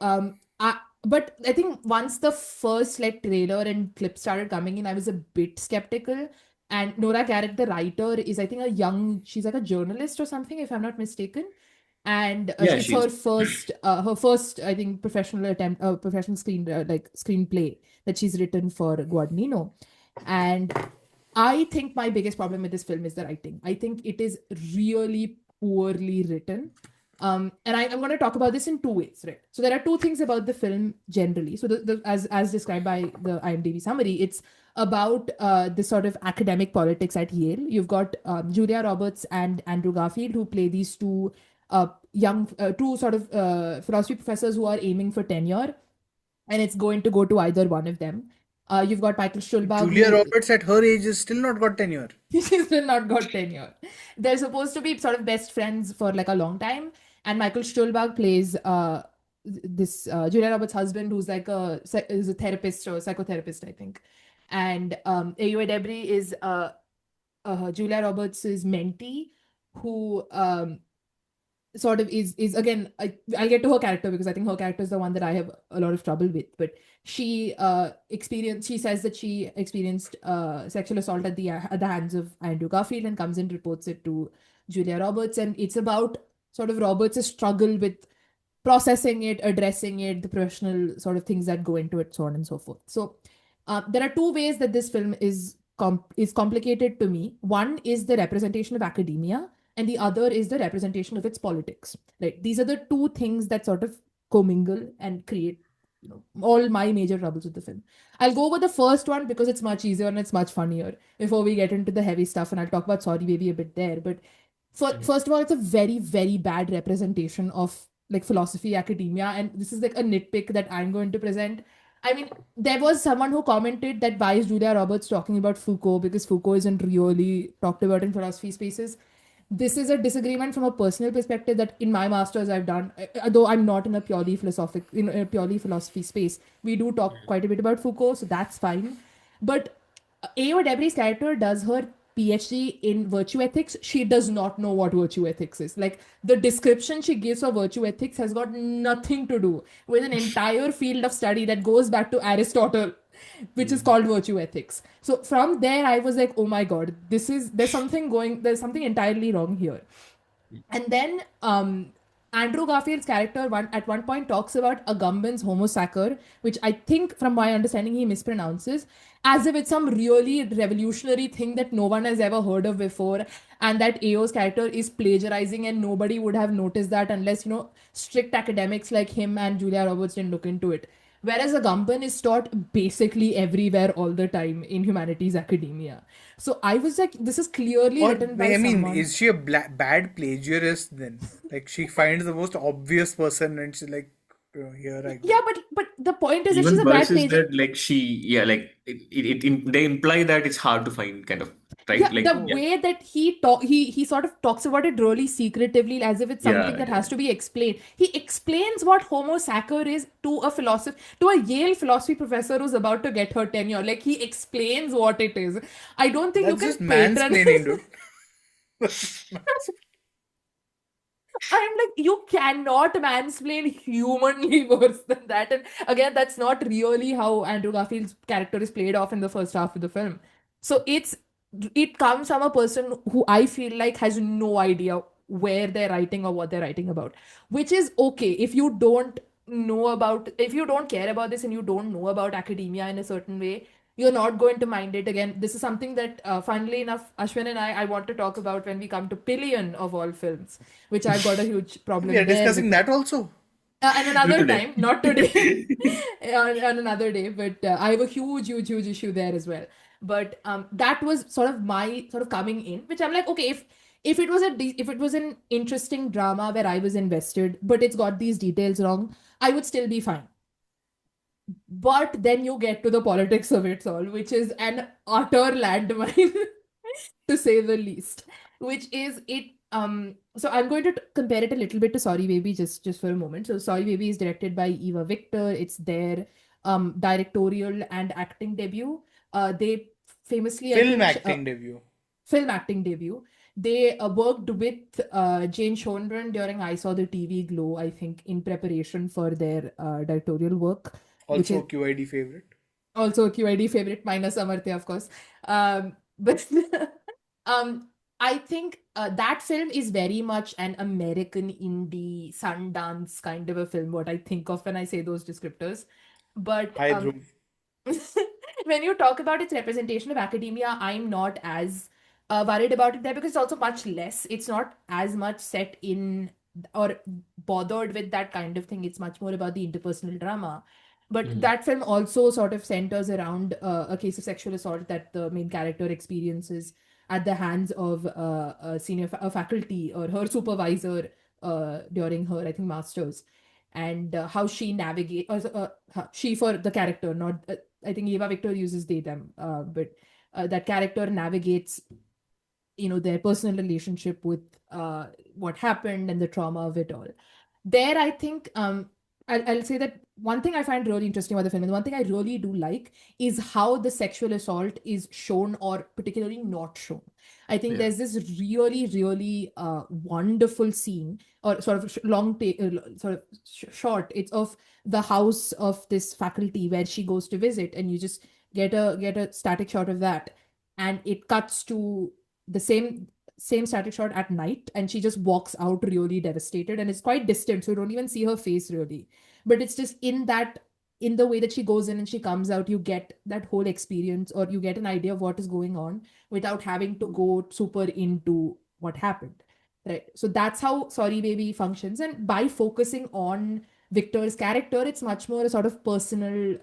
but I think once the first trailer and clip started coming in, I was a bit skeptical. And Nora Garrett, the writer, is, I think, she's like a journalist or something, if I'm not mistaken. And it's her first, I think, professional screenplay that she's written for Guadagnino. And I think my biggest problem with this film is the writing. I think it is really poorly written. And I'm going to talk about this in 2 ways, right? So there are 2 things about the film generally. So as described by the IMDb summary, it's about this sort of academic politics at Yale. You've got Julia Roberts and Andrew Garfield, who play these 2 two sort of philosophy professors who are aiming for tenure, and it's going to go to either one of them. You've got Michael Stuhlbarg. Julia Roberts at her age is still not got tenure. She's still not got tenure. They're supposed to be sort of best friends for like a long time, and Michael Stuhlbarg plays this Julia Roberts' husband, who's like is a therapist or psychotherapist, I think. And Ayo Debris is Julia Roberts' mentee, who sort of is again, I'll get to her character because I think her character is the one that I have a lot of trouble with. But she says that she experienced sexual assault at the hands of Andrew Garfield, and comes and reports it to Julia Roberts. And it's about sort of Roberts' struggle with processing it, addressing it, the professional sort of things that go into it, so on and so forth. So there are 2 ways that this film is complicated to me. One is the representation of academia, and the other is the representation of its politics. Right? These are the 2 things that sort of commingle and create all my major troubles with the film. I'll go over the first one because it's much easier and it's much funnier before we get into the heavy stuff, and I'll talk about Sorry Baby a bit there. But first of all, it's a very, very bad representation of like philosophy, academia, and this is like a nitpick that I'm going to present. I mean, there was someone who commented that why is Julia Roberts talking about Foucault, because Foucault isn't really talked about in philosophy spaces. This is a disagreement from a personal perspective that in my masters I've done, though I'm not in a purely philosophy space. We do talk quite a bit about Foucault, so that's fine. But A.O. Debris' character does her PhD in virtue ethics. She does not know what virtue ethics is. Like, the description she gives of virtue ethics has got nothing to do with an entire field of study that goes back to Aristotle, which is called virtue ethics. So from there, I was like, oh my god, there's something entirely wrong here. And then Andrew Garfield's character at one point talks about Agamben's Homo sacer, which I think, from my understanding, he mispronounces, as if it's some really revolutionary thing that no one has ever heard of before, and that AO's character is plagiarizing, and nobody would have noticed that unless, strict academics like him and Julia Roberts didn't look into it. Whereas Agamben is taught basically everywhere all the time in humanities academia. So I was like, this is clearly written by someone. Is she a bad plagiarist then? Like, she finds the most obvious person and she's like, here I go. Yeah, but the point is that Even she's a bad worse is plagiarist. that they imply that it's hard to find, kind of, right? Yeah, way that he sort of talks about it really secretively, as if it's something that has to be explained. He explains what Homo sacer is to a Yale philosophy professor who's about to get her tenure. Like, he explains what it is. I don't think That's you just can mansplaining, dude. I'm like, you cannot mansplain humanly worse than that. And again, that's not really how Andrew Garfield's character is played off in the first half of the film. So it comes from a person who I feel like has no idea where they're writing or what they're writing about, which is okay if you don't care about this and you don't know about academia in a certain way. You're not going to mind it. Again, this is something that, funnily enough, Ashwin and I want to talk about when we come to Pillion of all films, which I've got a huge problem We are there discussing with. that also. And another time, not today, on another day, but I have a huge issue there as well. But that was sort of my sort of coming in, which I'm like, okay, if it was an interesting drama where I was invested, but it's got these details wrong, I would still be fine. But then you get to the politics of it all, which is an utter landmine, to say the least. Which is it. So I'm going to compare it a little bit to Sorry Baby just for a moment. So Sorry Baby is directed by Eva Victor. It's their directorial and acting debut. They famously Film acting debut. They worked with Jane Schoenbrunn during I Saw the TV Glow, I think, in preparation for their directorial work. Also a QID favorite. Also a QID favorite, minus Amartya, of course. But I think that film is very much an American indie Sundance kind of a film, what I think of when I say those descriptors. But when you talk about its representation of academia, I'm not as worried about it there, because it's also much less. It's not as much set in or bothered with that kind of thing. It's much more about the interpersonal drama. But that film also sort of centers around a case of sexual assault that the main character experiences at the hands of a faculty or her supervisor during her, I think, master's, and how she navigates. She, for the character, not I think Eva Victor uses they them, but that character navigates, their personal relationship with what happened and the trauma of it all. There, I think I'll say that one thing I find really interesting about the film, and one thing I really do like, is how the sexual assault is shown or particularly not shown. I think there's this really, really wonderful scene, or sort of short. It's of the house of this faculty where she goes to visit, and you just get a static shot of that, and it cuts to the same static shot at night, and she just walks out really devastated, and it's quite distant, so you don't even see her face really, but it's just in the way that she goes in and she comes out, you get that whole experience, or you get an idea of what is going on without having to go super into what happened, right? So that's how Sorry Baby functions, and by focusing on Victor's character, it's much more a sort of personal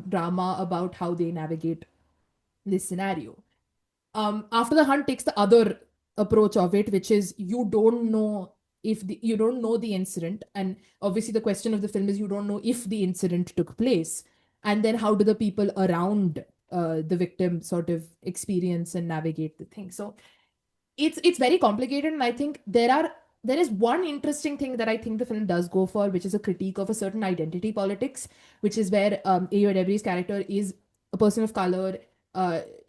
drama about how they navigate this scenario. After the Hunt takes the other approach of it, which is you don't know you don't know the incident, and obviously the question of the film is you don't know if the incident took place, and then how do the people around the victim sort of experience and navigate the thing. So it's very complicated, and I think there is one interesting thing that I think the film does go for, which is a critique of a certain identity politics, which is where Ayo Edebiri's character is a person of color,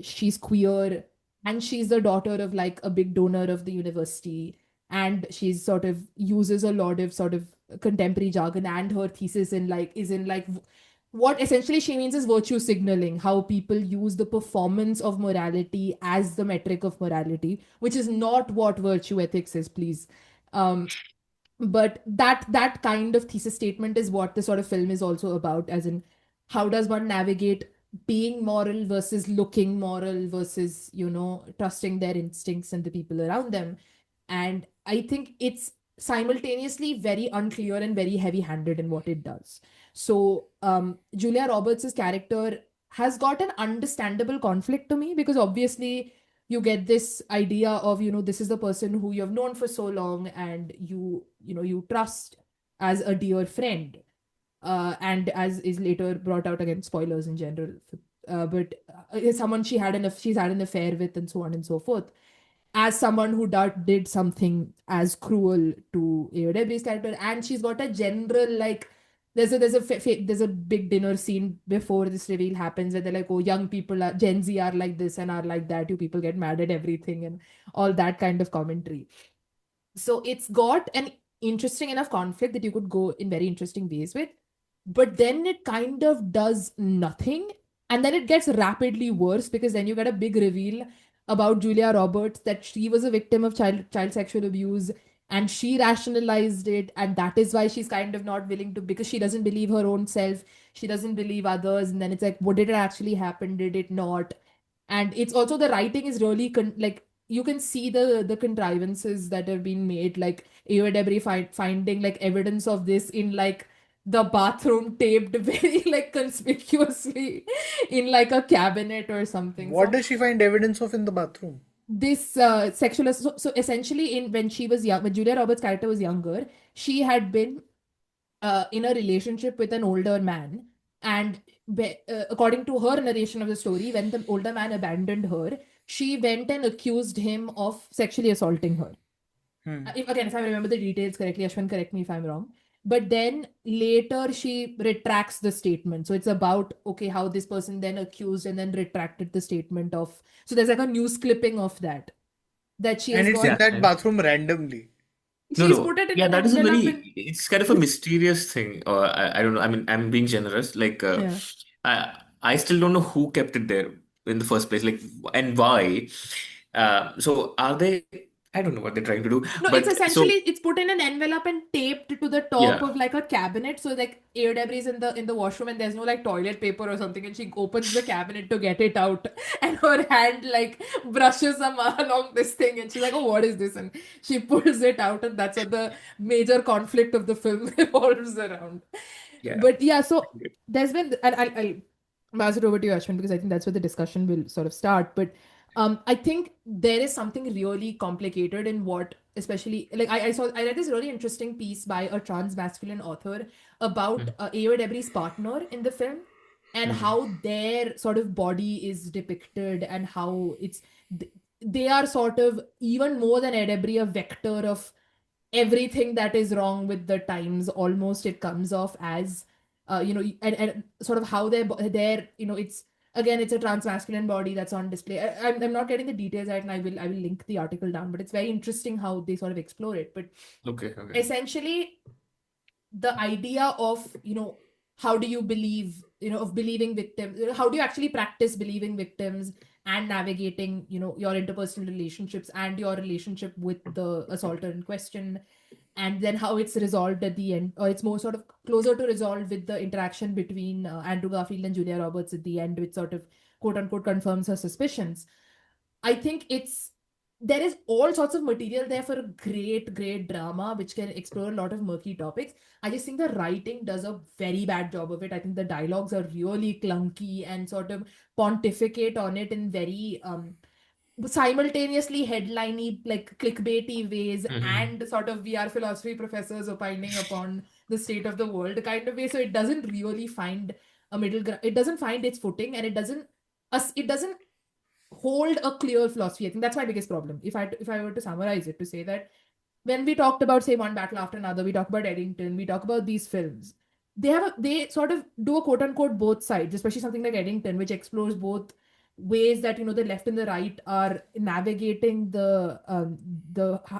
she's queer, and she's the daughter of like a big donor of the university, and she's sort of uses a lot of sort of contemporary jargon, and her thesis is in like what essentially she means is virtue signaling, how people use the performance of morality as the metric of morality, which is not what virtue ethics is, please. um but that kind of thesis statement is what the sort of film is also about, as in how does one navigate being moral versus looking moral versus, you know, trusting their instincts and the people around them. And I think it's simultaneously very unclear and very heavy-handed in what it does. So Julia Roberts' character has got an understandable conflict to me, because obviously you get this idea of, you know, this is the person who you have known for so long and you know you trust as a dear friend, and as is later brought out, again spoilers in general, but is someone she's had an affair with, and so on and so forth, as someone who did something as cruel to Ayo Edebiri's character. And she's got a general like there's a big dinner scene before this reveal happens, where they're like, oh, young people are Gen Z are like this and are like that, you people get mad at everything, and all that kind of commentary. So it's got an interesting enough conflict that you could go in very interesting ways with, but then it kind of does nothing, and then it gets rapidly worse, because then you get a big reveal about Julia Roberts, that she was a victim of child sexual abuse, and she rationalized it, and that is why she's kind of not willing to, because she doesn't believe her own self, she doesn't believe others, and then it's like, what did it actually happen, did it not? And it's also, the writing is really like you can see the contrivances that have been made, like Ayo Edebiri finding like evidence of this in like the bathroom, taped very like conspicuously in like a cabinet or something. What does she find evidence of in the bathroom? This sexual so essentially, when she was young, when Julia Roberts' character was younger, she had been in a relationship with an older man, and according to her narration of the story, when the older man abandoned her, she went and accused him of sexually assaulting her. If I remember the details correctly, Ashwin, correct me if I'm wrong. But then later she retracts the statement. So it's about, okay, how this person then accused and then retracted the statement of. So there's like a news clipping of that she has And it's got. in that bathroom randomly. She's put it in Yeah, an that is a envelope very, it's kind of a mysterious thing. Or I don't know. I mean, I'm being generous. Like, Yeah. I still don't know who kept it there in the first place, like, and why. So are they? I don't know what they're trying to do. No, But it's essentially it's put in an envelope and taped to the top Yeah. of like a cabinet. So like Ayo Edebiri's in the washroom, and there's no like toilet paper or something, and she opens the cabinet to get it out, and her hand like brushes along this thing, and she's like, oh, what is this? And she pulls it out, and that's what the major conflict of the film revolves around. Yeah. But yeah, so there's been, and I'll pass it over to you, Ashwin, because I think that's where the discussion will sort of start. But I think there is something really complicated in what, especially like I read this really interesting piece by a trans masculine author about Ayo Edebiri's partner in the film, and how their sort of body is depicted, and how they are sort of, even more than Edebiri, a vector of everything that is wrong with the times. Almost it comes off as you know, and sort of how they're you know, it's again, it's a transmasculine body that's on display. I'm not getting the details right, and I will link the article down, but it's very interesting how they sort of explore it. But Okay. essentially, the idea of, you know, how do you believe, you know, of believing victims, how do you actually practice believing victims and navigating, you know, your interpersonal relationships and your relationship with the assaulter in question, and then how it's resolved at the end, or it's more sort of closer to resolve with the interaction between Andrew Garfield and Julia Roberts at the end, which sort of quote unquote confirms her suspicions. I think there is all sorts of material there for a great drama which can explore a lot of murky topics. I just think the writing does a very bad job of it. I think the dialogues are really clunky and sort of pontificate on it in very simultaneously headliney, like clickbaity ways, and sort of we are philosophy professors opining upon the state of the world kind of way. So it doesn't really find a middle ground. It doesn't find its footing, and it doesn't hold a clear philosophy. I think that's my biggest problem. If I were to summarize it, to say that when we talked about, say, One Battle After Another, we talk about Eddington, we talk about these films. They sort of do a quote unquote both sides, especially something like Eddington, which explores both ways that the left and the right are navigating the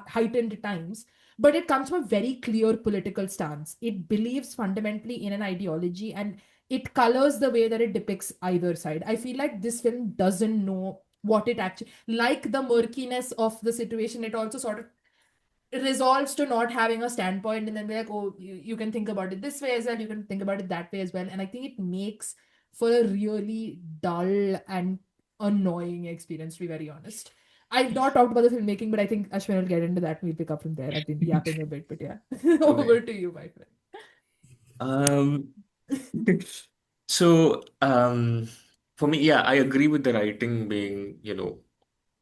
heightened times. But it comes from a very clear political stance. It believes fundamentally in an ideology, and it colors the way that it depicts either side. I feel like this film doesn't know what it actually, like the murkiness of the situation, it also sort of resolves to not having a standpoint, and then be like, oh, you can think about it this way as well, you can think about it that way as well. And I think it makes for a really dull and annoying experience, to be very honest. I've not talked about the filmmaking, but I think Ashwin will get into that. We'll pick up from there. I've been yapping a bit, but yeah. Over to you, my friend. Um, so for me, yeah, I agree with the writing being,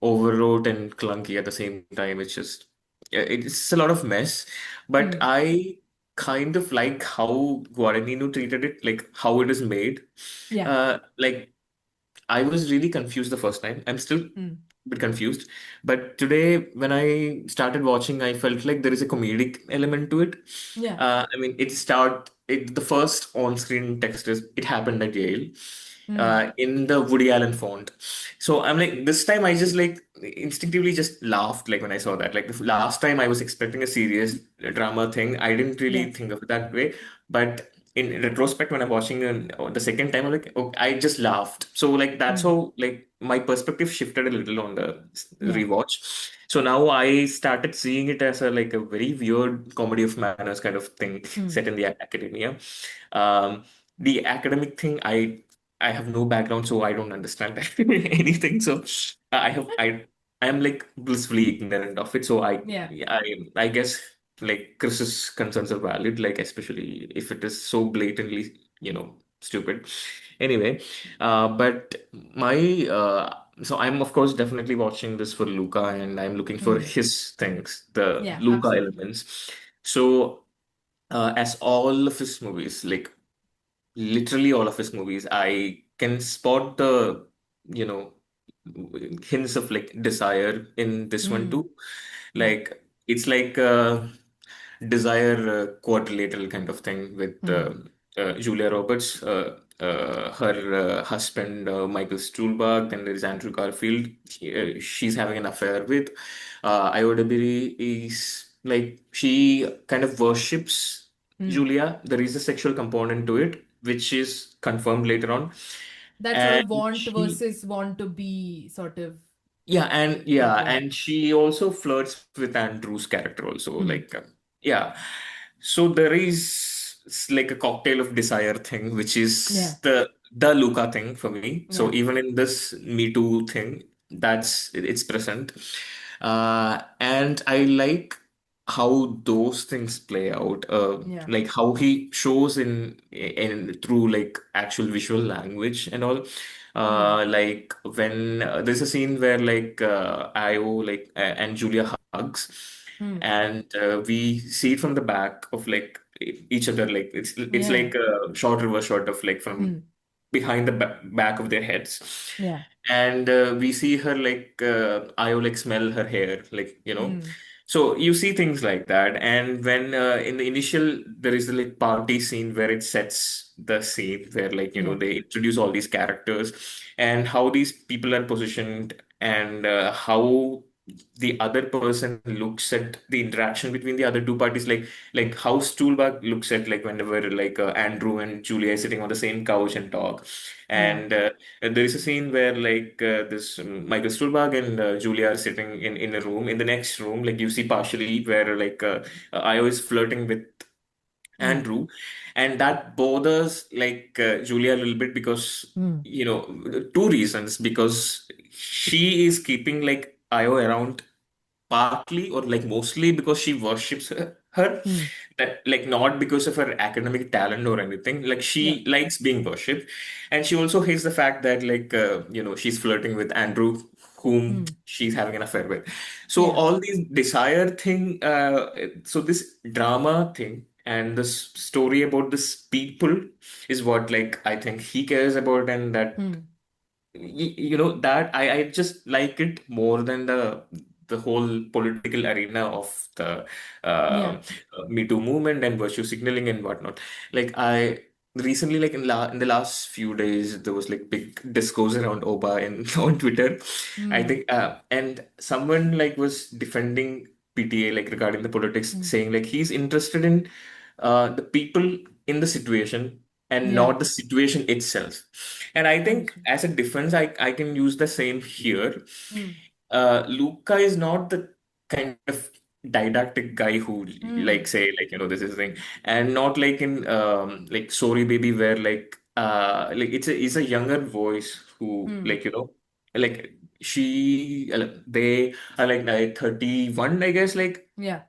overwrought and clunky at the same time. It's just, yeah, it's a lot of mess. But I kind of like how Guadagnino treated it, like how it is made. Yeah. Like I was really confused the first time. I'm still a bit confused. But today, when I started watching, I felt like there is a comedic element to it. Yeah. I mean, the first on-screen text is, it happened at Yale, in the Woody Allen font. So I'm like, this time I just like instinctively just laughed, like when I saw that. Like the last time I was expecting a serious drama thing. I didn't really Yeah. think of it that way. But in retrospect, when I'm watching the second time, I'm like, oh, I just laughed. So like that's how like my perspective shifted a little on the Yeah. rewatch. So now I started seeing it as a very weird comedy of manners kind of thing set in the academia. The academic thing, I have no background, so I don't understand anything. So I am like blissfully ignorant of it. So Yeah. I guess like Chris's concerns are valid, like especially if it is so blatantly, stupid. Anyway, but my so I'm of course definitely watching this for Luca, and I'm looking for his things, the Yeah, Luca absolutely. elements. So as all of his movies, like literally all of his movies, I can spot the, you know, hints of like desire in this one too. Yeah. Like it's like desire quadrilateral kind of thing with Julia Roberts, her husband Michael Stuhlbarg, then there is Andrew Garfield. She's having an affair with. IOW is like she kind of worships Julia. There is a sexual component to it, which is confirmed later on. That sort And of want she versus want to be sort of yeah, thing. and she also flirts with Andrew's character also. Yeah. So there is like a cocktail of desire thing, which Yeah. is the Luca thing for me. So Yeah. even in this Me Too thing, it's present. And I like how those things play out. Yeah. Like how he shows in through like actual visual language and all. Like when there's a scene where like Io and Julia hugs, and we see it from the back of like each other. Like it's Yeah. like a short reverse shot of like from behind the back of their heads, Yeah. and we see her like Io like smell her hair, like So you see things like that, and when in the initial there is a like party scene where it sets the scene where like Yeah. they introduce all these characters and how these people are positioned, and how the other person looks at the interaction between the other two parties, like how Stuhlbarg looks at like whenever like Andrew and Julia are sitting on the same couch and talk, Yeah. and there is a scene where like this Michael Stuhlbarg and Julia are sitting in a room. In the next room, like you see partially where like Io is flirting with Andrew, and that bothers like Julia a little bit because two reasons, because she is keeping like Io around partly or like mostly because she worships her, that like not because of her academic talent or anything, like Yeah. she likes being worshipped, and she also hates the fact that like she's flirting with Andrew, whom she's having an affair with. So Yeah. all these desire thing, so this drama thing and this story about this people is what like I think he cares about, and that that I just like it more than the whole political arena of the Yeah. Me Too movement and virtue signaling and whatnot. Like I recently, like in the last few days, there was like big discourse around Oba and on Twitter. I Mm. think and someone like was defending PTA like regarding the politics, saying like he's interested in the people in the situation and Yeah. not the situation itself. And I think as a difference, I can use the same here. Mm. Luca is not the kind of didactic guy who like Mm. say like this is the thing, and not like in like Sorry Baby, where like it's a younger voice who Mm. like like they are like 31, I guess, like Yeah.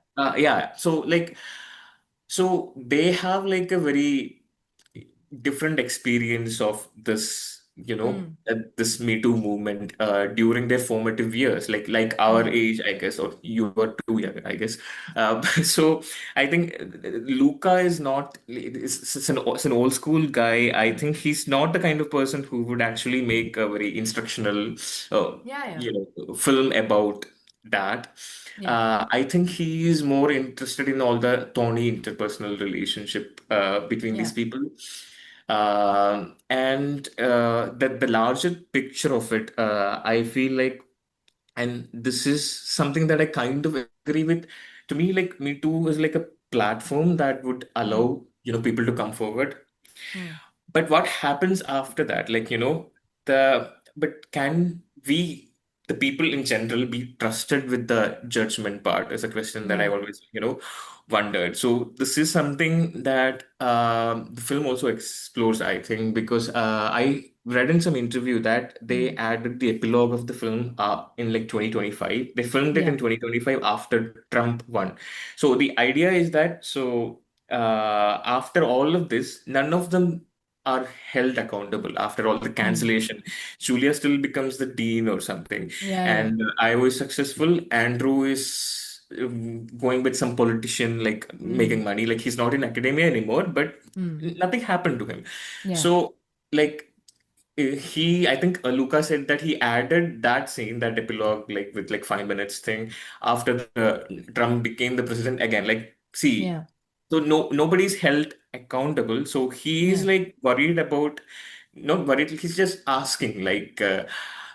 yeah. So they have like a very different experience of this, Mm. this Me Too movement during their formative years, like our Yeah. age, I guess, or you were too young, I guess. So I think Luca is not, it's an old school guy. I think he's not the kind of person who would actually make a very instructional, Yeah. film about that. Yeah. I think he is more interested in all the thorny interpersonal relationship between these Yeah. people. And the larger picture of it, I feel like, and this is something that I kind of agree with. To me, like Me Too is like a platform that would Mm. allow people to come forward. Mm. But what happens after that? Like, the but can we, the people in general, be trusted with the judgment part is a question that I Yeah. always, wondered. So this is something that the film also explores, I think, because I read in some interview that they Mm. added the epilogue of the film in like 2025. They filmed it in Yeah. 2025 after Trump won. So the idea is that after all of this, none of them are held accountable after all the Mm. cancellation. Julia still becomes the dean or something, Yeah. Yeah. and Io is successful. Andrew is going with some politician, like making Mm. money. Like he's not in academia anymore, but Mm. nothing happened to him. Yeah. So, like I think Luca said that he added that scene, that epilogue, like with like 5 minutes thing after the Trump became the president again. Like, see, Yeah. so nobody's held accountable. So he's Yeah. like worried about, not worried. He's just asking like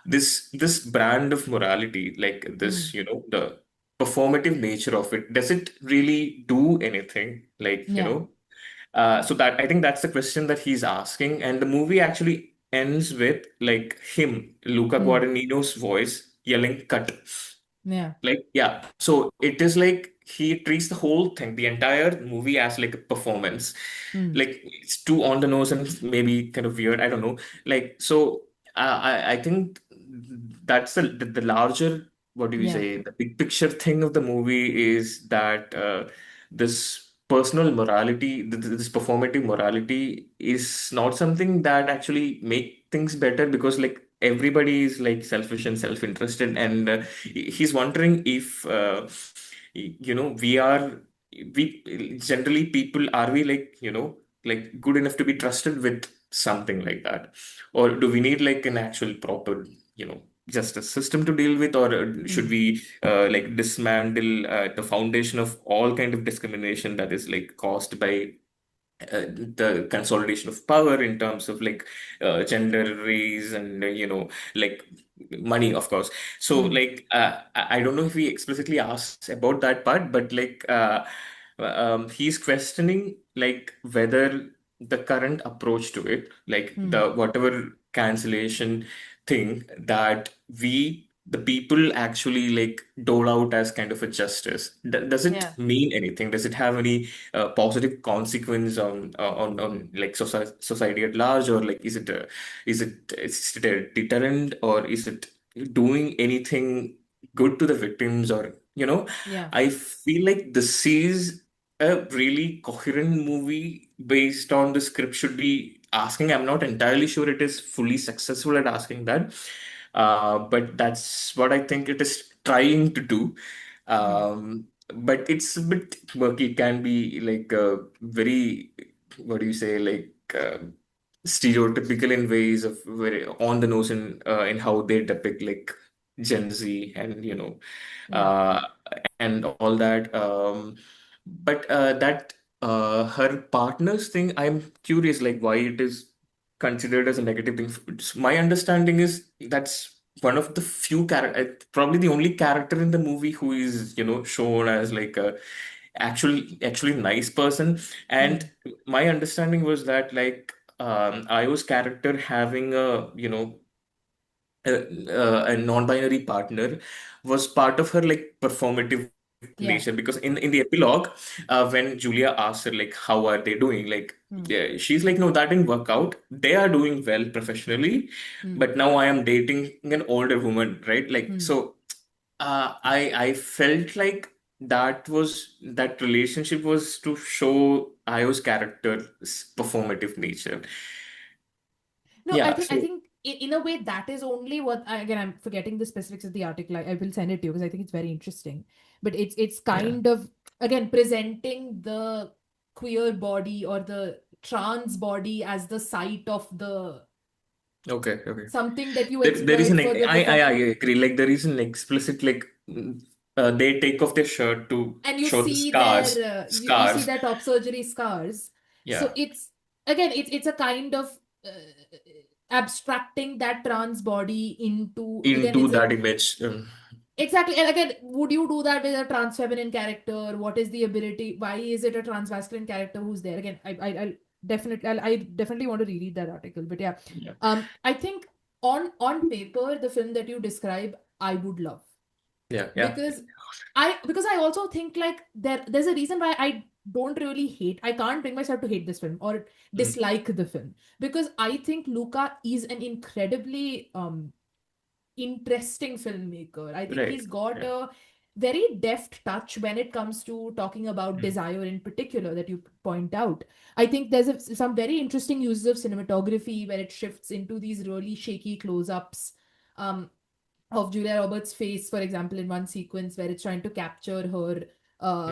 this brand of morality, like Mm. this, the performative nature of it. Does it really do anything? Like Yeah. so that I think that's the question that he's asking, and the movie actually ends with like him, Luca Mm. Guadagnino's voice yelling "cut." Yeah. Like, yeah. So it is like he treats the whole thing, the entire movie, as like a performance. Mm. Like it's too on the nose and maybe kind of weird. I don't know. Like so, I think that's the larger, what do you Yeah. say, the big picture thing of the movie is that this personal morality, this performative morality, is not something that actually make things better, because like everybody is like selfish and self-interested, and he's wondering if we generally people, are we like like good enough to be trusted with something like that, or do we need like an actual proper justice system to deal with, or should Mm. we like dismantle the foundation of all kind of discrimination that is like caused by the consolidation of power in terms of like gender, race, and like money, of course. So Mm. like I don't know if he explicitly asks about that part, but like he's questioning like whether the current approach to it, like Mm. the whatever cancellation thing that we the people actually like dole out as kind of a justice, does it Yeah. mean anything? Does it have any positive consequence on like society at large, or like is it a deterrent, or is it doing anything good to the victims, or Yeah. I feel like this is a really coherent movie based on the script should be asking. I'm not entirely sure it is fully successful at asking that, but that's what I think it is trying to do. Mm. but it's a bit murky. It can be like very, what do you say, like stereotypical in ways of very on the nose in how they depict like Gen Z and uh, and all that. But that her partner's thing, I'm curious, like why it is considered as a negative thing. My understanding is that's one of the few character, probably the only character in the movie who is shown as like a actually nice person. And my understanding was that like Io's character having a non-binary partner was part of her like performative nature, because in the epilogue, when Julia asks her like how are they doing, like yeah, she's like, no, that didn't work out, they are doing well professionally, but now I am dating an older woman, right? Like so I felt like that relationship was to show Io's character's performative nature. No, Yeah, I so think in a way that is only what again I'm forgetting the specifics of the article. I will send it to you because I think it's very interesting. But it's kind of again presenting the queer body or the trans body as the site of the okay. something that you There is exploit an for the I agree. Like there is an explicit like they take off their shirt to and you show the see their scars. you see their top surgery scars. So Yeah, it's again it's a kind of abstracting that trans body into again into it's a that image. exactly. And again, would you do that with a trans feminine character? What is the ability? Why is it a trans masculine character who's there? Again, I definitely want to reread that article. But yeah, I think on paper, the film that you describe, I would love Yeah, because I also think like there's a reason why I don't really hate. I can't bring myself to hate this film or dislike the film because I think Luca is an incredibly interesting filmmaker. I think he's got a very deft touch when it comes to talking about desire in particular that you point out. I think there's some very interesting uses of cinematography where it shifts into these really shaky close-ups of Julia Roberts' face, for example, in one sequence where it's trying to capture her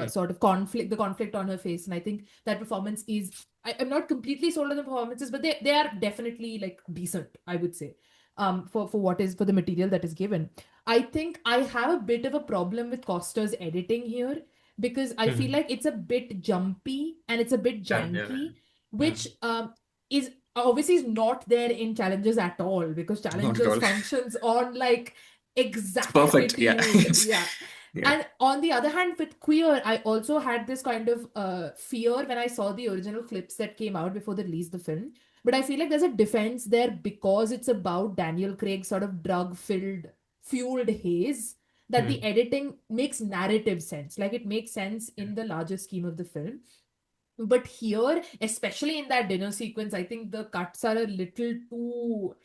sort of the conflict on her face. And I think that performance is, I'm not completely sold on the performances, but they are definitely like decent, I would say. For the material that is given. I think I have a bit of a problem with Costa's editing here because I feel like it's a bit jumpy and it's a bit janky, which is obviously is not there in Challengers at all because Challengers functions on like perfect. Yeah. yeah. And on the other hand, with Queer, I also had this kind of fear when I saw the original clips that came out before they released the film. But I feel like there's a defense there because it's about Daniel Craig's sort of fueled haze, that the editing makes narrative sense. Like it makes sense in the larger scheme of the film. But here, especially in that dinner sequence, I think the cuts are a little too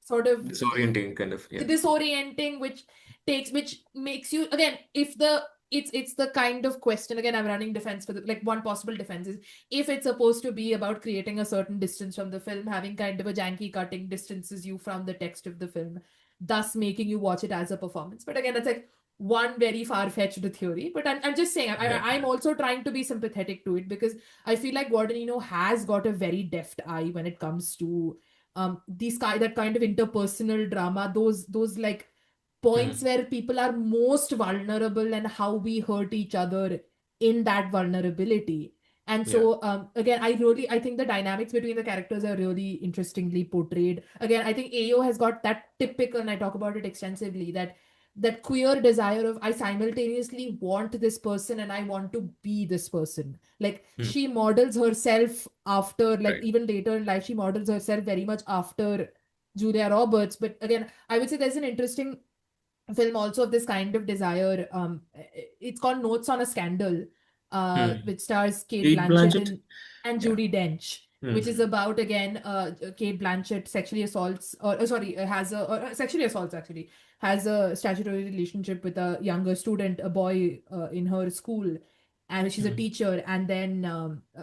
sort of disorienting kind of. Disorienting, which makes you again it's the kind of question, again I'm running defense for like one possible defense is if it's supposed to be about creating a certain distance from the film, having kind of a janky cutting distances you from the text of the film, thus making you watch it as a performance. But again, that's like one very far-fetched theory, but I'm just saying I'm also trying to be sympathetic to it because I feel like Guadagnino has got a very deft eye when it comes to that kind of interpersonal drama, those like points where people are most vulnerable and how we hurt each other in that vulnerability. And so again, I think the dynamics between the characters are really interestingly portrayed. Again, I think Ayo has got that typical, and I talk about it extensively, that queer desire of I simultaneously want this person and I want to be this person. Like she models herself after, like even later in life, she models herself very much after Julia Roberts. But again, I would say there's an interesting film also of this kind of desire. It's called Notes on a Scandal, which stars Kate Blanchett and Judi Dench. Which is about again Kate Blanchett sexually assaults has a statutory relationship with a younger student, a boy in her school, and she's a teacher. And then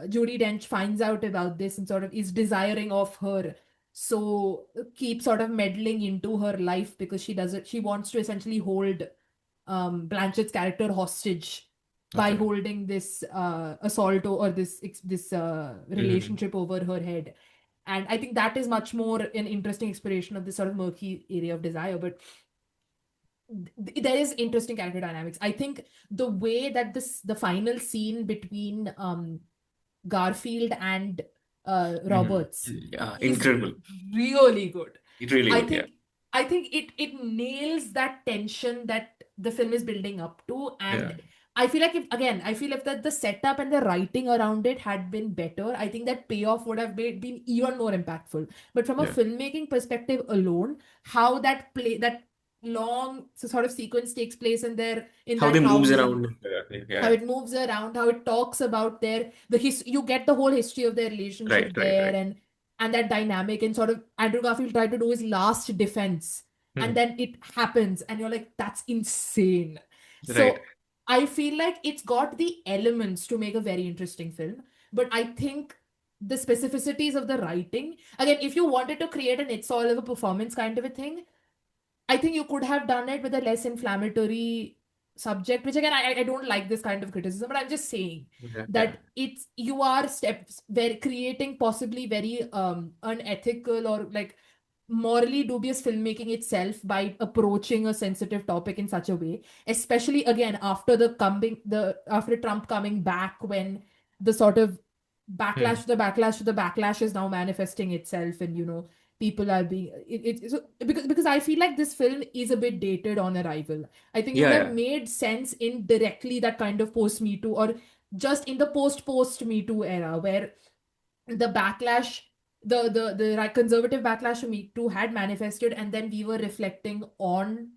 Judi Dench finds out about this and sort of is desiring of her, so keeps sort of meddling into her life because she wants to essentially hold Blanchett's character hostage by Okay. holding this assault or this relationship over her head. And I think that is much more an interesting exploration of this sort of murky area of desire. But there is interesting character dynamics. I think the way that the final scene between Garfield and Roberts Yeah, is incredible. really good. It really I good, yeah. think I think it nails that tension that the film is building up to, and Yeah. I feel like if the setup and the writing around it had been better, I think that payoff would have been even more impactful. But from a Yeah. filmmaking perspective alone, how that long sort of sequence takes place in How that they moves house, around. and Yeah. how it moves around, how it talks about you get the whole history of their relationship Right, there, right. and that dynamic, and sort of Andrew Garfield tried to do his last defense, and then it happens, and you're like, that's insane. Right. So I feel like it's got the elements to make a very interesting film, but I think the specificities of the writing, again, if you wanted to create an It's All of a performance kind of a thing, I think you could have done it with a less inflammatory subject, which again, I don't like this kind of criticism, but I'm just saying Yeah. that you are creating possibly very unethical or like morally dubious filmmaking itself by approaching a sensitive topic in such a way, especially again after after Trump coming back, when the sort of backlash to the backlash is now manifesting itself, and people are being because I feel like this film is a bit dated on arrival. I think it would have made sense in directly that kind of post Me Too, or just in the post Me Too era, where the backlash, the conservative backlash to Me Too had manifested, and then we were reflecting on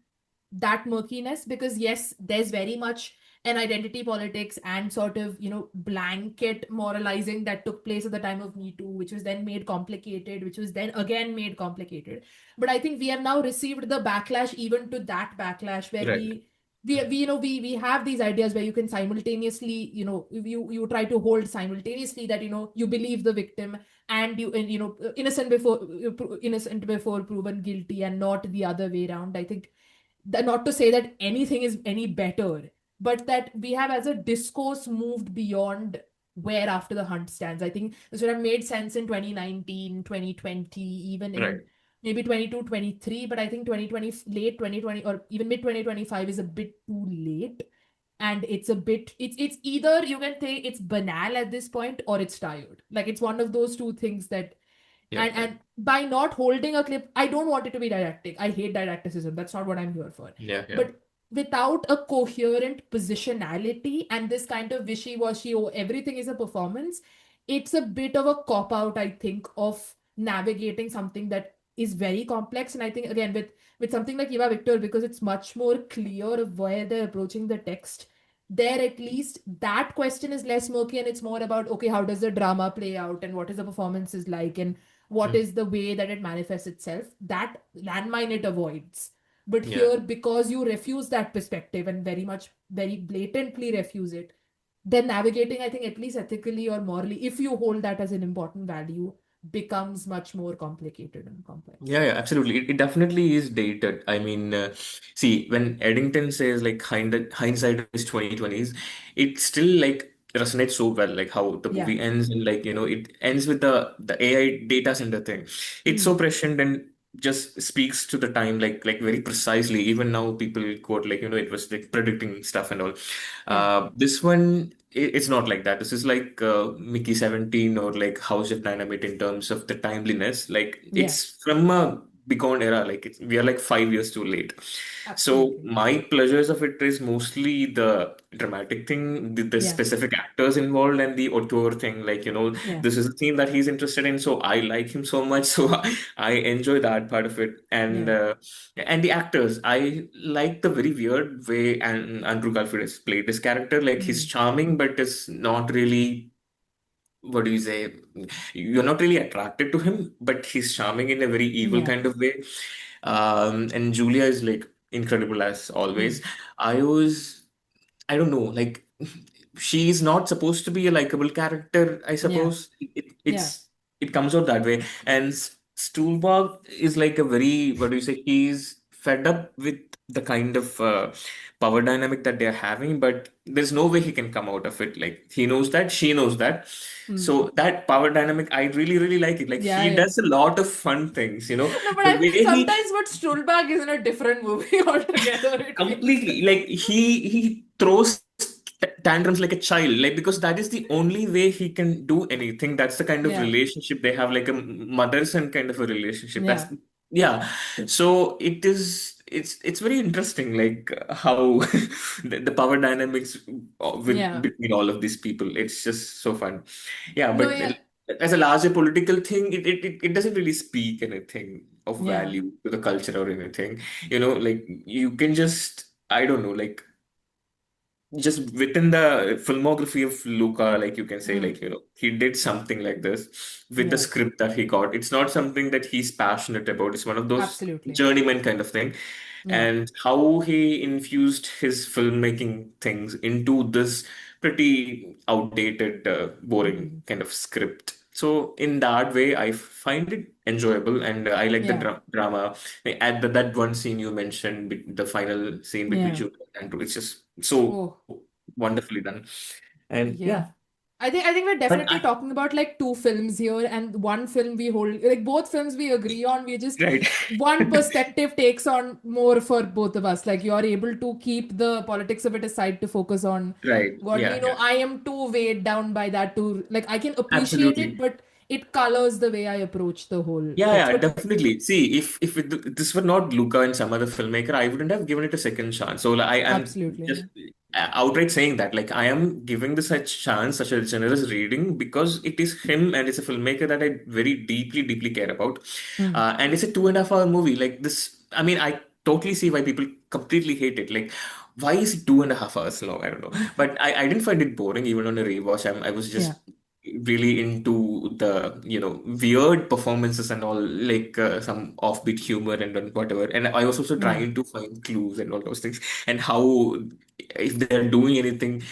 that murkiness, because yes, there's very much an identity politics and sort of blanket moralizing that took place at the time of Me Too, which was then made complicated, which was then again made complicated. But I think we have now received the backlash even to that backlash, where Right. we have these ideas where you can simultaneously, you try to hold simultaneously that you believe the victim, and innocent before proven guilty, and not the other way around. I think not to say that anything is any better, but that we have as a discourse moved beyond where After the Hunt stands. I think this would have made sense in 2019, 2020, even in Right. maybe 22, 23, but I think 2020, late 2020, or even mid 2025 is a bit too late. And it's either you can say it's banal at this point, or it's tired. Like, it's one of those two things that and by not holding a clip, I don't want it to be didactic. I hate didacticism. That's not what I'm here for. Yeah. But without a coherent positionality and this kind of wishy-washy, oh, everything is a performance, it's a bit of a cop-out, I think, of navigating something that is very complex. And I think, again, with something like Eva Victor, because it's much more clear of where they're approaching the text, there at least that question is less murky, and it's more about, okay, how does the drama play out, and what is the performances like, and what is the way that it manifests itself. That landmine it avoids. But here, because you refuse that perspective and very blatantly refuse it, then navigating, I think, at least ethically or morally, if you hold that as an important value, becomes much more complicated and complex. Yeah, absolutely. It definitely is dated. I mean, see, when Eddington says like hindsight is 2020s, it still like resonates so well, like how the movie ends, and like it ends with the AI data center thing. It's so prescient and just speaks to the time like very precisely. Even now people quote like it was like predicting stuff and all. This one, it's not like that. This is like Mickey 17 or like House of Dynamite in terms of the timeliness. Like it's from a bygone era. Like we are like 5 years too late. Absolutely. So my pleasures of it is mostly the dramatic thing, the specific actors involved, and the auteur thing. Like this is a theme that he's interested in, so I like him so much. So I enjoy that part of it, and the actors. I like the very weird way and Andrew Garfield has played this character. Like he's charming, but it's not really. What do you say? You're not really attracted to him, but he's charming in a very evil kind of way. And Julia is like incredible as always. I don't know, like she's not supposed to be a likable character, I suppose. It comes out that way. And Stuhlbarg is like a very, what do you say? He's fed up with the kind of power dynamic that they're having, but there's no way he can come out of it. Like he knows that, she knows that. So that power dynamic, I really, really like it. Like Yeah, he yeah. does a lot of fun things, No, but the way he sometimes what Stuhlbarg is in a different movie altogether. It feels completely like he throws tantrums like a child, like because that is the only way he can do anything. That's the kind of Yeah. relationship they have, like a mother son kind of a relationship. Yeah. That's yeah. So it's very interesting, like how the power dynamics with Yeah. between all of these people. It's just so fun. Yeah, No, but yeah. as a larger political thing, it doesn't really speak anything of Yeah. value to the culture or anything. Like you can just, I don't know, like just within the filmography of Luca, like you can say, like, he did something like this with the Yeah. script that he got. It's not something that he's passionate about. It's one of those Absolutely. journeyman kind of thing. Yeah. And how he infused his filmmaking things into this pretty outdated, boring kind of script. So in that way, I find it enjoyable, and I like the Yeah. drama. At that one scene you mentioned, the final scene between Yeah. Jude and Drew, it's just so Oh, wonderfully done. And yeah. yeah, I think we're but definitely talking about like two films here, and one film we hold, like both films we agree on. We just right, one perspective takes on more for both of us. Like you're able to keep the politics of it aside to focus on right, Guadagnino. yeah, I am too weighed down by that to like I can appreciate it, absolutely. but it colors the way I approach the whole Yeah, text. yeah, But definitely. See, if this were not Luca and some other filmmaker, I wouldn't have given it a second chance. So like, I am absolutely, just outright saying that, like, I am giving this a chance, such a generous reading, because it is him and it's a filmmaker that I very deeply, deeply care about. And it's a 2.5 hour movie. Like this, I mean, I totally see why people completely hate it. Like, why is it 2.5 hours long? I don't know. But I didn't find it boring even on a rewatch. I was yeah, just really into the weird performances and all, like some offbeat humor and whatever. And I was also yeah, trying to find clues and all those things, and how, if they're doing anything,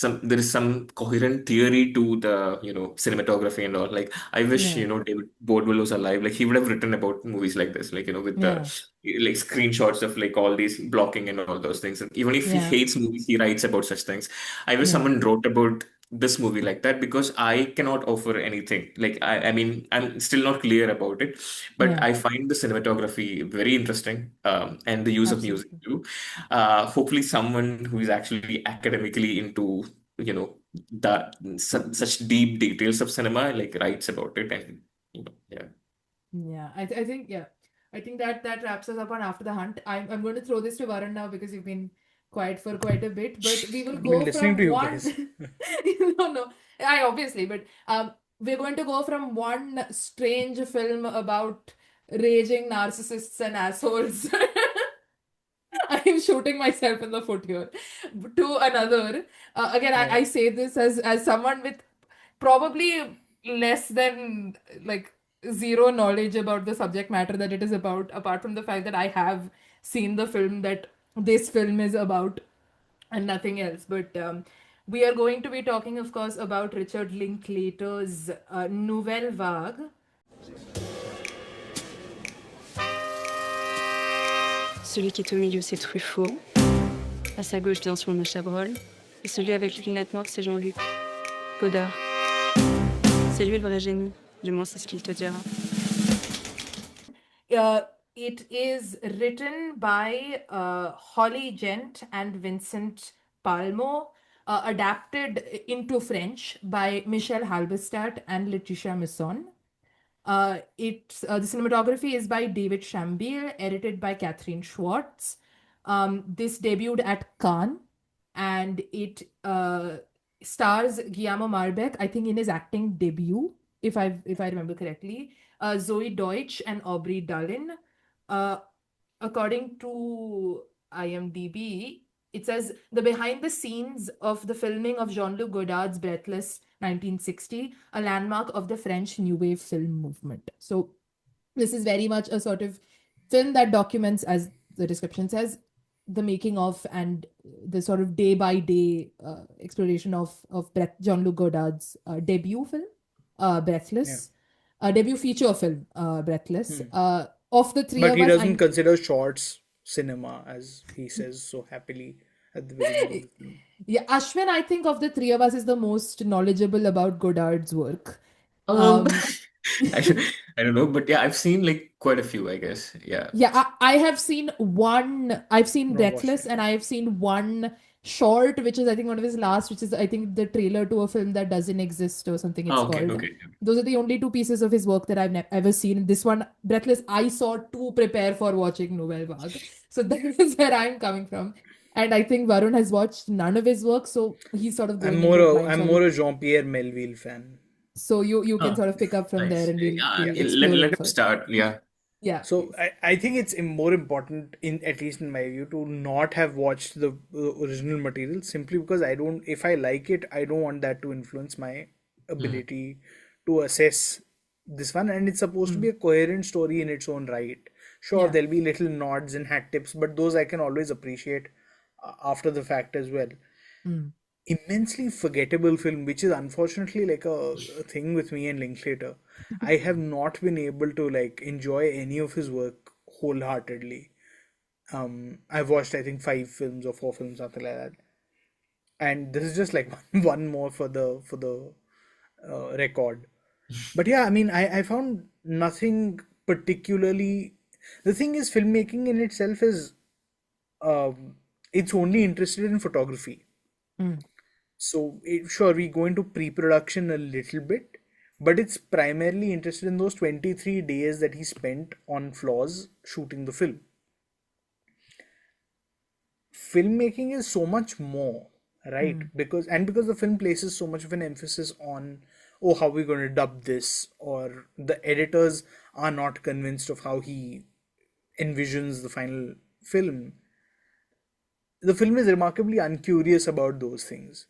there is some coherent theory to the cinematography and all. Like, I wish yeah, David Bordwell was alive. Like, he would have written about movies like this, like with the yeah, like screenshots of like all these blocking and all those things. And even if he yeah, hates movies, he writes about such things. I wish yeah, someone wrote about this movie like that, because I cannot offer anything. Like, I mean, I'm still not clear about it, but yeah, I find the cinematography very interesting, and the use of music absolutely. too. Hopefully, someone who is actually academically into that such deep details of cinema, like, writes about it, and yeah. Yeah, I think yeah, I think that wraps us up on After the Hunt. I'm going to throw this to Varun now because you've been quiet for quite a bit, but we will I've been go listening from to you one. guys. No, I obviously, but we're going to go from one strange film about raging narcissists and assholes. I'm shooting myself in the foot here. To another, again, I say this as someone with probably less than like zero knowledge about the subject matter that it is about, apart from the fact that I have seen the film that this film is about and nothing else. But we are going to be talking, of course, about Richard Linklater's Nouvelle Vague. Celui qui est au milieu, c'est Truffaut. À sa gauche, bien sûr, le Chabrol. Et celui avec les lunettes noires, c'est Jean-Luc Godard. C'est lui le vrai génie. Du moins, c'est ce qu'il te dira. It is written by Holly Gent and Vincent Palmo, adapted into French by Michel Halberstadt and Laetitia Misson. The cinematography is by David Chambiel, edited by Catherine Schwartz. This debuted at Cannes, and it stars Guillermo Marbeck, I think in his acting debut, if I remember correctly, Zoe Deutsch and Aubrey Dullin. According to IMDb, it says the behind the scenes of the filming of Jean-Luc Godard's Breathless 1960, a landmark of the French New Wave film movement. So this is very much a sort of film that documents, as the description says, the making of and the sort of day-by-day exploration of Jean-Luc Godard's debut film, Breathless, debut feature film, Breathless. Of the three But of he us, doesn't consider shorts cinema, as he says so happily at the beginning of the film. Yeah, Ashwin, I think of the three of us is the most knowledgeable about Godard's work. Um, Um, I, don't- I don't know, but yeah, I've seen like quite a few, I guess. Yeah. yeah, I have seen one, I've seen Not watched Breathless, it. and I have seen one short, which is I think one of his last, which is I think the trailer to a film that doesn't exist or something it's Oh, okay, called. okay. Those are the only two pieces of his work that I've ever seen. This one, Breathless, I saw to prepare for watching Nouvelle Vague. So that is where I'm coming from. And I think Varun has watched none of his work, so he's sort of going into it I'm more a Jean-Pierre Melville fan. so you can Oh, sort of pick up from there nice. and we'll Yeah, we'll let, explore let it him further. start. Yeah. Yeah. So I think it's more important, in at least in my view, to not have watched the original material, simply because if I like it, I don't want that to influence my ability to assess this one. And it's supposed to be a coherent story in its own right. Sure, Yeah. there'll be little nods and hat tips, but those I can always appreciate after the fact as well. Mm. Immensely forgettable film, which is unfortunately like a thing with me and Linklater. I have not been able to like enjoy any of his work wholeheartedly. I've watched I think 5 films or 4 films, something like that, and this is just like one more for the record. But yeah, I mean, I found nothing particularly. The thing is, filmmaking in itself is it's only interested in photography. Mm. So sure, we go into pre-production a little bit, but it's primarily interested in those 23 days that he spent on floors shooting the film. Filmmaking is so much more, right? Because the film places so much of an emphasis on, oh, how we're going to dub this, or the editors are not convinced of how he envisions the final film. The film is remarkably uncurious about those things.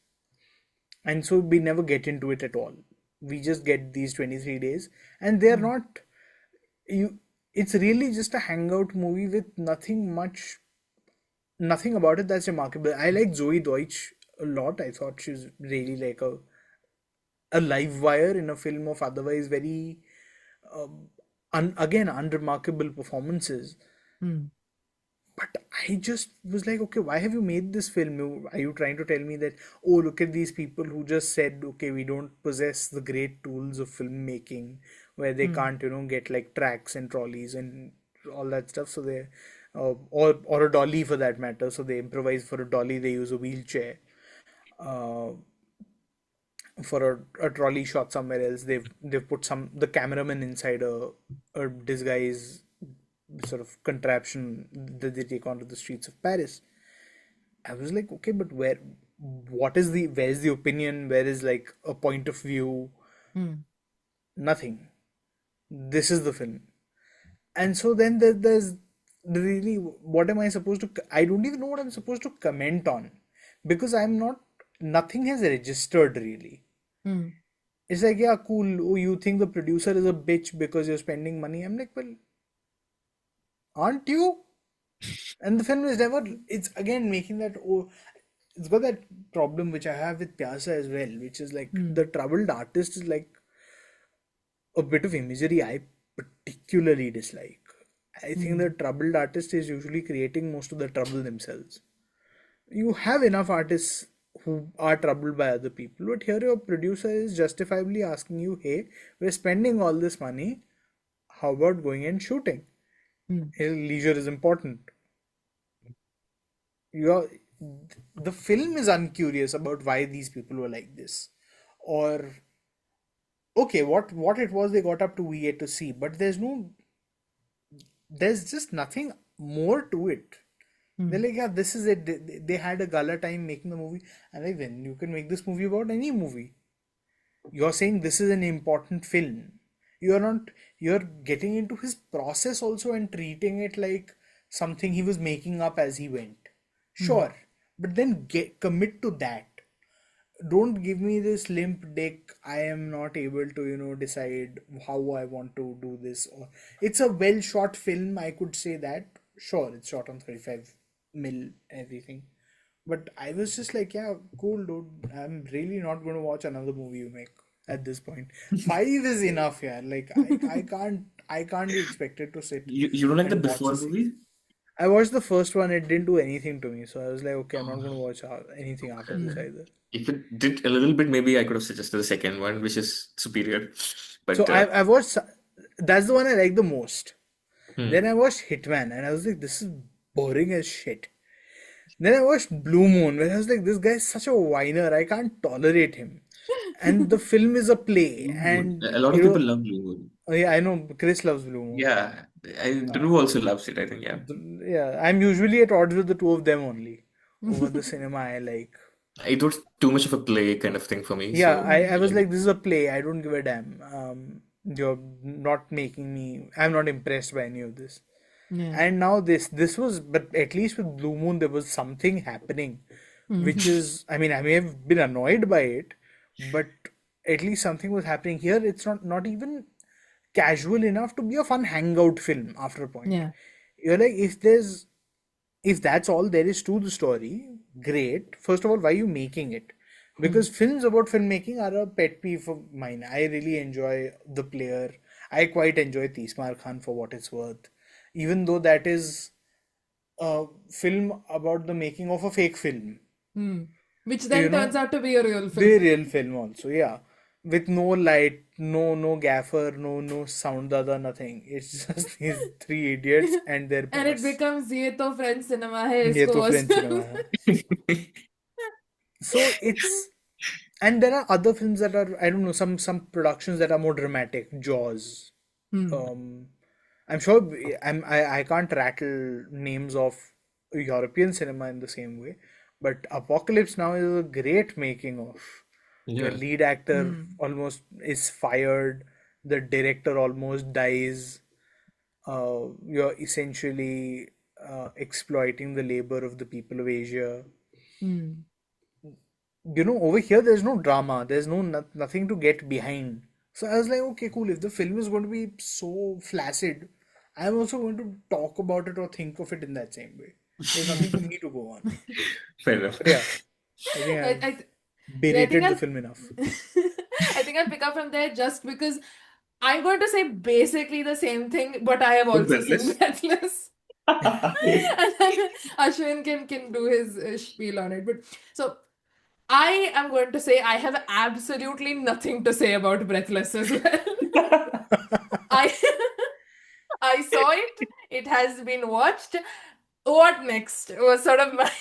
And so we never get into it at all. We just get these 23 days, and they're not it's really just a hangout movie with nothing about it that's remarkable. I like Zoe Deutsch a lot. I thought she's really like a live wire in a film of otherwise very again unremarkable performances. Mm. But I just was like, okay, why have you made this film? Are you trying to tell me that, oh, look at these people who just said, okay, we don't possess the great tools of filmmaking, where they can't, get like tracks and trolleys and all that stuff. So they, or a dolly for that matter. So they improvise for a dolly. They use a wheelchair. For a trolley shot somewhere else, they've put the cameraman inside a disguise sort of contraption that they take onto the streets of Paris. I was like, okay, but where is the opinion? Where is like a point of view? Nothing. This is the film. And so then there's really, what am I supposed to, I don't even know what I'm supposed to comment on, because nothing has registered really. It's like, yeah, cool. Oh, you think the producer is a bitch because you're spending money? I'm like, well, aren't you? And the film is never, it's again making that, oh, it's got that problem which I have with Pyasa as well, which is like the troubled artist is like a bit of imagery I particularly dislike. I think the troubled artist is usually creating most of the trouble themselves. You have enough artists who are troubled by other people, but here your producer is justifiably asking you, hey, we're spending all this money, how about going and shooting? His leisure is important. The film is uncurious about why these people were like this, or okay, what it was they got up to, we get to see, but there's just nothing more to it. They're like, yeah, this is it. They had a gala time making the movie, and like, then you can make this movie about any movie. You're saying this is an important film. You're getting into his process also and treating it like something he was making up as he went. Sure, but then commit to that. Don't give me this limp dick, I am not able to, decide how I want to do this. Or it's a well shot film, I could say that. Sure, it's shot on 35mm, everything. But I was just like, yeah, cool, dude. I'm really not going to watch another movie you make at this point. 5 is enough, yeah. Like I can't be expected to sit. You don't like the and watch Before this. movie? I watched the first one. It didn't do anything to me, so I was like, okay, I'm not going to watch anything after this either. If it did a little bit, maybe I could have suggested the second one, which is superior. But So I watched. That's the one I like the most. Hmm. Then I watched Hitman, and I was like, this is boring as shit. Then I watched Blue Moon, where I was like, this guy is such a whiner. I can't tolerate him. And the film is a play, and a lot of people love Blue Moon. Oh, yeah, I know. Chris loves Blue Moon. Yeah, Drew also loves it, I think. Yeah. Yeah, I'm usually at odds with the two of them only over the cinema I like. It was too much of a play kind of thing for me. Yeah, So I was like, this is a play. I don't give a damn. You're not making me. I'm not impressed by any of this. Yeah. And now this was, but at least with Blue Moon, there was something happening, which is, I mean, I may have been annoyed by it, but at least something was happening here. It's not even casual enough to be a fun hangout film after a point. Yeah. You're like, if that's all there is to the story, great. First of all, why are you making it? Because films about filmmaking are a pet peeve of mine. I really enjoy The Player. I quite enjoy Tismar Khan for what it's worth. Even though that is a film about the making of a fake film. Which then turns out to be a real film. The real film also, yeah. With no light, no gaffer, no sound dada, nothing. It's just these three idiots and their And it boss. becomes Ye To French cinema hai, ये isko तो watch. French cinema है. So it's, and there are other films that are, I don't know, some productions that are more dramatic. Jaws. I'm sure I can't rattle names of European cinema in the same way, but Apocalypse Now is a great making of. Your lead actor almost is fired, the director almost dies. You're essentially exploiting the labor of the people of Asia. Over here there's no drama, there's nothing to get behind. So I was like, okay, cool. If the film is going to be so flaccid, I'm also going to talk about it or think of it in that same way. There's nothing for me to go on. fair enough. But yeah, I think I've I berated think the film enough. I think I'll pick up from there just because I'm going to say basically the same thing, but I have also seen Breathless. And then Ashwin can do his spiel on it. But so I am going to say I have absolutely nothing to say about Breathless as well. I saw it. It has been watched. What next was sort of my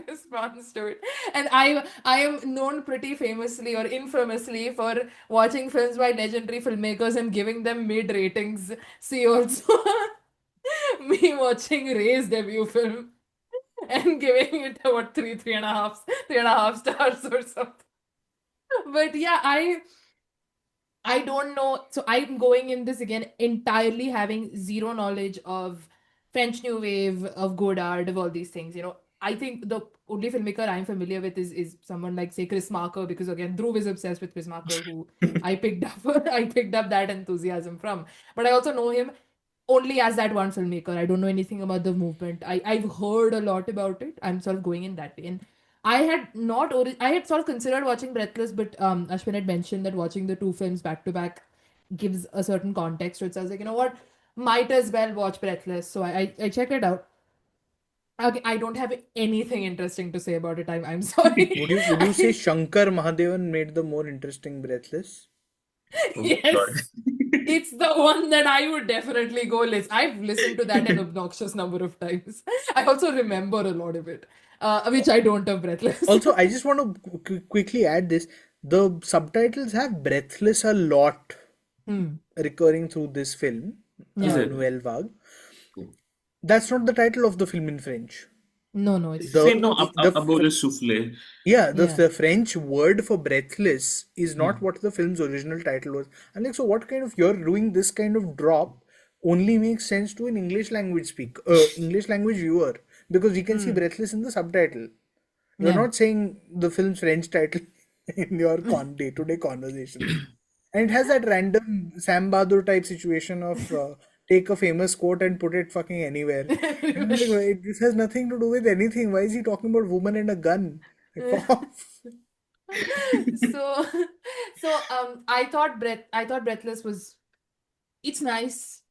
response to it. And I am known pretty famously or infamously for watching films by legendary filmmakers and giving them mid ratings. See also me watching Ray's debut film and giving it what three and a half stars or something. But yeah, I don't know. So I'm going in this again entirely having zero knowledge of French New Wave, of Godard, of all these things. I think the only filmmaker I'm familiar with is someone like, say, Chris Marker, because again, Dhruv is obsessed with Chris Marker, who I picked up that enthusiasm from. But I also know him only as that one filmmaker. I don't know anything about the movement. I've heard a lot about it. I'm sort of going in that way. And I had sort of considered watching Breathless, but Ashwin had mentioned that watching the two films back to back gives a certain context. So it says like, you know what, might as well watch Breathless. So I checked it out. Okay, I don't have anything interesting to say about it. I'm sorry. Would you say Shankar Mahadevan made the more interesting Breathless? Yes. It's the one that I would definitely go listen. I've listened to that an obnoxious number of times. I also remember a lot of it, which I don't of Breathless. Also, I just want to quickly add this. The subtitles have Breathless a lot recurring through this film, Nouvelle Vague. That's not the title of the film in French. No, it's Abord souffle. Yeah, the French word for breathless is not what the film's original title was. I'm like, so what kind of, you're doing this kind of drop only makes sense to an English language viewer, because we can see breathless in the subtitle. You're not saying the film's French title in your day-to-day conversation. And it has that random Sam Bahadur type situation of take a famous quote and put it fucking anywhere. And I'm like, this has nothing to do with anything. Why is he talking about woman and a gun? So I thought Breathless was, it's nice.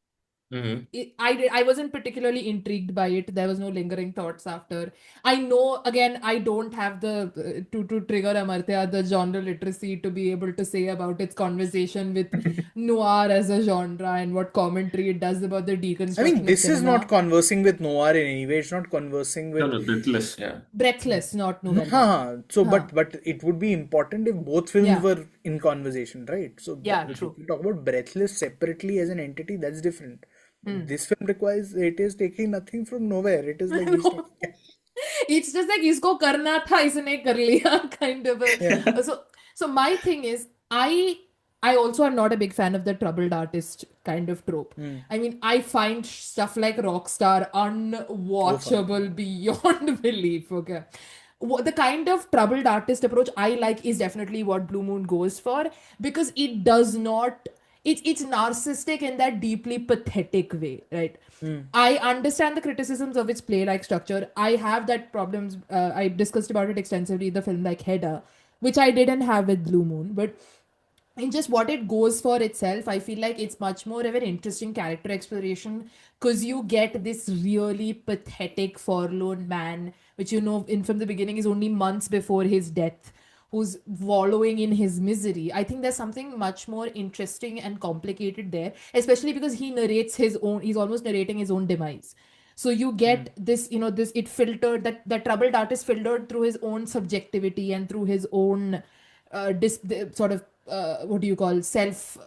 I wasn't particularly intrigued by it. There was no lingering thoughts after. I know, again, I don't have the to trigger Amartya the genre literacy to be able to say about its conversation with noir as a genre and what commentary it does about the deconstruction I mean, of this is cinema. not conversing with noir in any way. It's not conversing with. No, Breathless, yeah. Breathless, not Nouvelle Vague. So, but it would be important if both films were in conversation, right? So, Yeah, if true. you talk about Breathless separately as an entity, that's different. This film requires, it is taking nothing from nowhere. It is like he's taking, It's just like इसको करना था इसने कर लिया kind of a so my thing is I also am not a big fan of the troubled artist kind of trope. I mean, I find stuff like Rockstar unwatchable beyond belief. Okay, the kind of troubled artist approach I like is definitely what Blue Moon goes for, because it does not. It's narcissistic in that deeply pathetic way, right? I understand the criticisms of its play-like structure. I have that problems. I discussed about it extensively in the film like Hedda, which I didn't have with Blue Moon. But in just what it goes for itself, I feel like it's much more of an interesting character exploration, because you get this really pathetic forlorn man, which in from the beginning is only months before his death, who's wallowing in his misery. I think there's something much more interesting and complicated there, especially because he narrates his own, he's almost narrating his own demise. So you get this, it filtered, that troubled artist filtered through his own subjectivity and through his own sort of what do you call self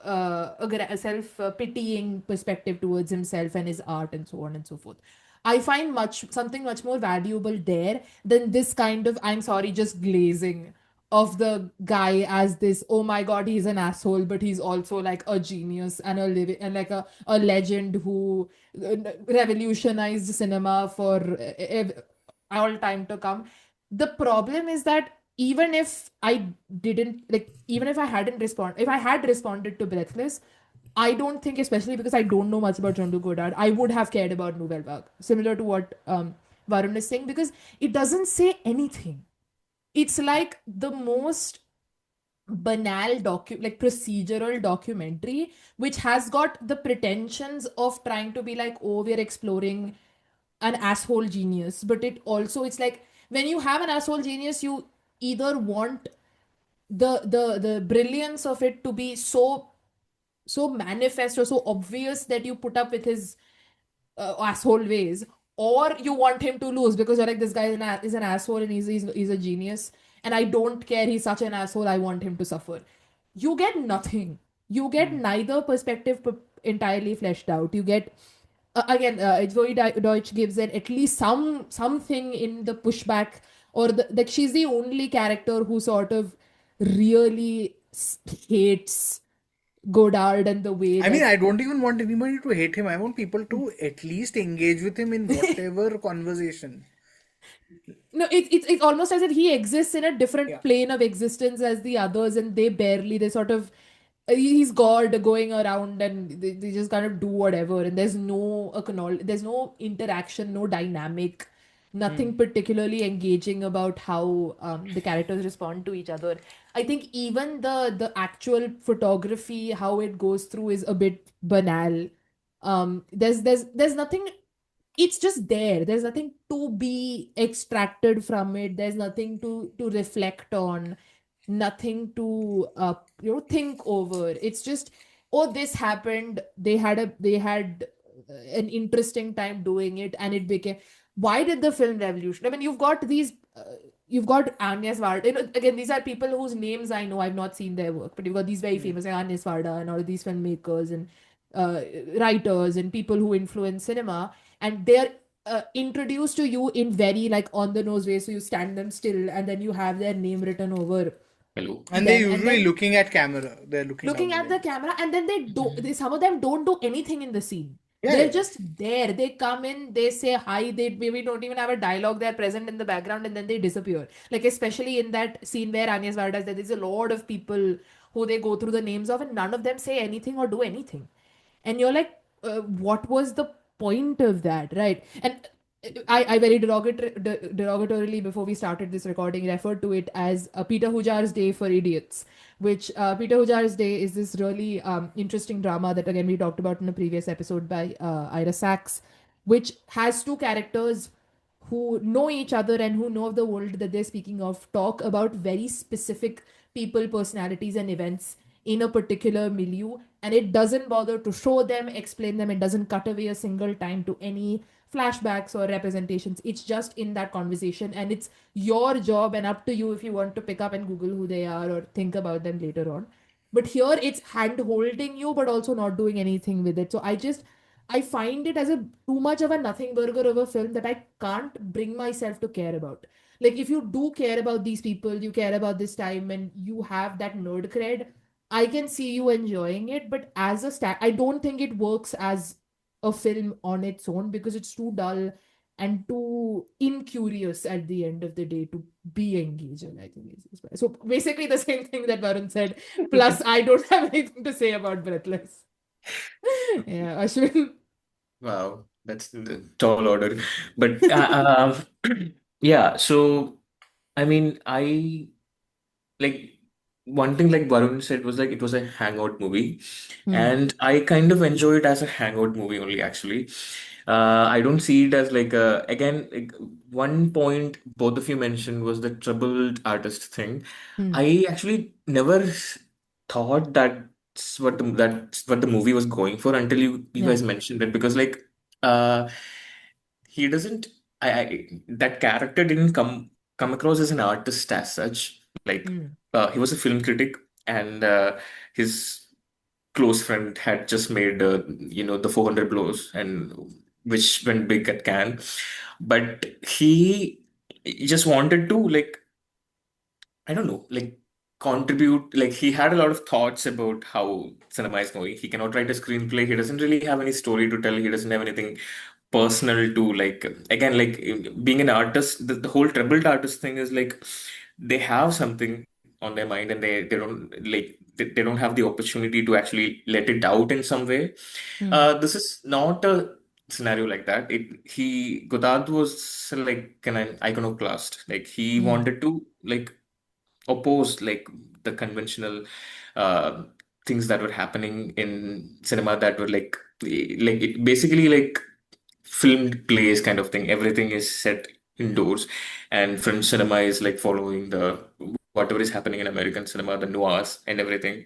pitying perspective towards himself and his art and so on and so forth. I find something much more valuable there than this kind of, I'm sorry, just glazing of the guy as this, oh my god, he's an asshole, but he's also like a genius and like a legend who revolutionized cinema for all time to come. The problem is that even if I had responded to Breathless, I don't think, especially because I don't know much about Jean-Luc Godard, I would have cared about Nouvelle Vague, similar to what Varun is saying, because it doesn't say anything. It's like the most banal procedural documentary, which has got the pretensions of trying to be like, oh, we're exploring an asshole genius, but it's like, when you have an asshole genius, you either want the brilliance of it to be so manifest or so obvious that you put up with his asshole ways, or you want him to lose because you're like, this guy is an asshole and he's a genius, and I don't care, he's such an asshole, I want him to suffer. You get nothing. You get neither perspective entirely fleshed out. You get again, Zoe Deutsch gives it at least something in the pushback, or like she's the only character who sort of really hates Godard and the way I mean, I don't even want anybody to hate him. I want people to at least engage with him in whatever conversation. No, it's almost as if he exists in a different plane of existence as the others, and they sort of, he's God going around and they just kind of do whatever, and there's no there's no interaction, no dynamic, nothing particularly engaging about how the characters respond to each other. I think even the actual photography, how it goes through, is a bit banal. There's nothing. It's just there. There's nothing to be extracted from it. There's nothing to reflect on, nothing to think over. It's just, oh, this happened. They had an interesting time doing it, and it became. Why did the film revolution? I mean, you've got Agnes Varda. Again, these are people whose names I know. I've not seen their work, but you've got these very famous like Agnes Varda and all of these filmmakers and writers and people who influence cinema, and they're introduced to you in very like on the nose way. So you stand them still, and then you have their name written over. Hello. And they're usually looking at camera. They're looking at the camera, and then some of them don't do anything in the scene. Yeah, They're just there. They come in, they say hi, they maybe don't even have a dialogue, they're present in the background, and then they disappear. Like, especially in that scene where Agnes Varda, there's a lot of people who they go through the names of, and none of them say anything or do anything. And you're like, what was the point of that, right? And I very derogatorily before we started this recording referred to it as Peter Hujar's Day for Idiots, which Peter Hujar's Day is this really interesting drama that again we talked about in a previous episode by Ira Sachs, which has two characters who know each other and who know of the world that they're speaking of, talk about very specific people, personalities, and events in a particular milieu, and it doesn't bother to show them, explain them, it doesn't cut away a single time to any flashbacks or representations. It's just in that conversation, and it's your job and up to you if you want to pick up and Google who they are or think about them later on. But here it's hand holding you, but also not doing anything with it. So I find it as a too much of a nothing burger of a film that I can't bring myself to care about. Like if you do care about these people, you care about this time, and you have that nerd cred, I can see you enjoying it. But as a I don't think it works as a film on its own because it's too dull and too incurious at the end of the day to be engaging, I think. So basically the same thing that Varun said. Plus, I don't have anything to say about Breathless. Yeah, Ashwin. Wow, that's the tall order. But yeah, so I mean, I like one thing like Varun said was like it was a hangout movie, and I kind of enjoy it as a hangout movie only actually. I don't see it as like a again like one point both of you mentioned was the troubled artist thing. I actually never thought that's what the movie was going for until you Yeah. guys mentioned it because like uh he doesn't I that character didn't come across as an artist as such. Like he was a film critic and his close friend had just made the 400 blows and which went big at Cannes, but he just wanted to like I don't know, like contribute. Like he had a lot of thoughts about how cinema is going. He cannot write a screenplay. He doesn't really have any story to tell. He doesn't have anything personal to like. Again, like being an artist, the whole troubled artist thing is like they have something on their mind and they don't like they don't have the opportunity to actually let it out in some way. This is not a scenario like that. Godard was like an iconoclast. Like he wanted to like opposed like the conventional uh, things that were happening in cinema that were like it basically like filmed plays kind of thing. Everything is set indoors, and French cinema is like following the whatever is happening in American cinema, the noirs and everything.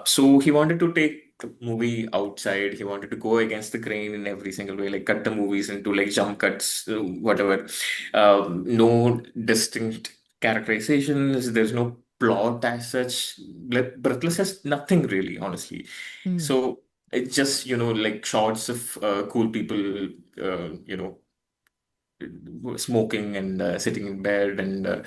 So he wanted to take the movie outside. He wanted to go against the grain in every single way, like cut the movies into like jump cuts, whatever. No distinct characterizations. There's no plot as such. Breathless has nothing really, honestly. So it's just, like shots of cool people, smoking and sitting in bed. And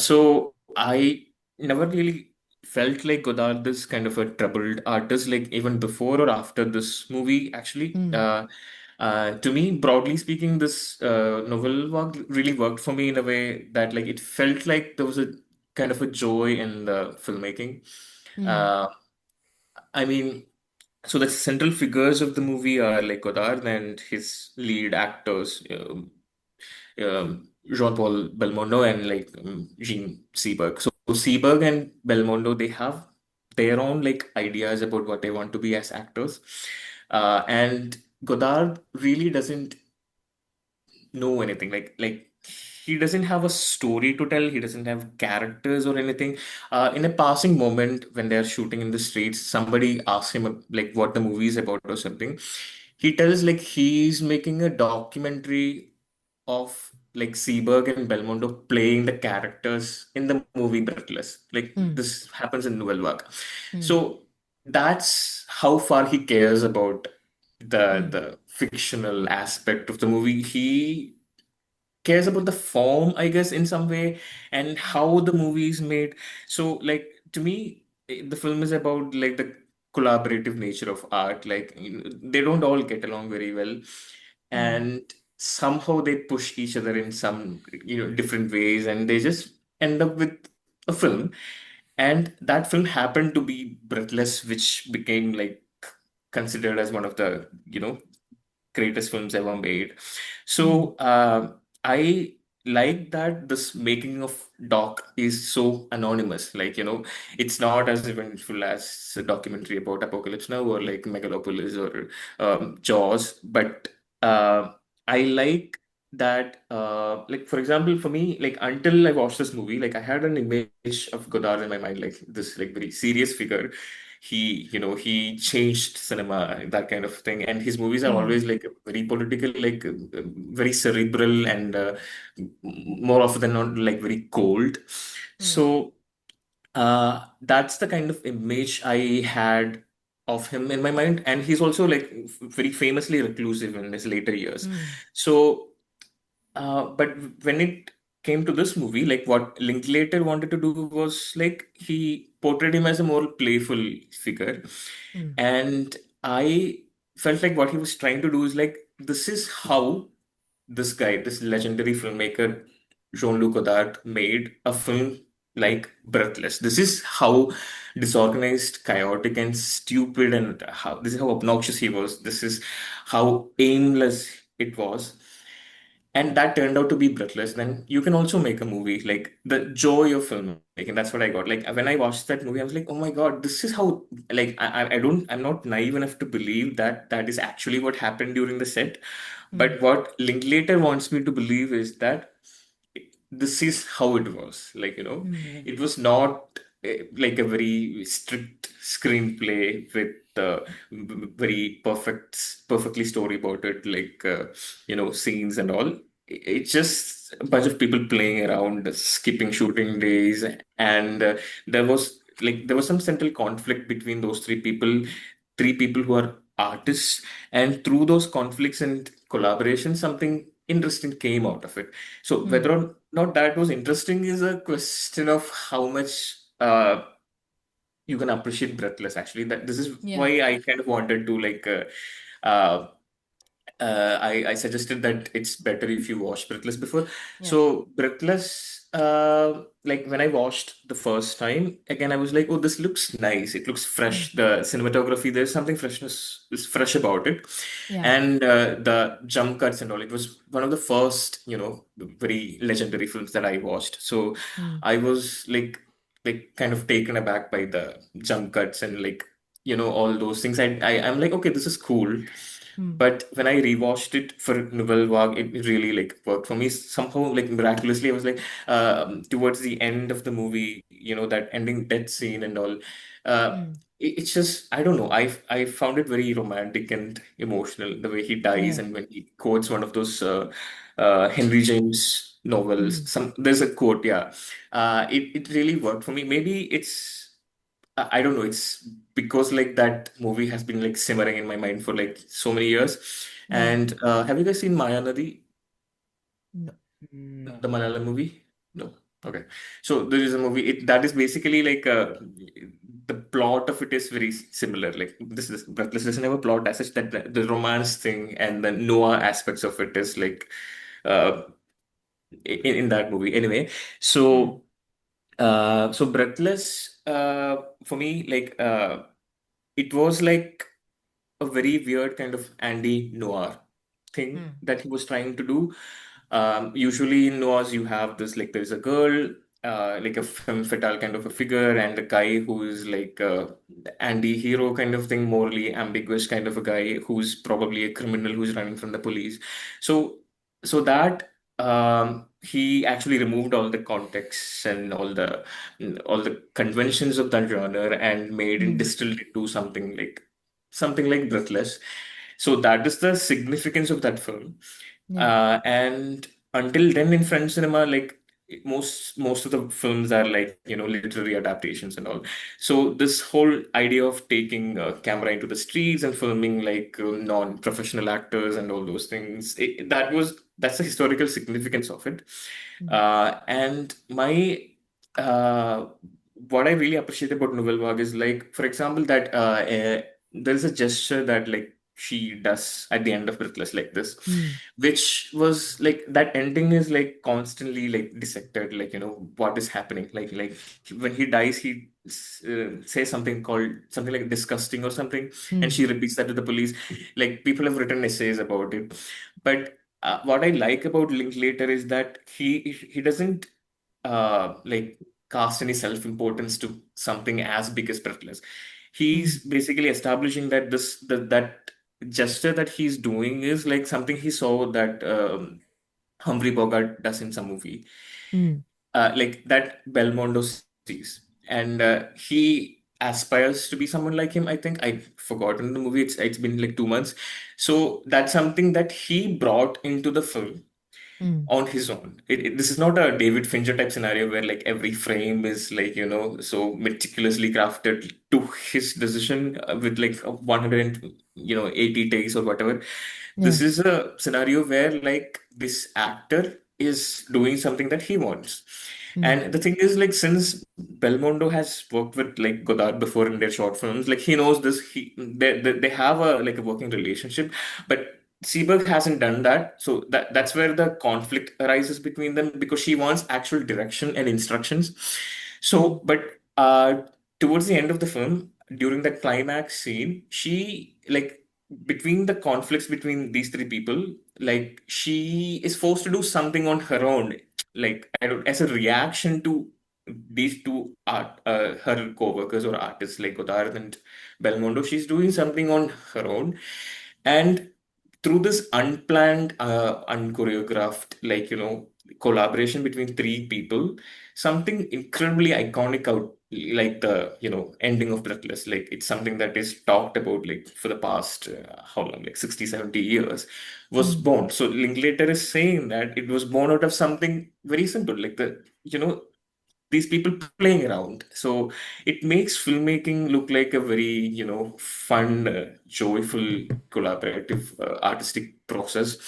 so I never really felt like Godard is kind of a troubled artist, like even before or after this movie, actually. To me, broadly speaking, this Nouvelle Vague really worked for me in a way that like it felt like there was a kind of a joy in the filmmaking. Uh, I mean, so the central figures of the movie are like Godard and his lead actors, Jean-Paul Belmondo and like Jean Seberg. So Seberg and Belmondo, they have their own like ideas about what they want to be as actors. And Godard really doesn't know anything. Like he doesn't have a story to tell. He doesn't have characters or anything. In a passing moment when they're shooting in the streets, somebody asks him like what the movie is about or something. He tells like he's making a documentary of like Seberg and Belmondo playing the characters in the movie Breathless. Like this happens in Nouvelle Vague. So that's how far he cares about the fictional aspect of the movie. He cares about the form, I guess, in some way, and how the movie is made. So, like to me, the film is about like the collaborative nature of art. Like they don't all get along very well, and somehow they push each other in some different ways, and they just end up with a film. And that film happened to be Breathless, which became like considered as one of the greatest films ever made. So I like that this making of doc is so anonymous. Like, it's not as eventful as a documentary about Apocalypse Now or like Megalopolis or Jaws, but I like that. Like, for example, for me, like until I watched this movie, like I had an image of Godard in my mind, like this like very serious figure. He changed cinema, that kind of thing, and his movies are always like very political, like very cerebral, and more often than not like very cold. So that's the kind of image I had of him in my mind, and he's also like very famously reclusive in his later years. So but when it came to this movie, like what Linklater wanted to do was like he portrayed him as a more playful figure. And I felt like what he was trying to do is like, this is how this guy, this legendary filmmaker, Jean-Luc Godard, made a film like Breathless. This is how disorganized, chaotic, and stupid, and how this is how obnoxious he was. This is how aimless it was, and that turned out to be Breathless. Then you can also make a movie like the joy of filmmaking. That's what I got. Like when I watched that movie, I was like, oh my God, this is how. Like I'm not naive enough to believe that that is actually what happened during the set. But what Linklater wants me to believe is that this is how it was. Like, it was not like a very strict screenplay with very perfectly storyboarded, like, scenes and all. It's just a bunch of people playing around, skipping shooting days. And there was some central conflict between those three people who are artists. And through those conflicts and collaboration, something interesting came out of it. So whether or not that was interesting is a question of how much you can appreciate Breathless. Actually, that this is why I kind of wanted to like. Uh, I suggested that it's better if you watch Breathless before. So Breathless, like when I watched the first time, again I was like, oh, this looks nice. It looks fresh. The cinematography, there's something is fresh about it, and the jump cuts and all. It was one of the first, very legendary films that I watched. So I was like kind of taken aback by the jump cuts and like all those things. I'm like, okay, this is cool. But when I rewatched it for Nouvelle Vague, it really like worked for me somehow. Like miraculously, I was like, towards the end of the movie, that ending death scene and all. It's just, I don't know. I found it very romantic and emotional the way he dies, and when he quotes one of those Henry James novels. There's a quote, yeah. It really worked for me. Maybe I don't know. It's because like that movie has been like simmering in my mind for like so many years. And have you guys seen Maya Nadi, the Malayalam movie? No. Okay. So there is a movie that is basically like the plot of it is very similar. Like this Breathless doesn't have a plot as such, that the romance thing and the Noah aspects of it is like uh, in that movie. Anyway, so so Breathless, for me, like it was like a very weird kind of Andy noir thing that he was trying to do. Usually in noirs, you have this like there's a girl, like a femme fatale kind of a figure, and a guy who is like a anti-hero kind of thing, morally ambiguous kind of a guy who's probably a criminal who's running from the police. So that he actually removed all the context and all the conventions of that genre and made it distilled into something like Breathless. So that is the significance of that film. And until then, in French cinema, like most of the films are like literary adaptations and all. So this whole idea of taking a camera into the streets and filming like non-professional actors and all those things, that's the historical significance of it. And what I really appreciate about Nouvelle Vague is like, for example, that there's a gesture that like she does at the end of Breathless like this, which was like that ending is like constantly like dissected, like what is happening, like when he dies he says something like disgusting or something, and she repeats that to the police. Like people have written essays about it, but what I like about Linklater is that he doesn't like cast any self-importance to something as big as Breathless. He's basically establishing that that gesture that he's doing is like something he saw that Humphrey Bogart does in some movie, like that Belmondo sees, and he aspires to be someone like him. I think I've forgotten the movie. It's been like 2 months, so that's something that he brought into the film on his own. This is not a David Fincher type scenario where like every frame is like so meticulously crafted to his decision with like 180 takes or whatever. This is a scenario where like this actor is doing something that he wants. And the thing is, like, since Belmondo has worked with like Godard before in their short films, like he knows this. They have a like a working relationship, but Seberg hasn't done that. So that's where the conflict arises between them, because she wants actual direction and instructions. So, but towards the end of the film, during that climax scene, she like between the conflicts between these three people, like she is forced to do something on her own, like I don't as a reaction to these two her co-workers or artists like Godard and Belmondo. She's doing something on her own, and through this unplanned, unchoreographed, like collaboration between three people, something incredibly iconic out, like the ending of Breathless. Like it's something that is talked about like for the past how long, like 60, 70 years, was born. So Linklater is saying that it was born out of something very simple, like these people playing around. So it makes filmmaking look like a very, fun, joyful, collaborative, artistic process.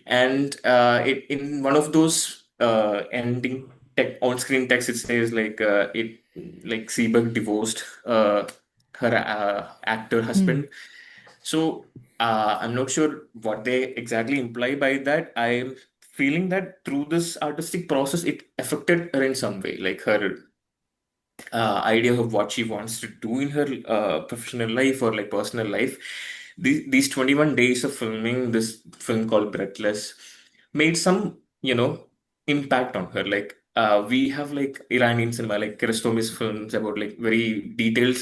And in one of those ending on-screen text, it says like Seberg divorced her actor husband. So I'm not sure what they exactly imply by that. I'm feeling that through this artistic process, it affected her in some way, like her idea of what she wants to do in her professional life or like personal life. These 21 days of filming this film called Breathless made some, impact on her. Like we have like Iranian cinema, like Kiarostami's films about like very detailed,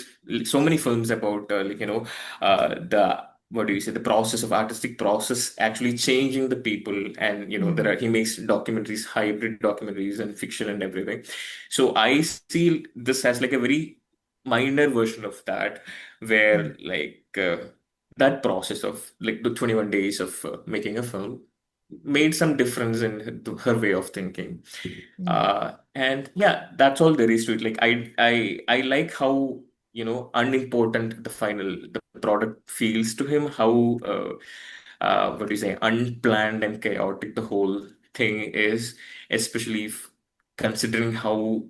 so many films about the what do you say, the process of artistic process actually changing the people. And he makes documentaries, hybrid documentaries and fiction and everything. So I see this as like a very minor version of that, where like that process of like the 21 days of making a film made some difference in her way of thinking. And yeah, that's all there is to it. Like I like how unimportant the product feels to him, how what do you say, unplanned and chaotic the whole thing is, especially if considering how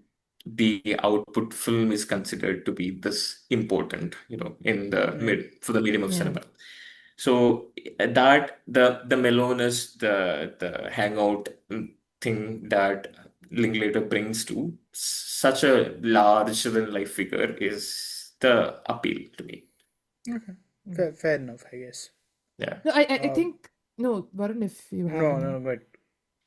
the output film is considered to be this important, in the for the medium of cinema. So that the mellowness, the hangout thing that Linklater brings to such a larger than life figure is the appeal to me. Okay, fair enough, I guess. Yeah. No, I think no, Varun, if you have No, but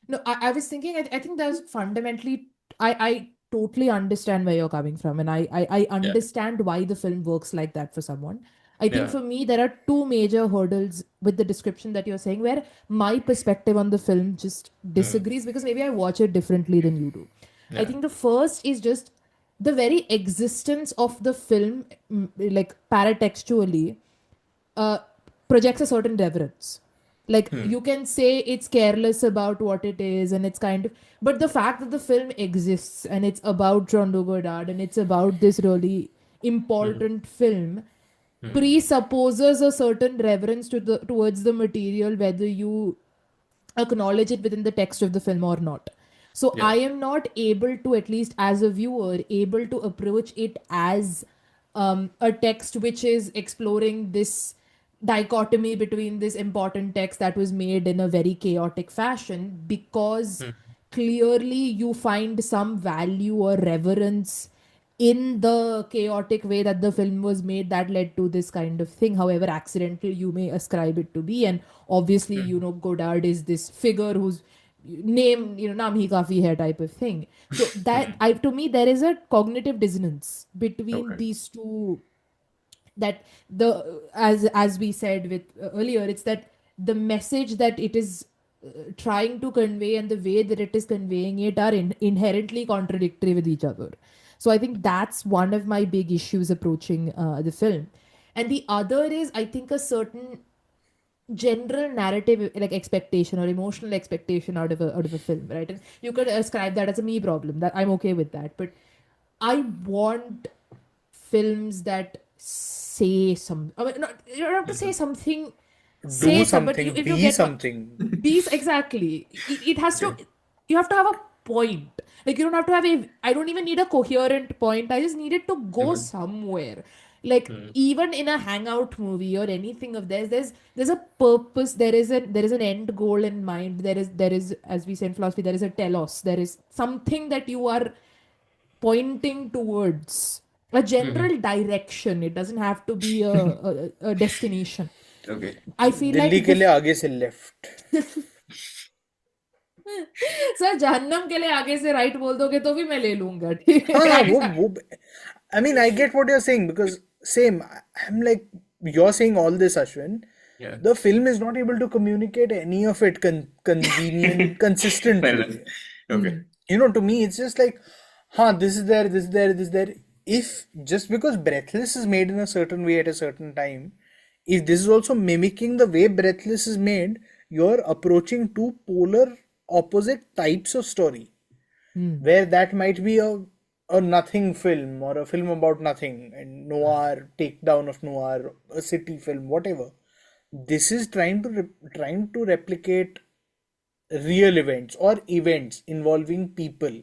no, I was thinking. I think there's fundamentally. I totally understand where you're coming from, and I understand why the film works like that for someone. I think for me, there are two major hurdles with the description that you're saying, where my perspective on the film just disagrees, because maybe I watch it differently than you do. I think the first is just the very existence of the film, like paratextually, projects a certain reverence. Like you can say it's careless about what it is, and it's kind of, but the fact that the film exists and it's about John Godard and it's about this really important film presupposes a certain reverence towards the material, whether you acknowledge it within the text of the film or not. So I am not able to, at least as a viewer, able to approach it as a text which is exploring this dichotomy between this important text that was made in a very chaotic fashion, because clearly you find some value or reverence in the chaotic way that the film was made that led to this kind of thing, however accidental you may ascribe it to be. And obviously, Godard is this figure whose name, naam hi kafi hai type of thing. So that to me there is a cognitive dissonance between these two, that the as we said with earlier, it's that the message that it is trying to convey and the way that it is conveying it are inherently contradictory with each other. So I think that's one of my big issues approaching the film. And the other is, I think, a certain general narrative, like expectation or emotional expectation out of a film, right? And you could ascribe that as a me problem. That I'm okay with that, but I want films that say some. I mean, not, you don't have to say something. Say Do some, but something, if you be get something. be exactly. It has to. You have to have a point. Like, you don't have to have a. I don't even need a coherent point. I just need it to go somewhere. Like, even in a hangout movie or anything of theirs, there's a purpose. There is an end goal in mind. There is, as we say in philosophy, there is a telos. There is something that you are pointing towards, a general direction. It doesn't have to be a destination. Okay. I feel Delhi like के लिए आगे से left. Sir जहन्नम के लिए आगे से right बोल दोगे तो भी मैं ले लूंगा, ठीक है? हाँ वो I mean, I get what you're saying, because same, I'm like, you're saying all this, Ashwin. Yeah. The film is not able to communicate any of it convenient, consistently. Okay. To me, it's just like, this is there, this is there, this is there. If just because Breathless is made in a certain way at a certain time, if this is also mimicking the way Breathless is made, you're approaching two polar opposite types of story, where that might be a nothing film or a film about nothing, and noir, takedown of noir, a city film, whatever. This is trying to replicate real events or events involving people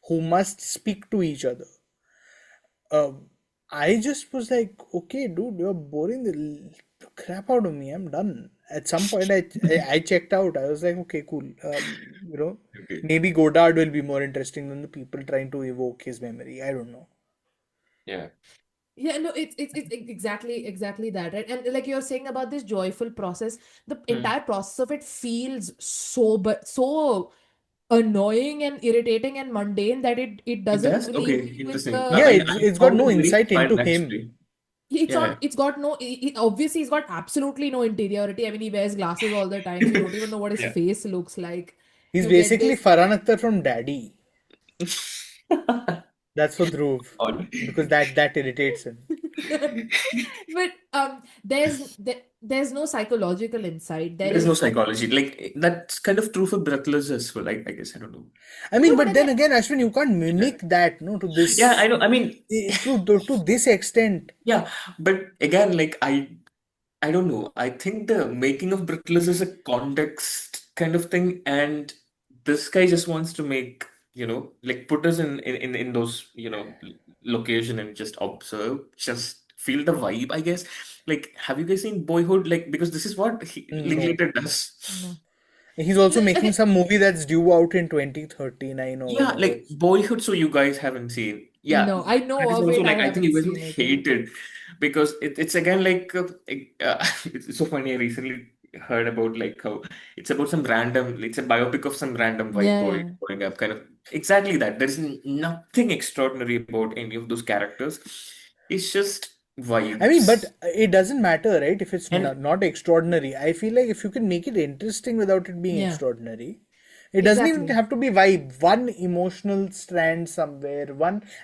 who must speak to each other. I just was like, okay, dude, you're boring the crap out of me. I'm done. At some point, I checked out. I was like, okay, cool. Maybe Godard will be more interesting than the people trying to evoke his memory. I don't know. Yeah. Yeah, no, it's exactly that, right? And like you're saying about this joyful process, the entire process of it feels so annoying and irritating and mundane that it doesn't does? leave Okay, me with interesting. It's got no insight into him. It's got no, obviously he's got absolutely no interiority. I mean, he wears glasses all the time, so you don't even know what his face looks like. He's You get basically this- Farhan Akhtar from Daddy. That's for Dhruv, because that irritates him. But there's no psychological insight. There's no psychology. Like, that's kind of true for Breathless as well. I guess, I don't know. I mean, but then again, Ashwin, you can't mimic that, no, to this. Yeah, I know. I mean, to this extent. Yeah, but again, like, I don't know. I think the making of Breathless is a context kind of thing, and this guy just wants to make, like, put us in those, location and just observe, just feel the vibe, I guess. Like, have you guys seen Boyhood? Like, because this is what Linklater does. He's also making some movie that's due out in 2039 or Yeah, whatever. like Boyhood, so you guys haven't seen. Yeah, No, I know that is of also it. like, I I think you guys haven't will seen it. hate it because it's again like it's so funny. I recently heard about like how it's about some random, it's a biopic of some random white boy Yeah. growing up, kind of exactly that. There's nothing extraordinary about any of those characters. It's just vibes. I mean, but it doesn't matter, right? If it's And- not extraordinary. I feel like if you can make it interesting without it being Yeah. extraordinary, it doesn't even Exactly. have to be vibe. One emotional strand somewhere,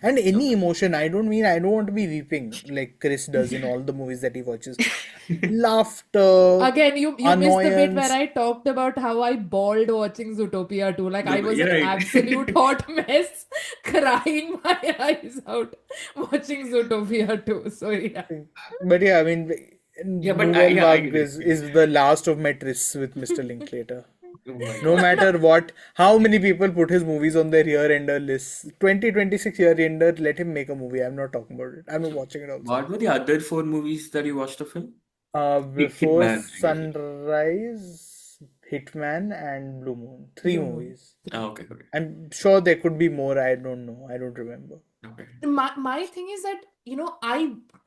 and any emotion. I don't want to be weeping like Chris does in all the movies that he watches. Laughter, Again, you missed the bit annoyance. where I talked about how I bawled watching Zootopia too. Like, I was Yeah, an right. absolute hot mess, crying my eyes out watching Zootopia too. So yeah. But yeah, I mean, Yeah, but Nouvelle I Vague agree. is the last of my trysts with Mr. Linklater. Oh my No God. matter how many people put his movies on their year-ender list, 2026 year-ender, let him make a movie. I'm not talking about it. I'm not watching it also. What were the other 4 movies that you watched of him? Before Hitman, I guess. Sunrise, Hitman, and Blue Moon. Three Blue Moon. movies. Okay, okay. I'm sure there could be more. I don't know. I don't remember. Okay. My thing is that,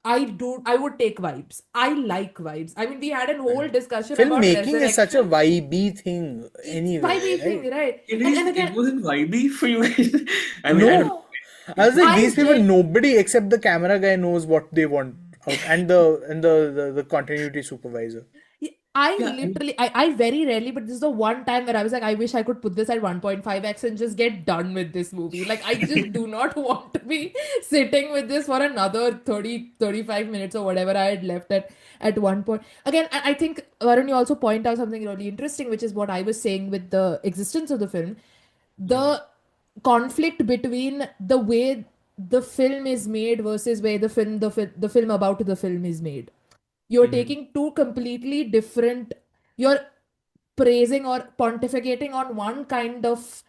I would take vibes. I like vibes. I mean, we had a whole discussion about Filmmaking is such a resurrection. vibey thing anyway, Vibey thing, right? right? It And is. and It again, wasn't vibey for you guys. I mean, I don't. No, I was like, I these people, did. nobody except the camera guy knows what they want out, and the continuity supervisor. I Yeah, and literally, I very rarely, but this is the one time where I was like, I wish I could put this at 1.5x and just get done with this movie. Like, I just do not want to be sitting with this for another 35 minutes or whatever I had left at one point. Again, I think, Varun, you also point out something really interesting, which is what I was saying with the existence of the film. The conflict between the way the film is made versus where the film about the film is made. You're taking two completely different, you're praising or pontificating on one kind of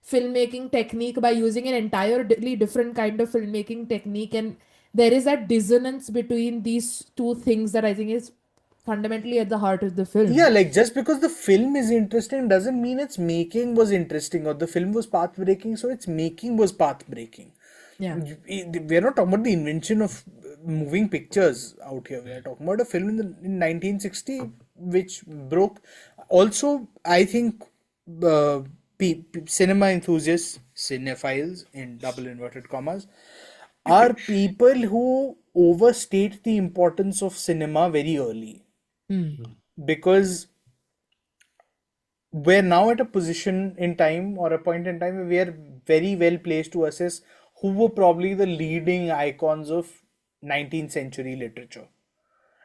filmmaking technique by using an entirely different kind of filmmaking technique, and there is that dissonance between these two things that I think is fundamentally at the heart of the film. Yeah, like just because the film is interesting doesn't mean its making was interesting, or the film was path breaking, so its making was path breaking. Yeah. We're not talking about the invention of moving pictures out here. We're talking about a film in 1960 which broke. Also, I think cinema enthusiasts, cinephiles in double inverted commas, are people who overstate the importance of cinema very early. Because we're now at a position in time or a point in time where we are very well placed to assess who were probably the leading icons of 19th century literature.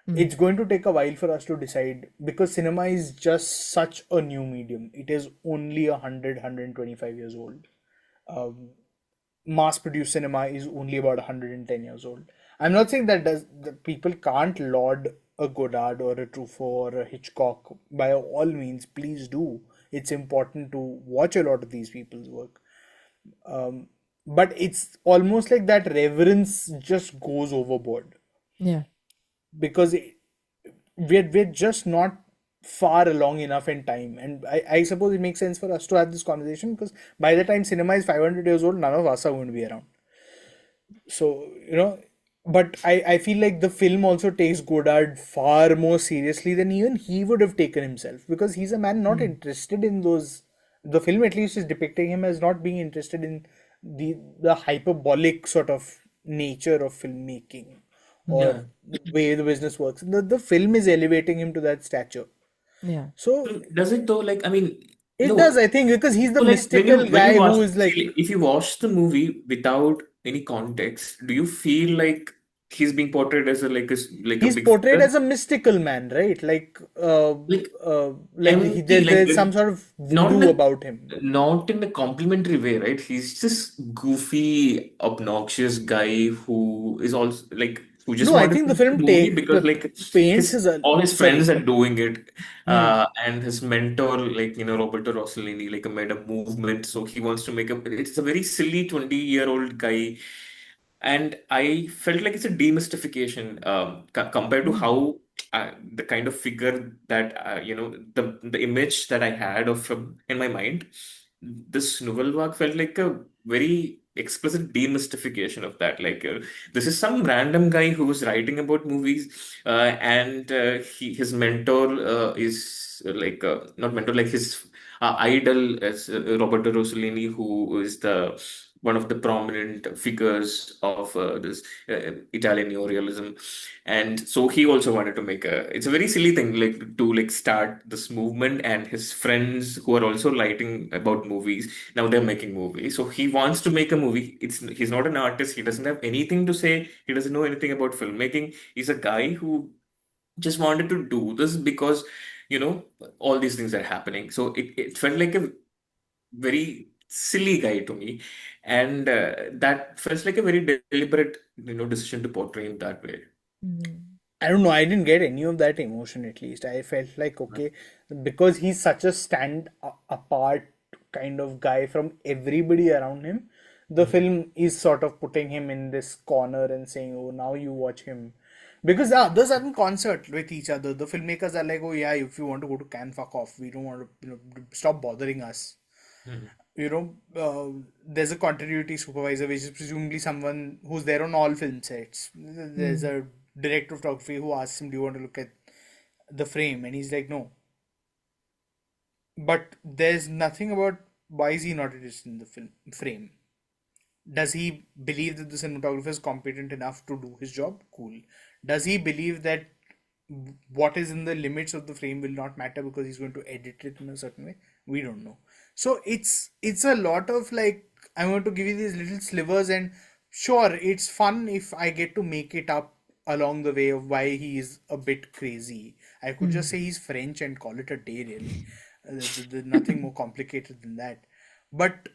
It's going to take a while for us to decide, because cinema is just such a new medium. It is only 125 years old. Mass produced cinema is only about 110 years old. I'm not saying that people can't laud a Godard or a Truffaut or a Hitchcock. By all means, please do. It's important to watch a lot of these people's work. But it's almost like that reverence just goes overboard, Yeah. because we're just not far along enough in time. And I suppose it makes sense for us to have this conversation, because by the time cinema is 500 years old, none of us are going to be around. So, but I feel like the film also takes Godard far more seriously than even he would have taken himself, because he's a man not interested in those. The film at least is depicting him as not being interested in the hyperbolic sort of nature of filmmaking, or the way the business works. The film is elevating him to that stature. Yeah. So does it though? Like, I mean, it no. does, I think, because he's the So, like, mystical guy watch, who is like. if you watch the movie without any context, do you feel like he's being portrayed as a He's big portrayed figure? as a mystical man, right? Like Empty, there's some sort of voodoo about him. Not in a complimentary way, right? He's just goofy, obnoxious guy who is also who just No, I wanted think to the do film the movie because paints all his friends are doing it, Hmm. and his mentor, Roberto Rossellini, made a movement, so he wants to make it's a very silly 20-year-old guy. And I felt like it's a demystification, compared to how the kind of figure that the image that I had of him in my mind. This Nouvelle Vague felt like a very explicit demystification of that. This is some random guy who was writing about movies, and his mentor is not mentor, like his idol is Roberto Rossellini, who is the one of the prominent figures of this Italian neorealism. And so he also wanted to make it's a very silly thing, to start this movement, and his friends who are also writing about movies, now they're making movies. So he wants to make a movie. He's not an artist. He doesn't have anything to say. He doesn't know anything about filmmaking. He's a guy who just wanted to do this because, all these things are happening. So it felt like a very silly guy to me, and that felt like a very deliberate decision to portray him that way. I don't know, I didn't get any of that emotion. At least I felt like, okay, because he's such a stand apart kind of guy from everybody around him, the film is sort of putting him in this corner and saying, oh, now you watch him. Because the others are in concert with each other. The filmmakers are like, oh yeah, if you want to go to Cannes, fuck off. We don't want to, stop bothering us. There's a continuity supervisor, which is presumably someone who's there on all film sets. There's a director of photography who asks him, do you want to look at the frame? And he's like, no. But there's nothing about why is he not interested in the film frame. Does he believe that the cinematographer is competent enough to do his job? Cool. Does he believe that what is in the limits of the frame will not matter because he's going to edit it in a certain way? We don't know. So it's a lot of like, I'm going to give you these little slivers, and sure, it's fun if I get to make it up along the way of why he is a bit crazy. I could just say he's French and call it a day, really. There's nothing more complicated than that. But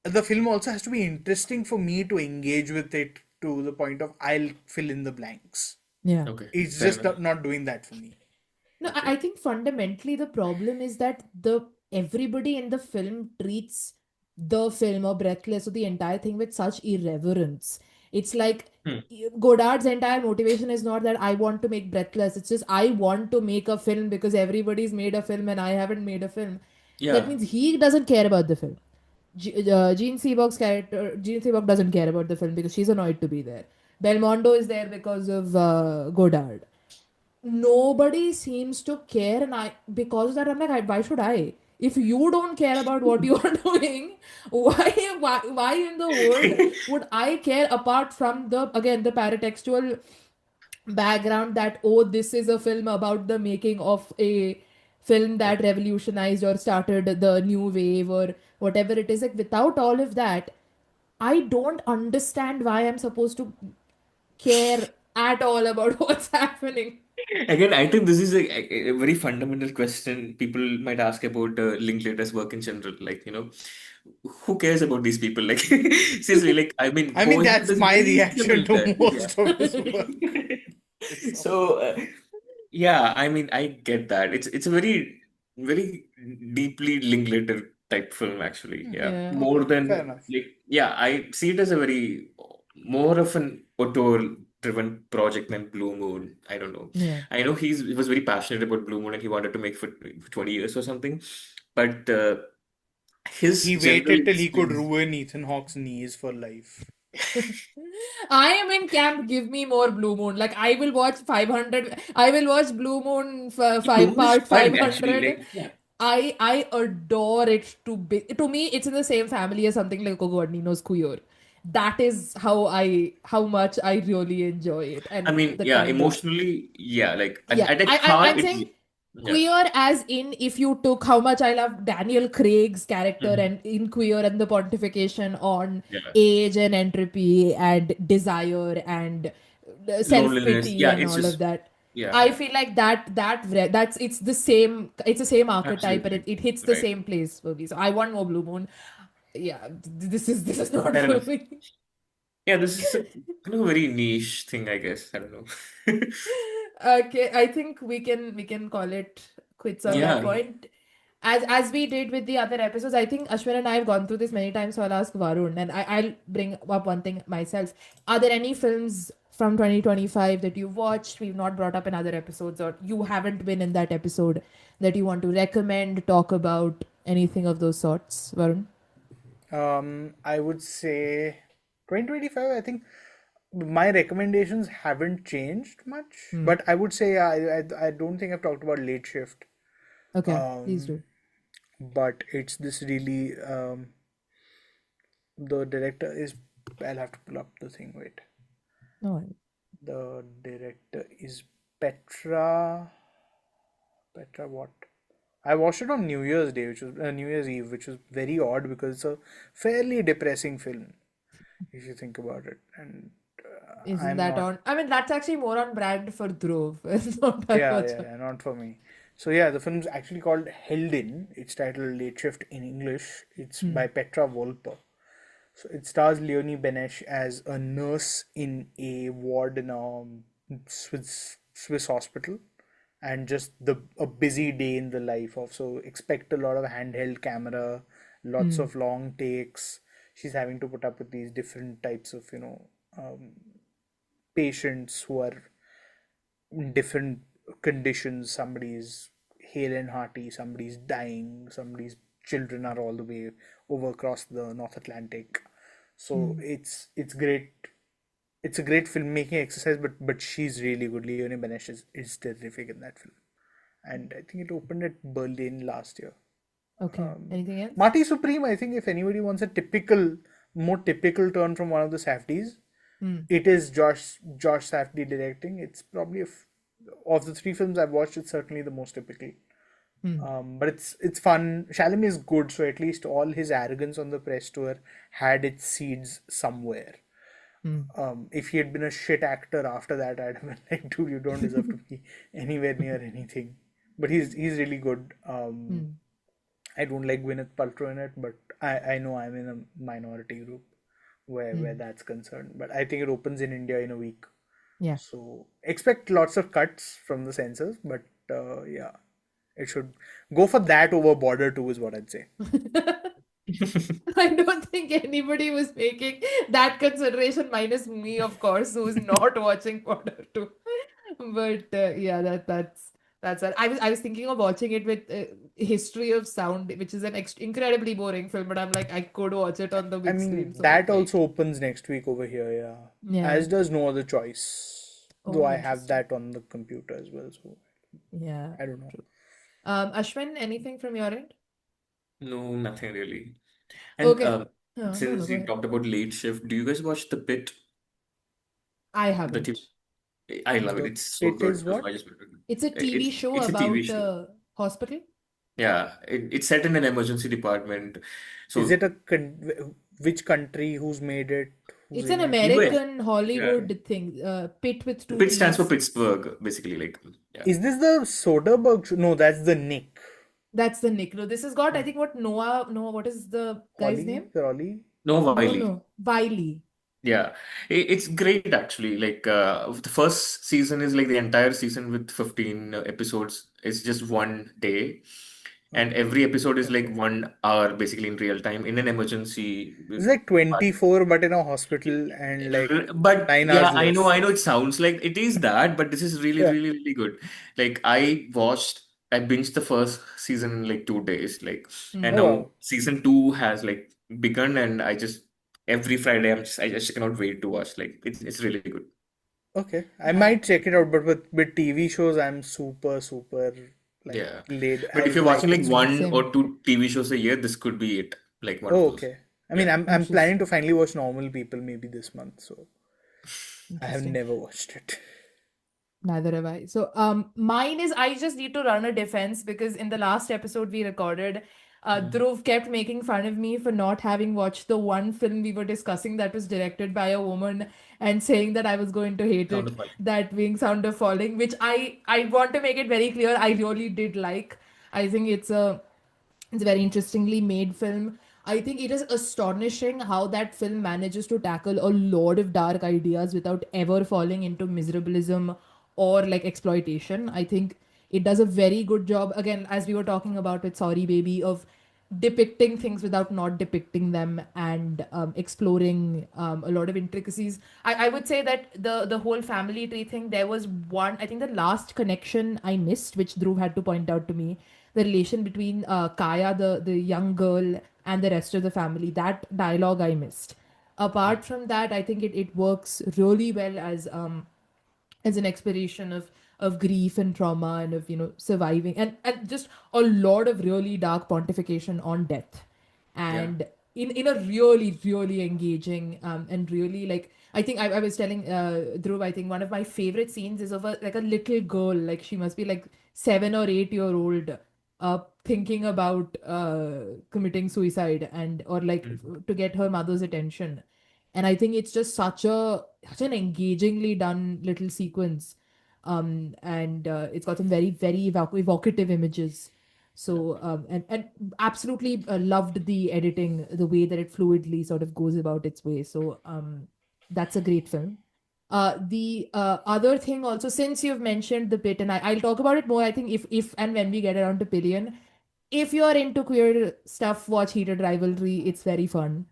the film also has to be interesting for me to engage with it to the point of I'll fill in the blanks. Yeah. Okay. It's Fair just enough. not doing that for me. No, I think fundamentally the problem is that everybody in the film treats the film or Breathless or the entire thing with such irreverence. It's like Godard's entire motivation is not that I want to make Breathless. It's just I want to make a film because everybody's made a film and I haven't made a film. That Yeah. means he doesn't care about the film. Jean Seberg's character, Jean Seberg doesn't care about the film because she's annoyed to be there. Belmondo is there because of Godard. Nobody seems to care, and because of that I'm like, why should I? If you don't care about what you are doing, why in the world would I care, apart from the paratextual background that, oh, this is a film about the making of a film that revolutionized or started the new wave or whatever it is. Like, without all of that, I don't understand why I'm supposed to care at all about what's happening. Again, I think this is a very fundamental question people might ask about Linklater's work in general. Like, who cares about these people? Like, seriously, like, I mean, That's there's my very reaction little to there. most of his work. So, yeah, I mean, I get that. It's a very, very deeply Linklater type film, actually. Yeah, Yeah. more Okay, fair than enough. like, yeah, I see it as a very more of an auteur-driven project than Blue Moon. I don't know. Yeah. I know he was very passionate about Blue Moon and he wanted to make for 20 years or something, but his He general waited till he could experience. ruin Ethan Hawke's knees for life. I am in camp. Give me more Blue Moon. Like, I will watch 500. I will watch Blue Moon Blue five Moon is part fine, actually. 500. Like, yeah. I adore it to be. To me, it's in the same family as something like Luca Guadagnino's Queer. That is how much I really enjoy it, I and mean, the yeah, kind of emotionally, yeah, like yeah. at its heart, I'm saying yeah. Queer as in, if you took how much I love Daniel Craig's character Mhm. and in Queer and the pontification on Yeah. age and entropy and desire and Loneliness. self-pity Yeah, and it's all of just, that. yeah, I feel like that's it's the same archetype, and absolutely. it hits the Right. same place for me. So I want more Blue Moon. Yeah, this is not Fair for enough. me. Yeah, this is kind of a very niche thing, I guess. I don't know. Okay, I think we can call it quits on that Yeah. point. As we did with the other episodes, I think Ashwin and I have gone through this many times, so I'll ask Varun, and I'll bring up one thing myself. Are there any films from 2025 that you've watched, we've not brought up in other episodes, or you haven't been in that episode, that you want to recommend, talk about, anything of those sorts, Varun? I would say 2025, I think my recommendations haven't changed much, but I would say I don't think I've talked about Late Shift. Okay, please do. But it's this really the director is, I'll have to pull up the thing, wait. No. The director is Petra what? I watched it on New Year's Day, which was New Year's Eve, which was very odd because it's a fairly depressing film, if you think about it. And Isn't I'm that not, on? I mean, that's actually more on brand for Dhruv. It's not that much. yeah, not for me. So yeah, the film's actually called Held In. It's titled Late Shift in English. It's by Petra Volper. So it stars Leonie Benesch as a nurse in a ward in a Swiss hospital, and just a busy day in the life of. So expect a lot of handheld camera, lots of long takes. She's having to put up with these different types of patients who are different conditions. Somebody's hale and hearty, somebody's dying, somebody's children are all the way over across the North Atlantic. So it's great. It's a great filmmaking exercise, but she's really good. Leonie Benesch is terrific in that film, and I think it opened at Berlin last year. Okay. Anything else? Marty Supreme, I think if anybody wants a more typical turn from one of the Safdies, it is Josh Safdie directing. It's probably of the three films I've watched, it's certainly the most typical. But it's fun. Chalamet is good, so at least all his arrogance on the press tour had its seeds somewhere. If he had been a shit actor after that, I'd have been like, dude, you don't deserve to be anywhere near anything. But he's really good. I don't like Gwyneth Paltrow in it, but I know I'm in a minority group where that's concerned. But I think it opens in India in a week. Yeah. So expect lots of cuts from the censors, but yeah, it should go for that over Border 2 is what I'd say. I don't think anybody was making that consideration, minus me, of course, who's not watching Border 2. But yeah, that's it. I was thinking of watching it with History of Sound, which is an incredibly boring film, but I'm like, I could watch it on the big screen. So that also opens next week over here, Yeah. As does No Other Choice. Oh, Though I have that on the computer as well, so yeah. I don't know. Ashwin, anything from your end? No, nothing really. And Okay. No, since go you ahead. talked about Late Shift, do you guys watch The Pit? I The haven't. I love it. The It's so Pit good. is what? It's a TV show It's a about TV show. a hospital. Yeah, it's set in an emergency department. Is So it which country? Who's made it? Who's It's an in it? US. American Hollywood thing. Pit with two Pit stands for T's. Pittsburgh, basically. Like, yeah. Is this the Soderbergh show? No, that's the Nick. That's the Nick. No, this has got, I think, what what is the guy's name? Raleigh? No, No, Wiley. no, Wiley. Yeah, it's great actually. Like the first season is like the entire season with 15 episodes. It's just one day, and every episode is like 1 hour basically in real time in an emergency. It's like 24, but in a hospital and like But 9 yeah, hours less. I know it sounds like it is that, but this is really, Yeah. really, really good. Like I binged the first season in like 2 days, like, and Oh, now wow. season 2 has like begun, and every Friday I just cannot wait to watch. Like it's really good. Okay, I might check it out, but with TV shows, I'm super like Yeah. laid. But if you're watching like one or two TV shows a year, this could be it. Like one of Oh, those. okay. I mean, I'm planning to finally watch Normal People maybe this month, so I have Interesting. never watched it. Neither have I. So, mine is, I just need to run a defense because in the last episode we recorded, Dhruv kept making fun of me for not having watched the one film we were discussing that was directed by a woman and saying that I was going to hate Sound it, of Falling. that being Sound of Falling, which I want to make it very clear, I really did like. I think it's a very interestingly made film. I think it is astonishing how that film manages to tackle a lot of dark ideas without ever falling into miserabilism or like exploitation. I think it does a very good job, again, as we were talking about with Sorry Baby, of depicting things without not depicting them and exploring a lot of intricacies. I would say that the whole family tree thing, there was one, I think the last connection I missed, which Dhruv had to point out to me, the relation between Kaya, the young girl, and the rest of the family. That dialogue I missed. Apart from that, I think it works really well as an exploration of grief and trauma and of surviving and just a lot of really dark pontification on death, and in a really really engaging and really, like, I think I was telling Dhruv, I think one of my favorite scenes is of a little girl, like she must be like 7 or 8 year old, thinking about committing suicide and or like to get her mother's attention. And I think it's just such an engagingly done little sequence. And it's got some very, very evocative images. So, and absolutely loved the editing, the way that it fluidly sort of goes about its way. So, that's a great film. The other thing also, since you've mentioned The Pit, and I'll talk about it more, I think, if and when we get around to Pillion. If you're into queer stuff, watch Heated Rivalry. It's very fun.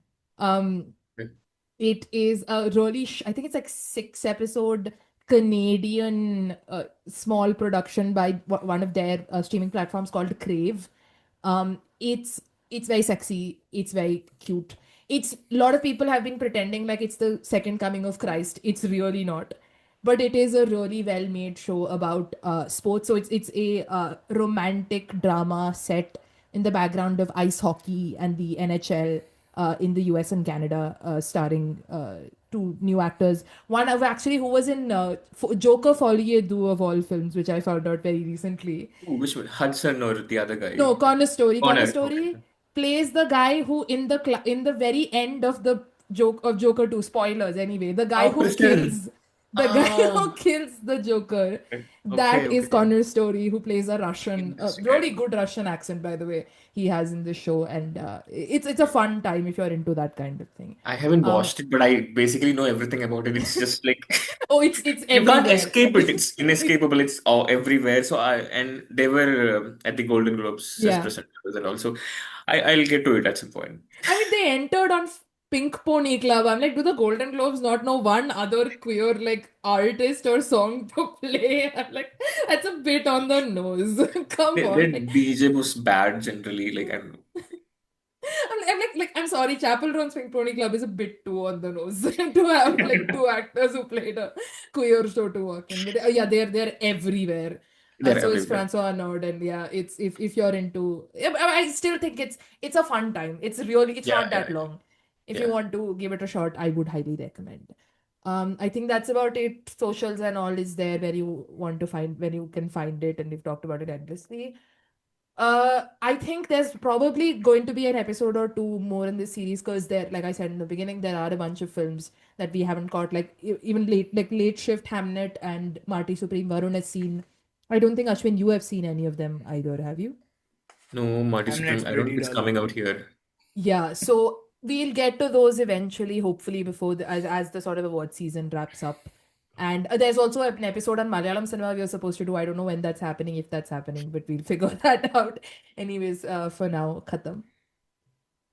It is a really, I think it's like 6 episode Canadian small production by one of their streaming platforms called Crave. It's very sexy. It's very cute. It's a lot of people have been pretending like it's the second coming of Christ. It's really not. But it is a really well made show about sports. So it's a romantic drama set in the background of ice hockey and the NHL in the US and Canada, starring two new actors. One of actually who was in Joker Folie Du of all films, which I found out very recently. Ooh, which one? Hudson or the other guy? No, Connor Story. Connor, Connor Story plays the guy who in the very end of the Joker 2, spoilers anyway, the guy who kills the Joker. That is Connor Story, who plays a Russian, really good Russian accent, by the way, he has in the show, and it's a fun time if you're into that kind of thing. I haven't watched it, but I basically know everything about it. It's just like Oh, it's you can't everywhere. escape it. It's inescapable. It's all everywhere. And they were at the Golden Globes as Yeah. presenters and also I'll get to it at some point. I mean, they entered on Pink Pony Club. I'm like, do the Golden Globes not know one other queer like artist or song to play? I'm like, that's a bit on the nose. Come Their on. DJ was bad generally. Like I'm sorry, Chapel Roan's Pink Pony Club is a bit too on the nose to have like two actors who played a queer show to work in. But yeah, they're everywhere. They're So is everywhere. Francois Arnaud, and yeah, it's if you're into, I still think it's a fun time. It's Yeah, not that yeah, long. If yeah. you want to give it a shot, I would highly recommend. I think that's about it. Socials and all is there where you can find it, and we've talked about it endlessly. I think there's probably going to be an episode or two more in this series because like I said in the beginning, there are a bunch of films that we haven't caught, like even Late Shift, Hamnet, and Marty Supreme. Varun has seen. I don't think Ashwin, you have seen any of them either, have you? No, Marty Supreme. Hamlet's I don't think pretty it's dull. coming out here. Yeah, so we'll get to those eventually, hopefully before as the sort of award season wraps up. And there's also an episode on Malayalam cinema we are supposed to do. I don't know when that's happening, if that's happening, but we'll figure that out. Anyways, for now, khatam.